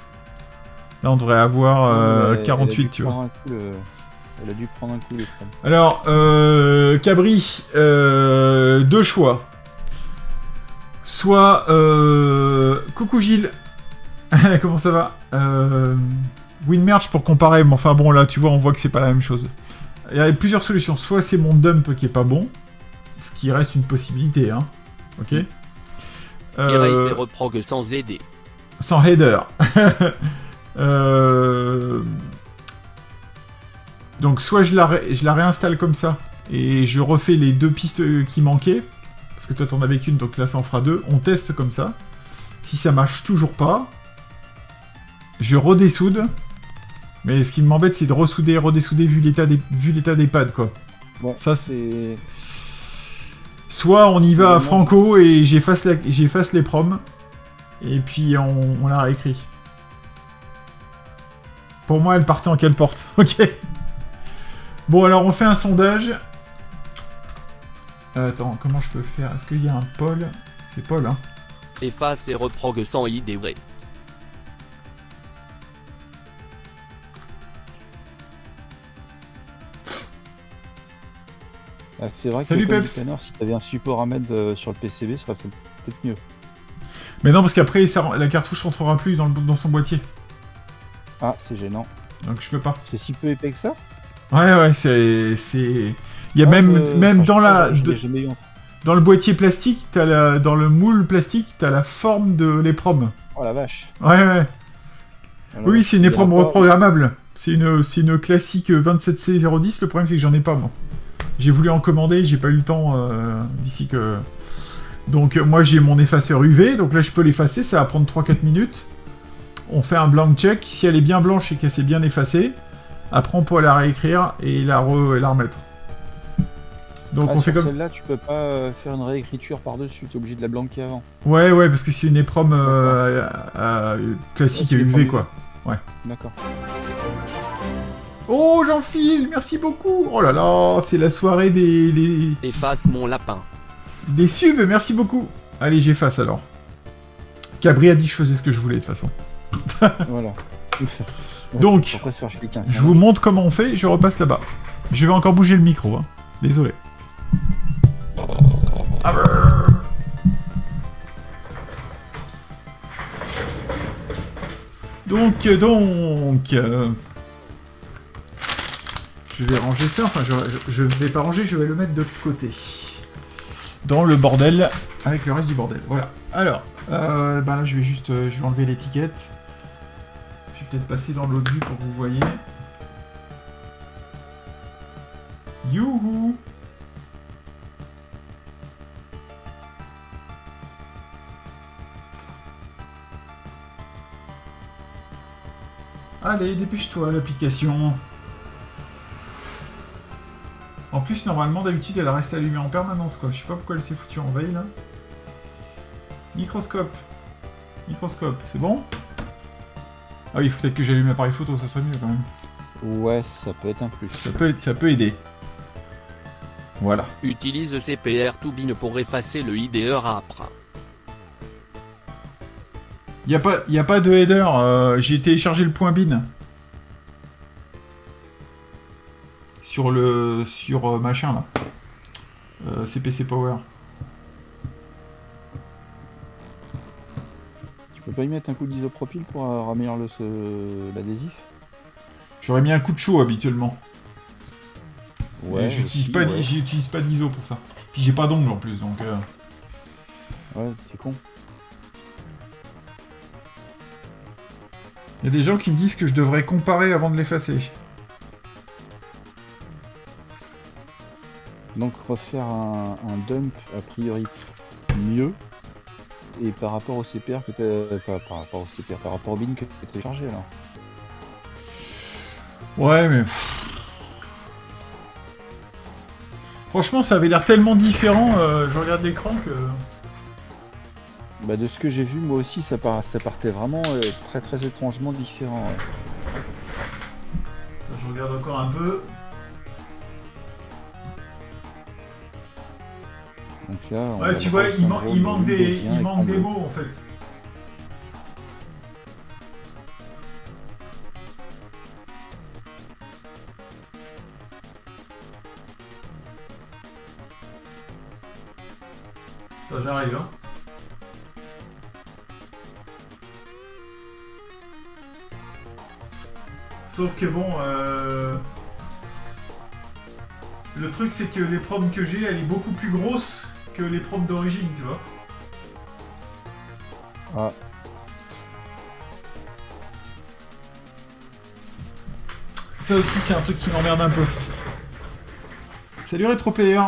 Speaker 1: Là, on devrait avoir 48, tu vois.
Speaker 4: Elle a dû prendre un coup, les proms.
Speaker 1: Alors, Cabri, deux choix. Soit, coucou Gilles, comment ça va WinMerge pour comparer, mais enfin bon, là, tu vois, on voit que c'est pas la même chose. Il y a plusieurs solutions. Soit c'est mon dump qui est pas bon, ce qui reste une possibilité, hein. Ok.
Speaker 3: Erase et reprog sans aider.
Speaker 1: Sans header. Donc soit je la réinstalle comme ça, et je refais les deux pistes qui manquaient, parce que toi t'en avais qu'une, donc là ça en fera deux. On teste comme ça. Si ça marche toujours pas, je redessoude. Mais ce qui m'embête, c'est de redessouder vu l'état des pads, quoi.
Speaker 4: Bon,
Speaker 1: ça,
Speaker 4: c'est...
Speaker 1: Soit on y va à franco et j'efface les proms, et puis on la réécrit. Pour moi, elle partait en quelle porte? Ok. Bon, alors on fait un sondage. Attends, comment je peux faire? Est-ce qu'il y a un Paul? C'est Paul, hein.
Speaker 3: Efface et reprog sans idée vrai.
Speaker 4: Ah, c'est vrai que
Speaker 1: Salut,
Speaker 4: le code
Speaker 1: Peps.
Speaker 4: du scanner, si t'avais un support à mettre sur le PCB, ce serait peut-être mieux.
Speaker 1: Mais non, parce qu'après, la cartouche rentrera plus dans son boîtier.
Speaker 4: Ah, c'est gênant.
Speaker 1: Donc je peux pas.
Speaker 4: C'est si peu épais que ça?
Speaker 1: Ouais, c'est... Il y a même dans la... Dans le boîtier plastique, dans le moule plastique, t'as la forme de l'EPROM.
Speaker 4: Oh la vache.
Speaker 1: Ouais.
Speaker 4: Alors,
Speaker 1: Oui, c'est une EPROM
Speaker 4: il y en a pas-
Speaker 1: reprogrammable. C'est une classique 27C010. Le problème, c'est que j'en ai pas, moi. J'ai voulu en commander, j'ai pas eu le temps d'ici que... Donc, moi, j'ai mon effaceur UV. Donc là, je peux l'effacer. Ça va prendre 3-4 minutes. On fait un blank check. Si elle est bien blanche et qu'elle s'est bien effacée, Après, on pourrait la réécrire et la remettre. Donc on fait comme...
Speaker 4: Celle-là, tu peux pas faire une réécriture par-dessus, t'es obligé de la blanquer avant.
Speaker 1: Ouais, parce que c'est une EPROM classique UV, quoi. Ouais.
Speaker 4: D'accord.
Speaker 1: Oh, j'enfile, merci beaucoup. Oh là là, c'est la soirée des
Speaker 3: Efface mon lapin.
Speaker 1: subs, merci beaucoup. Allez, j'efface alors. Cabri a dit que je faisais ce que je voulais de toute façon.
Speaker 4: Voilà.
Speaker 1: Donc,
Speaker 4: pourquoi se faire chier 15
Speaker 1: je vous montre comment on fait, je repasse là-bas. Je vais encore bouger le micro, hein. Désolé. Donc, je vais ranger ça, enfin je vais pas ranger, je vais le mettre de côté. Dans le bordel, avec le reste du bordel, voilà. Alors, là je vais enlever l'étiquette. Je vais peut-être passer dans l'autre vue pour que vous voyez. Youhou! Allez, dépêche-toi, l'application. En plus, normalement, d'habitude, elle reste allumée en permanence, quoi. Je sais pas pourquoi elle s'est foutue en veille, là. Microscope. Microscope, c'est bon? Ah oui, il faut peut-être que j'allume l'appareil photo, ça serait mieux, quand même.
Speaker 4: Ouais, ça peut être un plus.
Speaker 1: Ça peut aider. Voilà.
Speaker 3: Utilise CPR to bin pour effacer le IDE RAPR.
Speaker 1: Y a pas de header, j'ai téléchargé le point bin. Sur machin, là. CPC Power.
Speaker 4: Tu peux pas y mettre un coup d'isopropyl pour ramollir l'adhésif?
Speaker 1: J'aurais mis un coup de chaud, habituellement.
Speaker 4: Ouais.
Speaker 1: Et j'utilise pas d'ISO pour ça. Puis j'ai pas d'ongles en plus, donc...
Speaker 4: Ouais, c'est con.
Speaker 1: Il y a des gens qui me disent que je devrais comparer avant de l'effacer.
Speaker 4: Donc refaire un dump a priori mieux. Et par rapport au CPR que t'as... par rapport au CPR, par rapport au bin que t'as téléchargé là.
Speaker 1: Ouais, mais... Franchement, ça avait l'air tellement différent, je regarde l'écran que...
Speaker 4: Bah de ce que j'ai vu, moi aussi, ça partait vraiment très très étrangement différent. Ouais.
Speaker 1: Je regarde encore un peu.
Speaker 4: Donc là,
Speaker 1: Ouais, tu vois, il manque des mots, en fait. J'arrive, hein. Sauf que bon, le truc c'est que les proms que j'ai, elle est beaucoup plus grosse que les proms d'origine, tu vois.
Speaker 4: Ah.
Speaker 1: Ça aussi c'est un truc qui m'emmerde un peu. Salut RetroPlayer.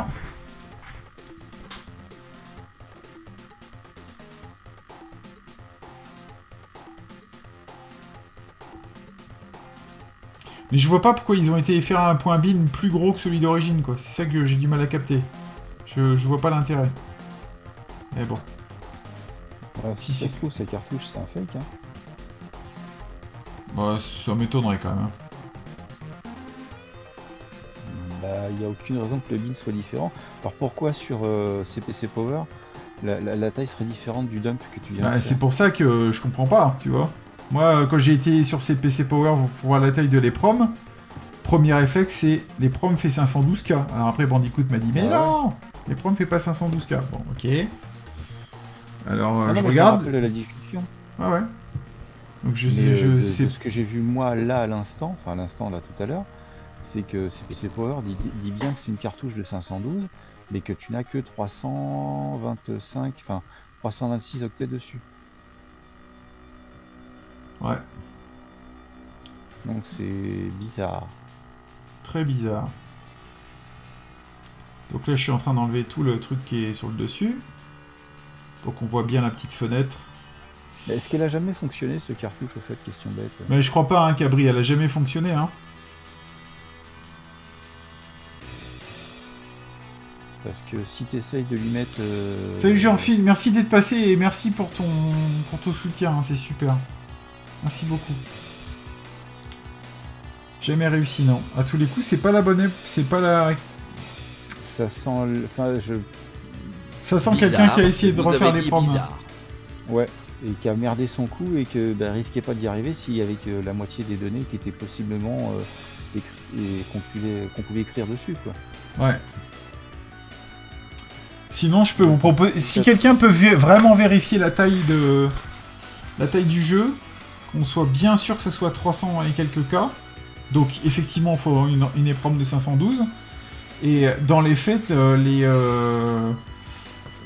Speaker 1: Mais je vois pas pourquoi ils ont été faire un point bin plus gros que celui d'origine, quoi. C'est ça que j'ai du mal à capter. Je vois pas l'intérêt. Mais bon.
Speaker 4: Si ça se trouve, ces cartouches, c'est un fake, hein.
Speaker 1: Bah, ça m'étonnerait quand même.
Speaker 4: Bah, il n'y a aucune raison que le bin soit différent. Alors pourquoi sur CPC Power, la taille serait différente du dump que tu viens de faire?
Speaker 1: C'est pour ça que je comprends pas, tu vois. Moi, quand j'ai été sur CPC Power pour voir la taille de l'EPROM, premier réflexe, c'est l'EPROM fait 512K. Alors après, Bandicoot m'a dit, mais non, l'EPROM fait pas 512K. Bon, ok. Alors, je regarde.
Speaker 4: La discussion.
Speaker 1: Ouais. Donc je sais...
Speaker 4: Ce que j'ai vu moi là à l'instant, enfin à l'instant là tout à l'heure, c'est que CPC Power dit bien que c'est une cartouche de 512, mais que tu n'as que 325, enfin 326 octets dessus.
Speaker 1: Ouais.
Speaker 4: Donc c'est bizarre.
Speaker 1: Très bizarre. Donc là, je suis en train d'enlever tout le truc qui est sur le dessus. Pour qu'on voit bien la petite fenêtre.
Speaker 4: Est-ce qu'elle a jamais fonctionné, ce cartouche, au fait, question bête?
Speaker 1: Mais je crois pas, hein, Cabri, elle a jamais fonctionné, hein.
Speaker 4: Parce que si tu essayes de lui mettre...
Speaker 1: Salut Jean-Phil, merci d'être passé et merci pour ton soutien, hein, c'est super. Merci beaucoup. Jamais réussi, non. À tous les coups, c'est pas la bonne... C'est pas la...
Speaker 4: Ça sent... Enfin,
Speaker 1: Ça sent quelqu'un qui a essayé de refaire les proms.
Speaker 4: Ouais, et qui a merdé son coup et que risquait pas d'y arriver si avec la moitié des données qui étaient possiblement qu'on pouvait écrire dessus, quoi.
Speaker 1: Ouais. Sinon, je peux vous proposer... Si quelqu'un peut vraiment vérifier la taille du jeu, qu'on soit bien sûr que ce soit 300 et quelques K, donc effectivement, il faut une EPROM de 512, et dans les faits,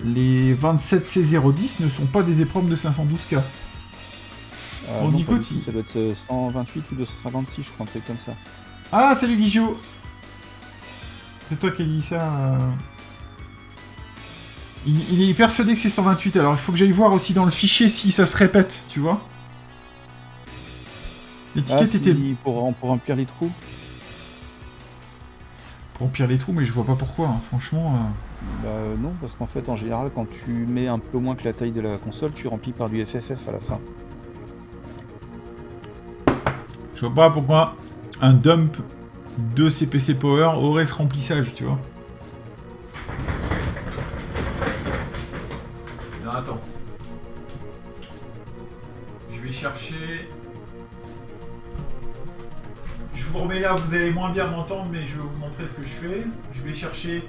Speaker 1: les 27C010 ne sont pas des EPROM de 512K. On
Speaker 4: non,
Speaker 1: écoute.
Speaker 4: Ça doit être 128 ou 256, je crois, un truc comme ça.
Speaker 1: Ah, salut Guijo. C'est toi qui as dit ça. Il est persuadé que c'est 128, alors il faut que j'aille voir aussi dans le fichier si ça se répète, tu vois. L'étiquette était...
Speaker 4: Pour remplir les trous.
Speaker 1: Pour remplir les trous, mais je vois pas pourquoi, hein. Franchement...
Speaker 4: non, parce qu'en fait, en général, quand tu mets un peu moins que la taille de la console, tu remplis par du FFF à la fin.
Speaker 1: Je vois pas pourquoi un dump de CPC Power aurait ce remplissage, tu vois. Non, attends. Je vais chercher... Je vous remets là, vous allez moins bien m'entendre, mais je vais vous montrer ce que je fais. Je vais chercher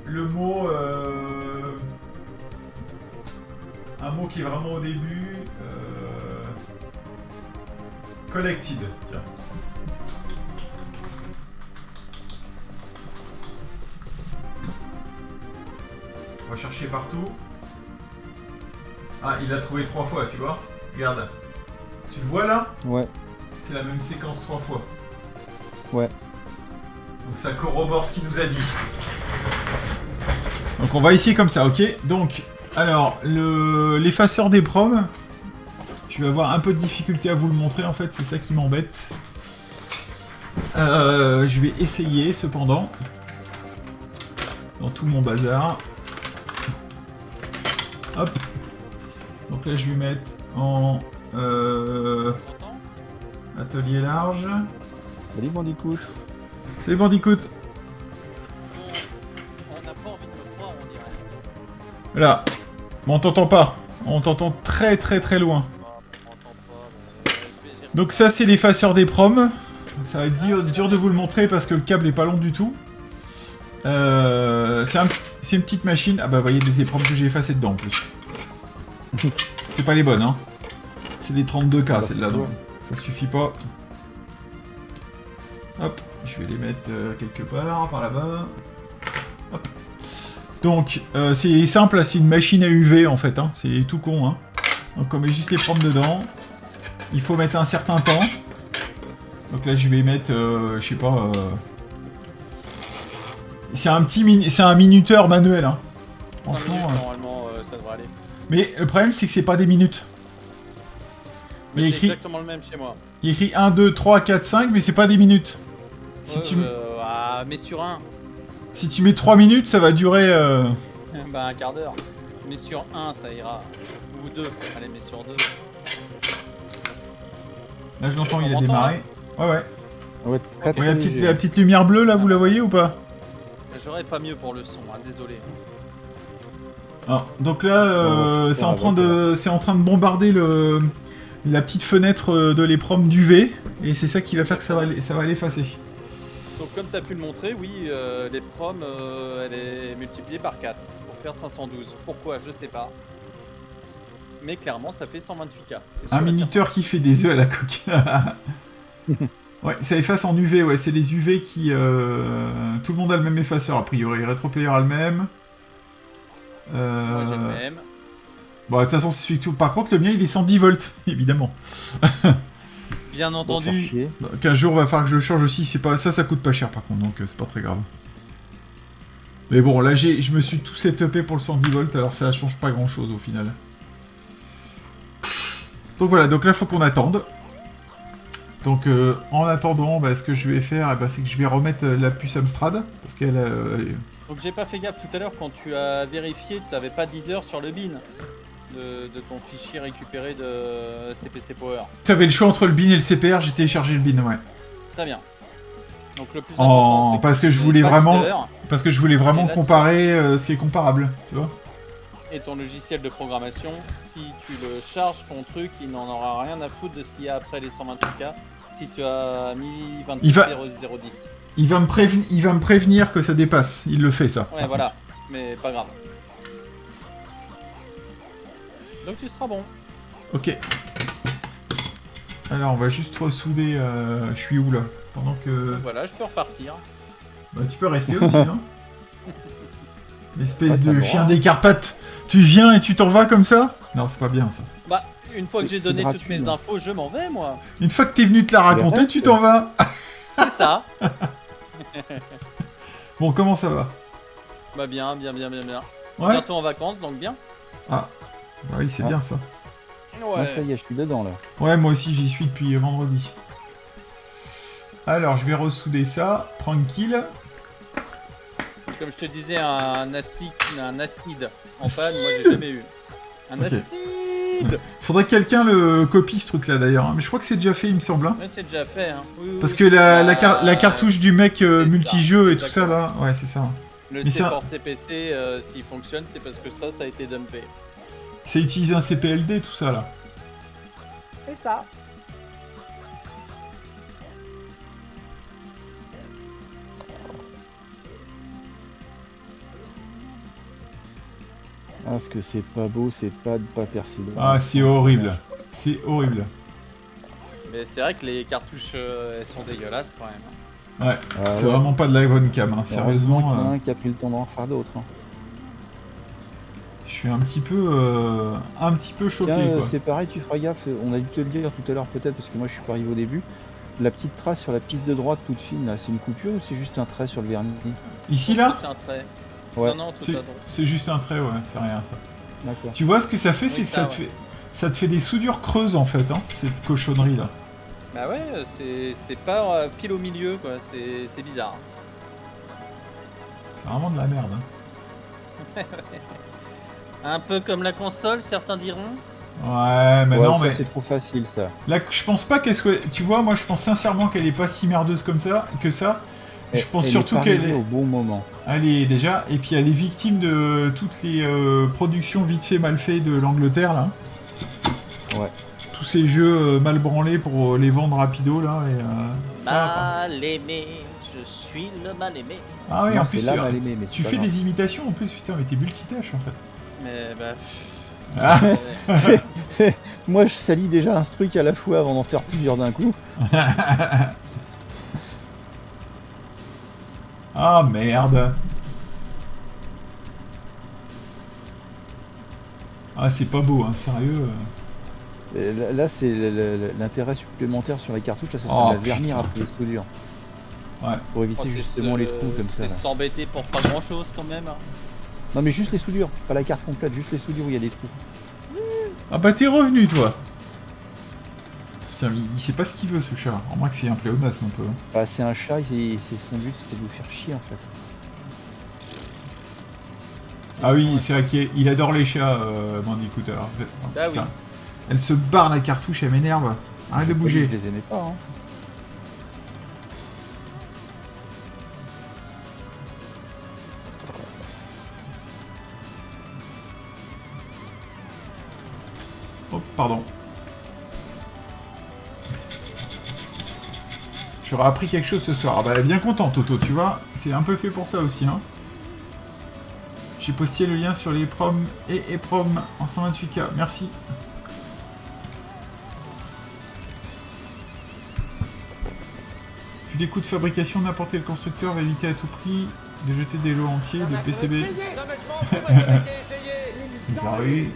Speaker 1: le mot... un mot qui est vraiment au début. Collected, tiens. On va chercher partout. Ah, il l'a trouvé 3 fois, tu vois. Regarde. Tu le vois là?
Speaker 4: Ouais.
Speaker 1: C'est la même séquence 3 fois.
Speaker 4: Ouais.
Speaker 1: Donc ça corrobore ce qu'il nous a dit. Donc on va essayer comme ça, ok? Donc, alors, l'effaceur des proms. Je vais avoir un peu de difficulté à vous le montrer, en fait, c'est ça qui m'embête. Je vais essayer, cependant. Dans tout mon bazar. Hop. Donc là, je vais mettre en... atelier large.
Speaker 4: Salut Bandicoot.
Speaker 1: Salut Bandicoot.
Speaker 5: On n'a pas envie de me croire, on dirait.
Speaker 1: Là. Bon, on t'entend pas. On t'entend très très très loin. Donc ça, c'est l'effaceur des proms. Ça va être dur de vous le montrer parce que le câble est pas long du tout. C'est une petite machine. Ah bah, vous voyez des EPROM que j'ai effacées dedans en plus. C'est pas les bonnes, hein. C'est des 32K, celle-là, donc ça suffit pas. Hop, je vais les mettre quelque part, par là-bas. Hop. Donc, c'est simple, là, c'est une machine à UV, en fait, hein. C'est tout con, hein. Donc, on met juste les proms dedans. Il faut mettre un certain temps. Donc là, je vais mettre, je sais pas... C'est un minuteur manuel, hein. Franchement...
Speaker 5: Minutes, normalement, ça devrait aller.
Speaker 1: Mais le problème, c'est que c'est pas des minutes.
Speaker 5: Mais c'est exactement le même chez moi.
Speaker 1: Il écrit 1, 2, 3, 4, 5, mais c'est pas des minutes.
Speaker 5: Mais sur 1.
Speaker 1: Si tu mets 3 minutes, ça va durer...
Speaker 5: Bah un quart d'heure. Mais sur 1, ça ira. Ou 2. Allez, mais sur 2.
Speaker 1: Là, je l'entends, il a démarré. Ouais, ouais.
Speaker 4: Ouais, très, très
Speaker 1: la petite lumière bleue, là, vous la voyez ou pas?
Speaker 5: J'aurais pas mieux pour le son, hein, désolé.
Speaker 1: Ah, donc là, c'est en train de bombarder la petite fenêtre de l'EPROM d'UV, et c'est ça qui va faire que ça va l'effacer.
Speaker 5: Donc comme tu as pu le montrer, oui, les proms, elle est multipliée par 4 pour faire 512. Pourquoi? Je sais pas. Mais clairement, ça fait 128K.
Speaker 1: Un minuteur qui fait des œufs à la coque. Ouais, ça efface en UV, ouais, c'est les UV qui... Tout le monde a le même effaceur, a priori. Retroplayer a le même.
Speaker 5: Moi, j'ai le même.
Speaker 1: Bon, de toute façon, c'est celui que tout... Par contre, le mien, il est 110 volts, évidemment.
Speaker 5: Bien entendu.
Speaker 1: Donc, un jour, il va falloir que je le change aussi. C'est pas... ça coûte pas cher, par contre, donc c'est pas très grave. Mais bon, là, je me suis tout setupé pour le 110 volts, alors ça change pas grand-chose, au final. Donc voilà, donc là, il faut qu'on attende. Donc en attendant, ce que je vais faire, c'est que je vais remettre la puce Amstrad, parce qu'elle
Speaker 5: Faut que j'ai pas fait gaffe tout à l'heure quand tu as vérifié, tu n'avais pas d'header sur le bin de ton fichier récupéré de CPC Power.
Speaker 1: T'avais le choix entre le bin et le CPR, j'ai téléchargé le bin, ouais.
Speaker 5: Très bien. Donc le plus important, c'est
Speaker 1: parce que je
Speaker 5: tu
Speaker 1: voulais
Speaker 5: n'aies pas
Speaker 1: vraiment,
Speaker 5: d'header
Speaker 1: parce que je voulais vraiment
Speaker 5: Et là,
Speaker 1: comparer ce qui est comparable, tu vois.
Speaker 5: et ton logiciel de programmation, si tu le charges ton truc, il n'en aura rien à foutre de ce qu'il y a après les 128K. Si tu as mis 26
Speaker 1: Il va-
Speaker 5: 0010.
Speaker 1: Il va me prévenir que ça dépasse. Il le fait, ça.
Speaker 5: Ouais,
Speaker 1: par
Speaker 5: voilà.
Speaker 1: contre.
Speaker 5: Mais pas grave. Donc tu seras bon.
Speaker 1: Ok. Alors, on va juste ressouder. Je suis où, là? Pendant que...
Speaker 5: Voilà, je peux repartir.
Speaker 1: Bah, tu peux rester aussi, hein. Espèce
Speaker 4: Ouais, t'as
Speaker 1: de
Speaker 4: le
Speaker 1: chien
Speaker 4: droit.
Speaker 1: des Carpates. Tu viens et tu t'en vas comme ça? Non, c'est pas bien, ça.
Speaker 5: Bah, une fois que j'ai
Speaker 4: c'est
Speaker 5: donné toutes
Speaker 4: gratuit,
Speaker 5: mes
Speaker 4: hein.
Speaker 5: infos, je m'en vais, moi.
Speaker 1: Une fois que t'es venu te la raconter,
Speaker 4: reste,
Speaker 1: tu t'en vas.
Speaker 5: C'est ça.
Speaker 1: Bon, comment ça va?
Speaker 5: Bah bien.
Speaker 1: Ouais.
Speaker 5: Bientôt en vacances, donc bien.
Speaker 1: Ah. Bah oui, c'est
Speaker 4: Ah.
Speaker 1: bien, ça.
Speaker 4: Moi, ça y est, je suis dedans là.
Speaker 1: Ouais, moi aussi, j'y suis depuis vendredi. Alors, je vais ressouder ça, tranquille.
Speaker 5: Comme je te disais, un acide en panne, moi j'ai jamais eu. Un
Speaker 1: Ok.
Speaker 5: acide.
Speaker 1: Faudrait que quelqu'un le copie, ce truc-là, d'ailleurs. hein. Mais je crois que c'est déjà fait, il me semble. hein.
Speaker 5: Mais c'est déjà fait, hein. Oui,
Speaker 1: Parce
Speaker 5: oui.
Speaker 1: que la
Speaker 5: Ah,
Speaker 1: cartouche du mec
Speaker 5: c'est ça,
Speaker 1: multijeu et tout ça,
Speaker 5: exactement.
Speaker 1: là... Ouais, c'est ça.
Speaker 5: Le
Speaker 1: Mais ça-
Speaker 5: C4 CPC, s'il fonctionne, c'est parce que ça a été dumpé.
Speaker 1: C'est utiliser un CPLD, tout ça, là.
Speaker 5: C'est ça.
Speaker 4: Ah, ce que c'est pas beau, c'est pas de pas percer.
Speaker 1: Ah, c'est horrible. C'est horrible.
Speaker 5: Mais c'est vrai que les cartouches, elles sont dégueulasses quand même.
Speaker 1: Ouais,
Speaker 4: Ah,
Speaker 1: c'est
Speaker 4: ouais.
Speaker 1: vraiment pas de la bonne cam, hein.
Speaker 4: Heureusement
Speaker 1: Sérieusement,
Speaker 4: qu'il y en a un qui a pris le temps d'en faire d'autres. Hein.
Speaker 1: je suis un petit peu choqué,
Speaker 4: Tiens,
Speaker 1: quoi.
Speaker 4: c'est pareil, tu feras gaffe, on a dû te le dire tout à l'heure peut-être, parce que moi je suis pas arrivé au début. La petite trace sur la piste de droite toute fine, là, c'est une coupure ou c'est juste un trait sur le vernis?
Speaker 1: Ici, là,
Speaker 5: C'est un trait.
Speaker 4: Ouais,
Speaker 5: Non, tout
Speaker 1: c'est
Speaker 5: à droite.
Speaker 1: c'est juste un trait, ouais, c'est rien, ça.
Speaker 4: d'accord.
Speaker 1: Tu vois, ce que ça fait, c'est que
Speaker 5: ça,
Speaker 1: ça te fait des soudures creuses, en fait, hein, cette cochonnerie-là.
Speaker 5: Bah ouais, c'est pas pile au milieu, quoi. C'est bizarre.
Speaker 1: C'est vraiment de la merde, hein.
Speaker 5: Un peu comme la console, certains diront.
Speaker 1: Ouais, mais
Speaker 4: Ouais,
Speaker 1: non,
Speaker 4: ça,
Speaker 1: mais...
Speaker 4: c'est trop facile ça.
Speaker 1: Là, je pense pas qu'elle soit... Tu vois, moi, je pense sincèrement qu'elle est pas si merdeuse comme ça, que ça. Je pense surtout qu'elle
Speaker 4: arrivée
Speaker 1: est...
Speaker 4: au bon moment.
Speaker 1: Elle est déjà... Et puis, elle est victime de toutes les productions vite fait, mal fait de l'Angleterre, là.
Speaker 4: Ouais.
Speaker 1: Tous ces jeux mal branlés pour les vendre rapido, là, et...
Speaker 5: Mal aimé, je suis le mal aimé.
Speaker 1: Ah ouais,
Speaker 4: Non,
Speaker 1: en
Speaker 4: c'est
Speaker 1: plus,
Speaker 4: là, mal aimé, mais
Speaker 1: tu
Speaker 4: c'est
Speaker 1: fais
Speaker 4: pas
Speaker 1: des imitations, en plus, putain, mais t'es multitâche, en fait.
Speaker 5: Mais bah.
Speaker 1: Ah.
Speaker 4: Moi, je salis déjà un truc à la fois avant d'en faire plusieurs d'un coup.
Speaker 1: Ah, merde. Ah, c'est pas beau, hein, sérieux.
Speaker 4: Et là, c'est l'intérêt supplémentaire sur la cartouche, là, ça
Speaker 1: Oh,
Speaker 4: sera de la vernir
Speaker 1: putain.
Speaker 4: après les soudures.
Speaker 1: Ouais.
Speaker 4: Pour éviter justement les trous comme ça.
Speaker 5: C'est
Speaker 4: là.
Speaker 5: s'embêter pour pas grand chose quand même.
Speaker 4: Non, mais juste les soudures, pas la carte complète, juste les soudures où il y a des trous.
Speaker 1: Ah bah t'es revenu, toi. Putain, il sait pas ce qu'il veut, ce chat. En moins que c'est un pléonasme, un peu. hein.
Speaker 4: Bah, c'est un chat et c'est son but, c'était de vous faire chier en fait.
Speaker 1: Ah oui, c'est vrai qu'il adore les chats, Bandicoot. Alors. Oh,
Speaker 5: Ah
Speaker 1: putain.
Speaker 5: oui.
Speaker 1: Elle se barre la cartouche, elle m'énerve. Arrête de
Speaker 4: Je
Speaker 1: bouger.
Speaker 4: les aimais pas, hein.
Speaker 1: Oh, pardon. J'aurais appris quelque chose ce soir. Ah bah, bien content, Toto, tu vois. C'est un peu fait pour ça aussi, hein. J'ai posté le lien sur les proms et EPROM en 128K. Merci. Vu les coûts de fabrication, n'importe quel constructeur va éviter à tout prix de jeter des lots entiers de PCB. Salut.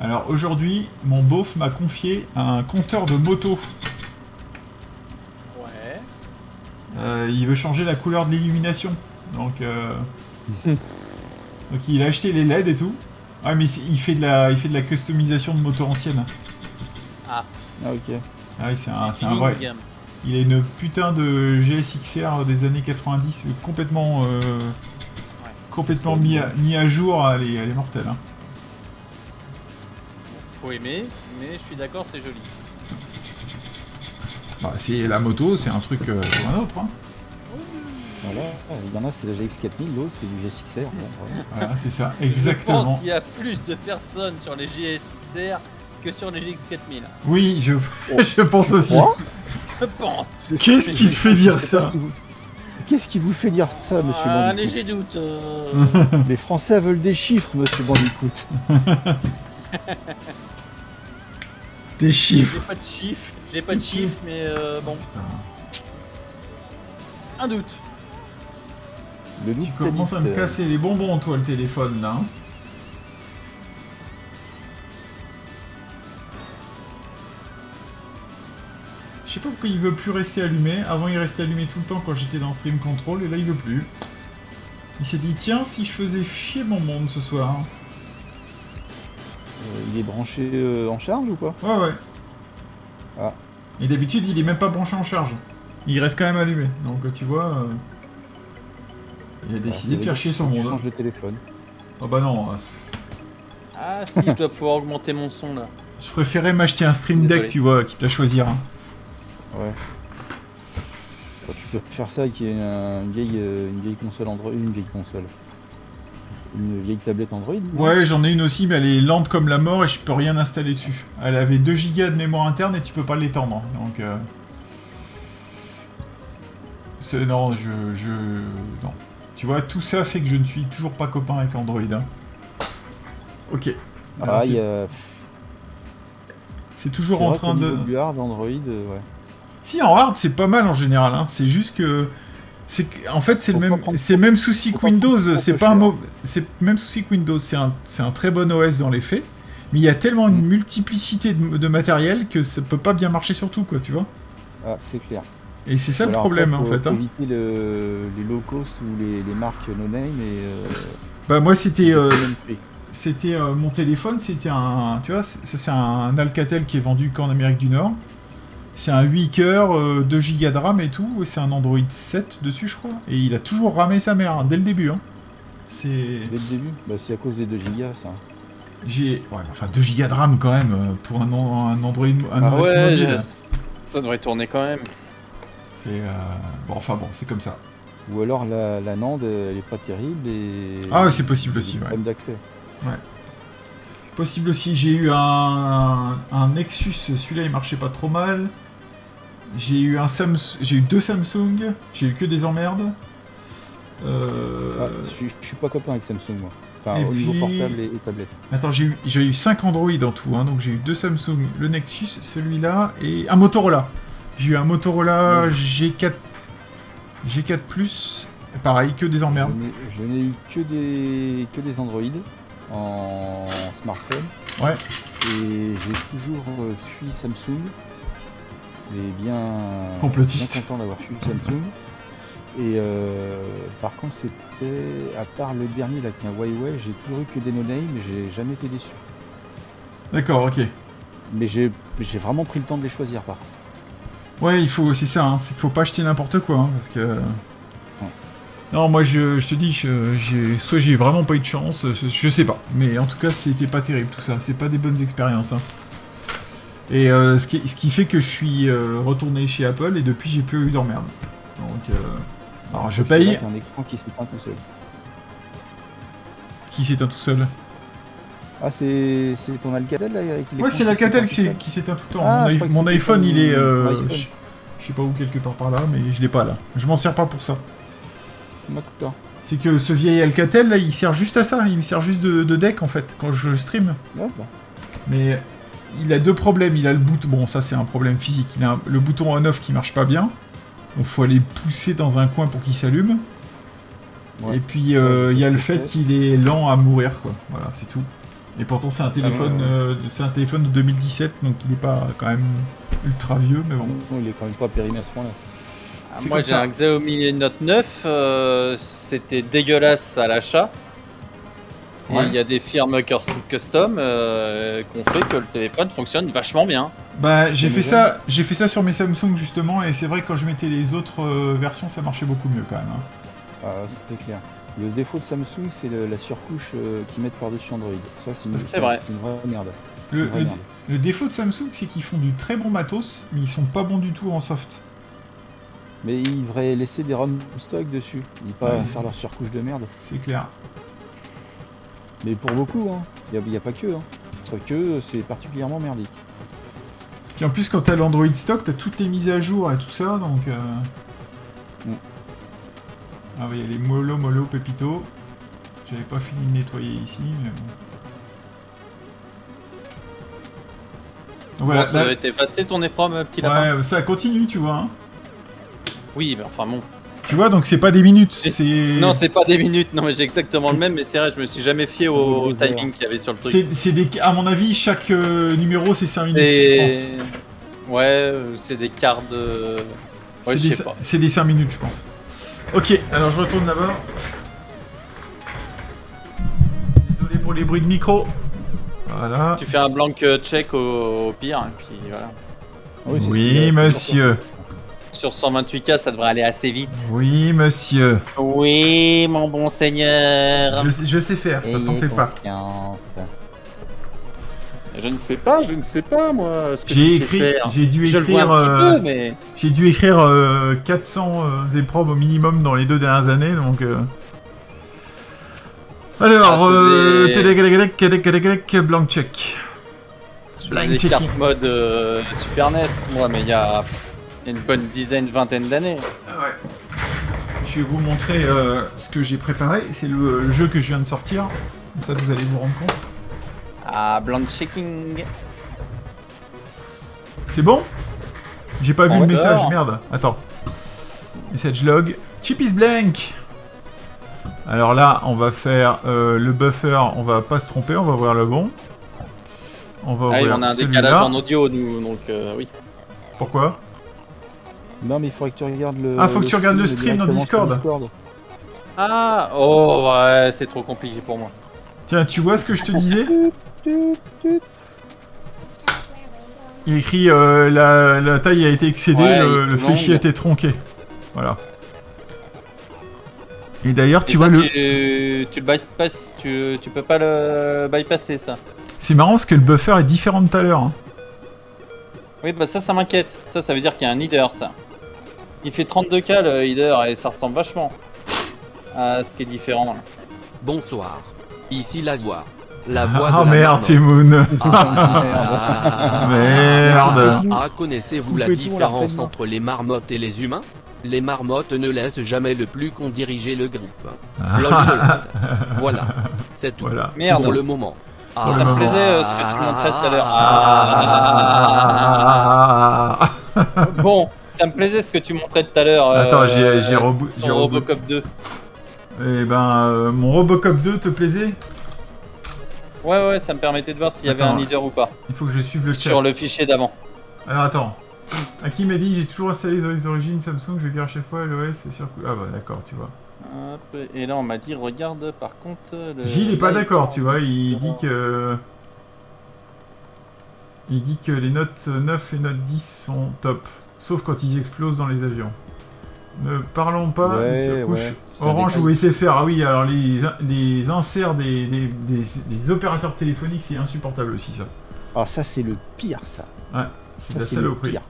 Speaker 1: Alors aujourd'hui, mon beauf m'a confié un compteur de moto.
Speaker 5: Ouais.
Speaker 1: Il veut changer la couleur de l'illumination. Donc, donc il a acheté les LED et tout. Ah mais il fait de la customisation de moto ancienne.
Speaker 5: Ah.
Speaker 4: Ah, ok.
Speaker 1: Ah oui, c'est un
Speaker 5: Fini de
Speaker 1: vrai.
Speaker 5: gamme.
Speaker 1: Il a une putain de GSXR des années 90 complètement mis à jour. Elle est mortelle. Hein.
Speaker 5: Faut aimer, mais je suis d'accord, c'est joli.
Speaker 1: Bah, c'est la moto, c'est un truc comme un autre. Hein.
Speaker 4: Voilà, il y en a, c'est la GX4000, l'autre, c'est du GSXR. Bon, voilà.
Speaker 1: Voilà, c'est ça,
Speaker 5: Je
Speaker 1: exactement.
Speaker 5: pense qu'il y a plus de personnes sur les GSXR que sur les GX4000.
Speaker 1: Oui, je pense aussi.
Speaker 4: Quoi
Speaker 5: Je pense.
Speaker 1: Qu'est-ce qui te fait dire ça?
Speaker 4: Qu'est-ce qui vous fait dire ça, monsieur
Speaker 5: Ah,
Speaker 4: Bandicoot?
Speaker 5: léger doute.
Speaker 4: Les Français veulent des chiffres, monsieur Bandicoot.
Speaker 1: Des
Speaker 5: J'ai
Speaker 1: chiffres.
Speaker 5: pas de chiffres. J'ai pas de chiffres, mais bon. Un doute.
Speaker 4: Le loup
Speaker 1: Tu commences à me casser les bonbons, toi, le téléphone, là. Hein. Je sais pas pourquoi il veut plus rester allumé. Avant, il restait allumé tout le temps quand j'étais dans Stream Control, et là, il veut plus. Il s'est dit, tiens, si je faisais chier mon monde ce soir.
Speaker 4: Il est branché en charge ou quoi?
Speaker 1: Ouais, ouais.
Speaker 4: Ah.
Speaker 1: Et d'habitude, il est même pas branché en charge. Il reste quand même allumé. Donc, tu vois... il a décidé de faire chier son monde.
Speaker 4: Change de téléphone.
Speaker 1: Oh bah non,
Speaker 5: Ah si, je dois pouvoir augmenter mon son là.
Speaker 1: je préférais m'acheter un Stream Deck,
Speaker 5: Désolé.
Speaker 1: tu vois, quitte à choisir. Hein.
Speaker 4: Ouais. Bah, tu peux faire ça avec une vieille console Android, une vieille console. Une vieille tablette Android. non?
Speaker 1: Ouais, j'en ai une aussi, mais elle est lente comme la mort et je peux rien installer dessus. Elle avait 2 Go de mémoire interne et tu peux pas l'étendre. Donc... Non, non. Tu vois, tout ça fait que je ne suis toujours pas copain avec Android. Hein. Ok. Alors,
Speaker 4: Ah, il y a...
Speaker 1: c'est toujours
Speaker 4: c'est
Speaker 1: en
Speaker 4: vrai
Speaker 1: train
Speaker 4: qu'au
Speaker 1: de...
Speaker 4: niveau du hard Android, ouais.
Speaker 1: Si, en hard, c'est pas mal en général. Hein. C'est juste que... En fait, c'est
Speaker 4: Faut
Speaker 1: le
Speaker 4: pas
Speaker 1: même,
Speaker 4: prendre-
Speaker 1: c'est le même souci
Speaker 4: faut
Speaker 1: que
Speaker 4: pas prendre
Speaker 1: Windows.
Speaker 4: trop
Speaker 1: C'est
Speaker 4: peu
Speaker 1: pas un
Speaker 4: cher.
Speaker 1: mot. C'est le même souci que Windows. C'est un très bon OS dans les faits, mais il y a tellement une multiplicité de matériel que ça peut pas bien marcher sur tout, quoi. Tu vois.
Speaker 4: Ah, c'est clair.
Speaker 1: Et c'est ça
Speaker 4: Ou
Speaker 1: le
Speaker 4: alors
Speaker 1: problème,
Speaker 4: après,
Speaker 1: en
Speaker 4: faut
Speaker 1: fait. Hein.
Speaker 4: éviter les low cost ou les marques no name et
Speaker 1: Bah moi, c'était
Speaker 4: même prix.
Speaker 1: mon téléphone. C'était un. Tu vois, ça c'est un Alcatel qui est vendu qu'en Amérique du Nord. C'est un 8 cœurs, 2 Go de RAM et tout. C'est un Android 7 dessus, je crois. Et il a toujours ramé sa mère hein, dès le début. Hein. C'est.
Speaker 4: Dès le début, bah, c'est à cause des 2 gigas ça.
Speaker 1: Enfin 2 Go de RAM quand même pour un Android, un
Speaker 5: Ah
Speaker 1: OS
Speaker 5: ouais,
Speaker 1: mobile.
Speaker 5: ça devrait tourner quand même.
Speaker 1: C'est bon, enfin bon, c'est comme ça.
Speaker 4: Ou alors la NAND elle est pas terrible et.
Speaker 1: Ah ouais, c'est possible
Speaker 4: il y a
Speaker 1: aussi,
Speaker 4: des
Speaker 1: ouais.
Speaker 4: problèmes d'accès.
Speaker 1: C'est possible aussi. J'ai eu un Nexus, celui-là il marchait pas trop mal. J'ai eu j'ai eu 2 Samsung. J'ai eu que des emmerdes.
Speaker 4: Ah, je suis pas copain avec Samsung moi. Enfin
Speaker 1: Et
Speaker 4: au niveau
Speaker 1: puis-
Speaker 4: portable et tablette.
Speaker 1: Attends, j'ai eu 5 Android en tout, hein, donc j'ai eu 2 Samsung, le Nexus, celui-là, et un Motorola. J'ai eu un Motorola
Speaker 4: Ouais.
Speaker 1: G4 Plus, pareil, que des emmerdes.
Speaker 4: Je n'ai eu que des Android en smartphone.
Speaker 1: Ouais.
Speaker 4: Et j'ai toujours fui Samsung. Et bien
Speaker 1: Complotiste.
Speaker 4: bien content d'avoir fui Samsung. Et par contre, c'était à part le dernier là qui est un Huawei, j'ai toujours eu que des no-name, mais j'ai jamais été déçu.
Speaker 1: D'accord, ok.
Speaker 4: Mais j'ai vraiment pris le temps de les choisir par contre.
Speaker 1: Ouais, il faut, c'est ça, hein, c'est qu'il faut pas acheter n'importe quoi, hein, parce que... Non, moi je te dis, soit j'ai vraiment pas eu de chance, je sais pas. Mais en tout cas, c'était pas terrible tout ça, c'est pas des bonnes expériences. Hein. Et ce qui fait que je suis retourné chez Apple et depuis j'ai plus eu d'emmerde. Donc, alors je paye.
Speaker 4: Un écran qui s'éteint tout seul.
Speaker 1: Qui s'éteint tout seul?
Speaker 4: Ah, c'est ton Alcatel là avec l'écran
Speaker 1: Ouais, c'est
Speaker 4: qui
Speaker 1: l'Alcatel
Speaker 4: s'éteint tout seul
Speaker 1: qui s'éteint tout le temps.
Speaker 4: Ah, je crois que
Speaker 1: Mon
Speaker 4: c'était
Speaker 1: iPhone,
Speaker 4: ton-
Speaker 1: il est.
Speaker 4: ton iPhone.
Speaker 1: Je sais pas où, quelque part par là, mais je l'ai pas là. Je m'en sers pas pour ça.
Speaker 4: D'accord.
Speaker 1: C'est que ce vieil Alcatel là, il sert juste à ça. Il me sert juste de deck en fait, quand je stream.
Speaker 4: Ouais, bah.
Speaker 1: Mais il a 2 problèmes. Il a le bouton. Bon, ça c'est un problème physique. Il a le bouton on-off qui marche pas bien. Donc faut aller le pousser dans un coin pour qu'il s'allume.
Speaker 4: Ouais.
Speaker 1: Et puis il y a le fait qu'il est lent à mourir, quoi. Voilà, c'est tout. Et pourtant c'est un téléphone, c'est un téléphone de 2017, donc il est pas quand même ultra vieux, mais bon.
Speaker 4: Non, il est quand même pas périmé à ce point-là.
Speaker 5: Ah,
Speaker 1: C'est
Speaker 5: moi
Speaker 1: comme
Speaker 5: j'ai
Speaker 1: ça.
Speaker 5: un Xiaomi Note 9, c'était dégueulasse à l'achat. Et
Speaker 1: Ouais.
Speaker 5: il y a des firmes custom qui ont fait que le téléphone fonctionne vachement bien.
Speaker 1: Bah, j'ai fait ça sur mes Samsung justement, et c'est vrai que quand je mettais les autres versions, ça marchait beaucoup mieux quand même. Hein.
Speaker 4: Ah, c'est clair. Le défaut de Samsung, c'est la surcouche qu'ils mettent par-dessus Android. Ça,
Speaker 5: C'est vrai.
Speaker 4: C'est une vraie merde.
Speaker 1: Le défaut de Samsung, c'est qu'ils font du très bon matos, mais ils sont pas bons du tout en soft.
Speaker 4: Mais ils devraient laisser des ROM stock dessus, et pas faire leur surcouche de merde.
Speaker 1: C'est clair.
Speaker 4: Mais pour beaucoup, hein. Il n'y a pas que. Hein. Sauf que c'est particulièrement merdique.
Speaker 1: Puis en plus, quand t'as l'Android stock, t'as toutes les mises à jour et tout ça, donc... Ah oui, il y a les mollo, pépito. J'avais pas fini de nettoyer ici, mais bon. Donc voilà,
Speaker 5: Ça doit être effacé ton EPROM, petit lapin.
Speaker 1: ouais, ça continue, tu vois. Hein.
Speaker 5: Oui, mais enfin bon.
Speaker 1: Tu vois, donc c'est pas des minutes, c'est...
Speaker 5: Non, c'est pas des minutes, non mais j'ai exactement le même, mais c'est vrai, je me suis jamais fié au
Speaker 4: des
Speaker 5: timing qu'il y avait sur le truc.
Speaker 1: C'est des... À mon avis, chaque numéro, c'est 5 minutes, je pense.
Speaker 5: Ouais, c'est des quarts de... Ouais, je sais pas.
Speaker 1: C'est des 5 minutes, je pense. Ok, alors je retourne là-bas. Désolé pour les bruits de micro. Voilà.
Speaker 5: Tu fais un blank check au pire, et puis voilà.
Speaker 1: Oui, monsieur.
Speaker 5: Sur 128K, ça devrait aller assez vite.
Speaker 1: Oui, monsieur.
Speaker 5: Oui, mon bon seigneur.
Speaker 1: Je sais faire, ça t'en fait pas.
Speaker 5: Je ne sais pas, moi, ce que
Speaker 1: J'ai
Speaker 5: tu sais faire.
Speaker 1: j'ai dû
Speaker 5: Je le vois
Speaker 1: écrire,
Speaker 5: un petit peu, mais...
Speaker 1: j'ai dû écrire 400 épreuves au minimum dans les 2 dernières années, donc. Alors, blank check.
Speaker 5: Blind des cartes mode Super NES, moi, mais il y a une bonne dizaine, vingtaine d'années.
Speaker 1: Ah ouais. Je vais vous montrer ce que j'ai préparé. C'est le jeu que je viens de sortir. Comme ça, vous allez vous rendre compte.
Speaker 5: Ah, blank checking.
Speaker 1: C'est bon? J'ai pas vu le message,
Speaker 5: d'accord.
Speaker 1: merde. Attends. Message log. Chip is blank. Alors là, on va faire le buffer. On va pas se tromper, on va ouvrir le bon. On va ouvrir
Speaker 5: On a un
Speaker 1: celui-là.
Speaker 5: décalage en audio, nous, donc oui.
Speaker 1: Pourquoi?
Speaker 4: Non, mais il faudrait que tu regardes le.
Speaker 1: Ah, faut que tu regardes le stream dans
Speaker 4: directement sur
Speaker 1: Discord.
Speaker 5: Ah, oh, ouais, c'est trop compliqué pour moi.
Speaker 1: Tiens, tu vois ce que je te disais? Il y a écrit la taille a été excédée,
Speaker 5: Ouais,
Speaker 1: le fichier a été tronqué. Voilà. Et d'ailleurs, tu vois
Speaker 5: tu le bypasses, tu peux pas le bypasser ça.
Speaker 1: C'est marrant parce que le buffer est différent de tout à l'heure. Hein.
Speaker 5: Oui, bah ça m'inquiète. Ça veut dire qu'il y a un header, ça. Il fait 32K le header et ça ressemble vachement à ce qui est différent. Là.
Speaker 3: Bonsoir. Ici la voix. La voix
Speaker 1: Ah
Speaker 3: de la
Speaker 1: merde,
Speaker 3: marmotte.
Speaker 1: Timoun.
Speaker 3: Ah,
Speaker 1: Merde.
Speaker 3: connaissez-vous la
Speaker 4: Coupez tout, on la refait
Speaker 3: différence
Speaker 4: demain.
Speaker 3: entre les marmottes et les humains? Les marmottes ne laissent jamais le plus qu'on diriger le groupe.
Speaker 1: Ah.
Speaker 3: Blognote. Voilà, c'est tout.
Speaker 1: Voilà.
Speaker 5: Merde.
Speaker 3: Pour le moment.
Speaker 5: Ça me plaisait ce que tu montrais tout à l'heure.
Speaker 1: Ah.
Speaker 5: Bon, ça me plaisait ce que tu montrais tout à l'heure.
Speaker 1: Attends, j'ai
Speaker 5: ton Robocop 2.
Speaker 1: Eh ben, mon Robocop 2 te plaisait?
Speaker 5: Ouais, ça me permettait de voir s'il y avait
Speaker 1: Attends.
Speaker 5: un header ou pas.
Speaker 1: Il faut que je suive le chat.
Speaker 5: Sur le fichier d'avant.
Speaker 1: Alors attends. Aki m'a dit j'ai toujours installé les OS d'origine Samsung, je vais dire à chaque fois l'OS c'est sur... Ah bah d'accord, tu vois.
Speaker 5: Hop, et là on m'a dit regarde par contre le...
Speaker 1: Gilles est pas d'accord, tu vois, il dit que... Il dit que les notes 9 et notes 10 sont top. Sauf quand ils explosent dans les avions. Ne parlons pas des surcouches
Speaker 4: c'est un
Speaker 1: Orange ou
Speaker 4: détail.
Speaker 1: SFR. Ah oui, alors les inserts des opérateurs téléphoniques, c'est insupportable aussi ça.
Speaker 4: Alors ça, c'est le pire, ça.
Speaker 1: Ouais, c'est de la
Speaker 4: Ça, c'est le
Speaker 1: saloperie.
Speaker 4: pire.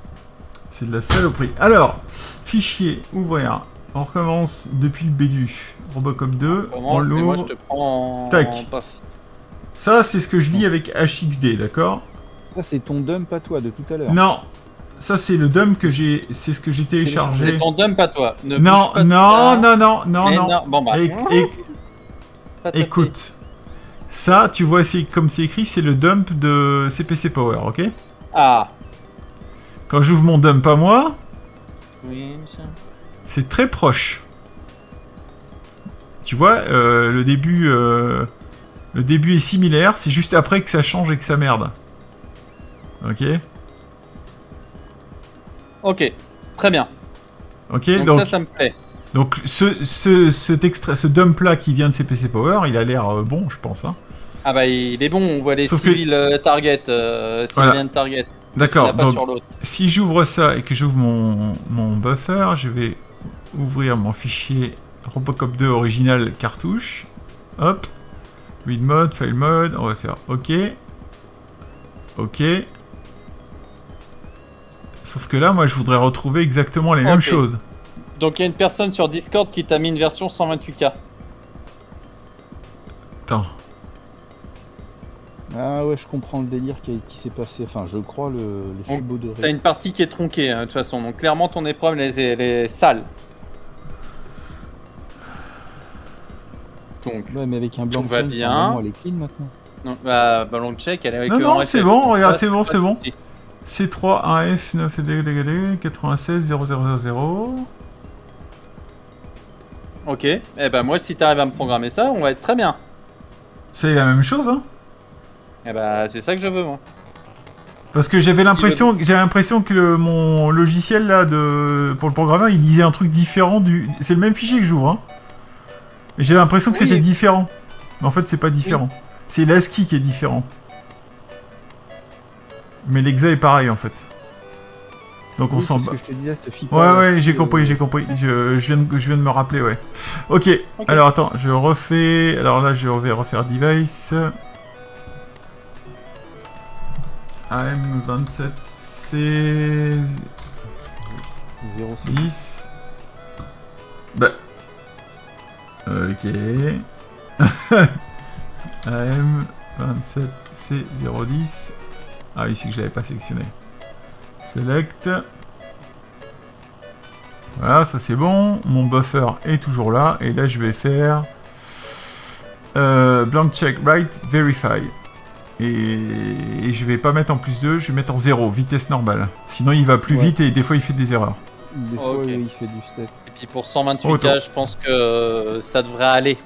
Speaker 1: C'est de la saloperie. Alors, fichier, ouvrir. On recommence depuis le début. Robocop 2, on
Speaker 5: Commence, mais moi je
Speaker 1: l'ouvre.
Speaker 5: te prends en...
Speaker 1: Tac.
Speaker 5: en paf.
Speaker 1: Ça, c'est ce que je lis avec HXD, d'accord?
Speaker 4: Ça, c'est ton dump à toi de tout à l'heure.
Speaker 1: Non, ça c'est le dump que j'ai... C'est ce que j'ai téléchargé.
Speaker 5: C'est ton dump à toi. Ne
Speaker 1: Non,
Speaker 5: bouge pas de
Speaker 1: non,
Speaker 5: ça.
Speaker 1: non, non, non,
Speaker 5: Mais
Speaker 1: non.
Speaker 5: Bon bah. Pas
Speaker 1: Écoute. Ça, tu vois, c'est comme c'est écrit, c'est le dump de CPC Power, ok?
Speaker 5: Ah.
Speaker 1: Quand j'ouvre mon dump à moi,
Speaker 5: Oui, monsieur.
Speaker 1: c'est très proche. Tu vois, le début est similaire, c'est juste après que ça change et que ça merde. Ok?
Speaker 5: Ok, très bien.
Speaker 1: Ok,
Speaker 5: Donc ça me plaît.
Speaker 1: donc ce dump là qui vient de CPC Power, il a l'air bon, je pense. Hein.
Speaker 5: Ah bah il est bon, on voit les
Speaker 1: Sauf que-
Speaker 5: civils target,
Speaker 1: Voilà.
Speaker 5: civilian target. Il
Speaker 1: D'accord,
Speaker 5: n'a pas
Speaker 1: donc
Speaker 5: sur l'autre.
Speaker 1: si j'ouvre ça et que j'ouvre mon buffer, je vais ouvrir mon fichier Robocop 2 original cartouche. Hop. Read mode, file mode, on va faire OK. OK. Sauf que là, moi, je voudrais retrouver exactement les mêmes
Speaker 5: Ok.
Speaker 1: choses.
Speaker 5: Donc il y a une personne sur Discord qui t'a mis une version 128K.
Speaker 1: Attends.
Speaker 4: Ah ouais, je comprends le délire qui s'est passé. Enfin, je crois les
Speaker 5: Donc,
Speaker 4: chubos de
Speaker 5: T'as une partie qui est tronquée, hein, de toute façon. Donc clairement, ton épreuve, elle est sale. Donc,
Speaker 4: Ouais, mais avec un blanc
Speaker 5: Tout va
Speaker 4: de
Speaker 5: bien.
Speaker 4: normalement, elle est clean maintenant.
Speaker 5: non, bah, ballon de check, elle est avec
Speaker 1: Non,
Speaker 5: le
Speaker 1: non,
Speaker 5: en
Speaker 1: c'est
Speaker 5: SF,
Speaker 1: bon,
Speaker 5: donc
Speaker 1: regarde,
Speaker 5: ça,
Speaker 1: c'est bon,
Speaker 5: pas
Speaker 1: c'est
Speaker 5: de
Speaker 1: bon.
Speaker 5: souci.
Speaker 1: C3 1F 9 96 000.
Speaker 5: Ok, eh ben moi, si t'arrives à me programmer ça, on va être très bien.
Speaker 1: C'est la même chose, hein.
Speaker 5: Eh ben, c'est ça que je veux, moi.
Speaker 1: Parce que j'avais l'impression que mon logiciel là pour le programmeur, il lisait un truc différent du. C'est le même fichier que j'ouvre, hein. Et j'ai l'impression que
Speaker 5: Oui.
Speaker 1: c'était différent. Mais en fait, c'est pas différent. C'est l'ASCII qui est différent. Mais l'exa est pareil en fait. Donc on
Speaker 4: Oui,
Speaker 1: s'en
Speaker 4: c'est ce
Speaker 1: bat.
Speaker 4: que je te disais, te fie
Speaker 1: Ouais,
Speaker 4: pas
Speaker 1: ouais,
Speaker 4: à-
Speaker 1: j'ai compris. Je viens de me rappeler, ouais. Ok,
Speaker 5: Ok.
Speaker 1: alors attends, je refais. Alors là, je vais refaire device. AM27, C.
Speaker 4: 0,6.
Speaker 1: 10. Bah. Ok. AM27C010. Ah, ici que je l'avais pas sélectionné. Select. Voilà, ça c'est bon. Mon buffer est toujours là. Et là, je vais faire blank check write verify. Et je vais pas mettre en +2, je vais mettre en 0, vitesse normale. Sinon, il va plus
Speaker 4: Ouais.
Speaker 1: vite et des fois, il fait des erreurs.
Speaker 4: Des fois,
Speaker 5: Ok.
Speaker 4: il fait du step.
Speaker 5: Et puis pour 128K,
Speaker 1: Autant.
Speaker 5: je pense que ça devrait aller.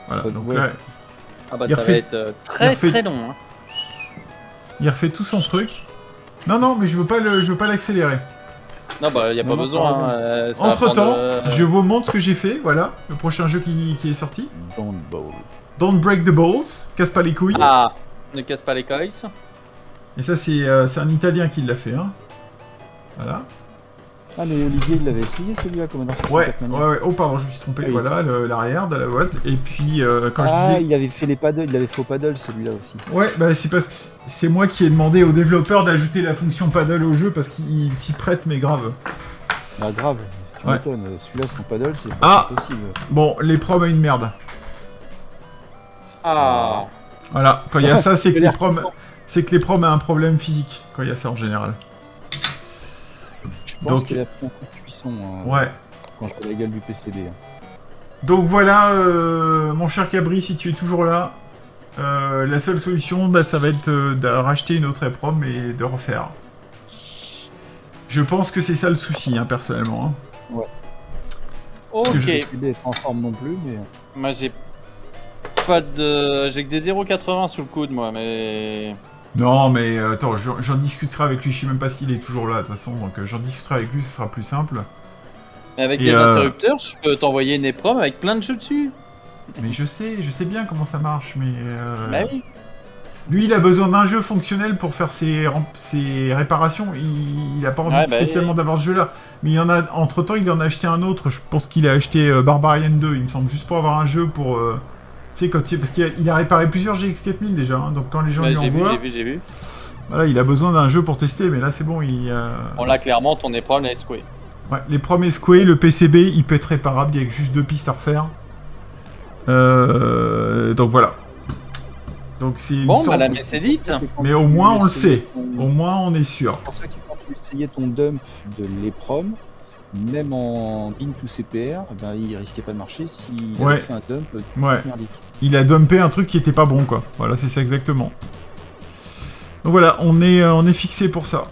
Speaker 1: Voilà,
Speaker 4: Ça
Speaker 1: donc
Speaker 4: devrait.
Speaker 1: là,
Speaker 5: Ah bah
Speaker 1: Il
Speaker 5: ça
Speaker 1: refait-
Speaker 5: va être très
Speaker 1: refait-
Speaker 5: très long. Hein.
Speaker 1: il refait tout son truc. Non, non, mais je veux pas l'accélérer.
Speaker 5: Non bah y a pas
Speaker 4: Non, non,
Speaker 5: besoin.
Speaker 4: pardon.
Speaker 5: Ça va
Speaker 1: Entre-temps,
Speaker 5: prendre,
Speaker 1: je vous montre ce que j'ai fait. Voilà, le prochain jeu qui est sorti.
Speaker 4: Don't bowl.
Speaker 1: Don't break the balls, casse pas les couilles.
Speaker 5: Ah, ne casse pas les couilles.
Speaker 1: Et ça, c'est un Italien qui l'a fait. Hein. Voilà.
Speaker 4: Ah, mais Olivier, il l'avait essayé celui-là, Commodore 64
Speaker 1: Ouais,
Speaker 4: Mania.
Speaker 1: ouais, ouais. Oh, pardon, je me suis trompé.
Speaker 4: Ah oui.
Speaker 1: Voilà, l'arrière de la boîte. Et puis, quand je
Speaker 4: Ah,
Speaker 1: disais...
Speaker 4: il avait fait les paddles, il avait faux paddle celui-là aussi.
Speaker 1: Ouais, bah c'est parce que c'est moi qui ai demandé aux développeurs d'ajouter la fonction paddle au jeu parce qu'il s'y prête, mais grave.
Speaker 4: Ah, grave, tu
Speaker 1: Ouais.
Speaker 4: m'étonnes. Celui-là sans paddle, c'est
Speaker 1: Ah.
Speaker 4: pas possible.
Speaker 1: Bon, les proms a une merde.
Speaker 5: Ah.
Speaker 1: Voilà, quand il y a ça, c'est que
Speaker 4: Il a
Speaker 1: les
Speaker 4: l'air
Speaker 1: proms...
Speaker 4: content.
Speaker 1: C'est que les proms a un problème physique, quand il y a ça en général.
Speaker 4: Je pense
Speaker 1: Donc-
Speaker 4: qu'il a pris un coup de cuisson
Speaker 1: Ouais.
Speaker 4: quand je fais la gueule du PCB. hein.
Speaker 1: Donc voilà, mon cher Cabri, si tu es toujours là, la seule solution, bah, ça va être de racheter une autre EPROM et de refaire. Je pense que c'est ça le souci, hein, personnellement. hein.
Speaker 5: Ok.
Speaker 1: que je-
Speaker 4: Le PCB est pas en forme non plus, mais
Speaker 5: Moi j'ai pas de. J'ai que des 0,80 sous le coude moi, mais.
Speaker 1: Non, mais attends, j'en discuterai avec lui, je sais même pas s'il est toujours là, de toute façon, donc j'en discuterai avec lui, ce sera plus simple.
Speaker 5: Mais avec
Speaker 1: Et,
Speaker 5: des interrupteurs, je peux t'envoyer une épreuve avec plein de jeux dessus.
Speaker 1: Mais je sais bien comment ça marche, mais...
Speaker 5: Bah oui.
Speaker 1: Lui, il a besoin d'un jeu fonctionnel pour faire ses réparations. Il a pas envie
Speaker 5: Ouais,
Speaker 1: spécialement
Speaker 5: oui.
Speaker 1: d'avoir ce jeu-là. Mais il y en a, entre-temps, il en a acheté un autre. Je pense qu'il a acheté Barbarian 2, il me semble, juste pour avoir un jeu pour... Tu sais, parce qu'il a réparé plusieurs GX4000 déjà. hein, donc quand les gens
Speaker 5: Bah,
Speaker 1: lui
Speaker 5: j'ai vu,
Speaker 1: envoient,
Speaker 5: j'ai vu.
Speaker 1: voilà, il a besoin d'un jeu pour tester. Mais là, c'est bon.
Speaker 5: Bon là clairement ton épreuve est square.
Speaker 1: Ouais, les premiers Square, le PCB, il peut être réparable. Il y a que juste 2 pistes à refaire. Donc voilà. Donc c'est une
Speaker 5: Bon
Speaker 1: sorte
Speaker 5: bah la
Speaker 1: de-
Speaker 5: messe est dite.
Speaker 1: Mais au moins, on le
Speaker 4: essayais
Speaker 1: sait.
Speaker 4: ton-
Speaker 1: Au moins, on est sûr.
Speaker 4: C'est pour ça que quand tu essayais ton dump de l'EPROM, même en bin to CPR, ben, il risquait pas de marcher s'il
Speaker 1: Ouais.
Speaker 4: avait fait un dump
Speaker 1: Ouais.
Speaker 4: merdique.
Speaker 1: Il a dumpé un truc qui était pas bon, quoi. Voilà, c'est ça exactement. Donc voilà, on est fixé pour ça.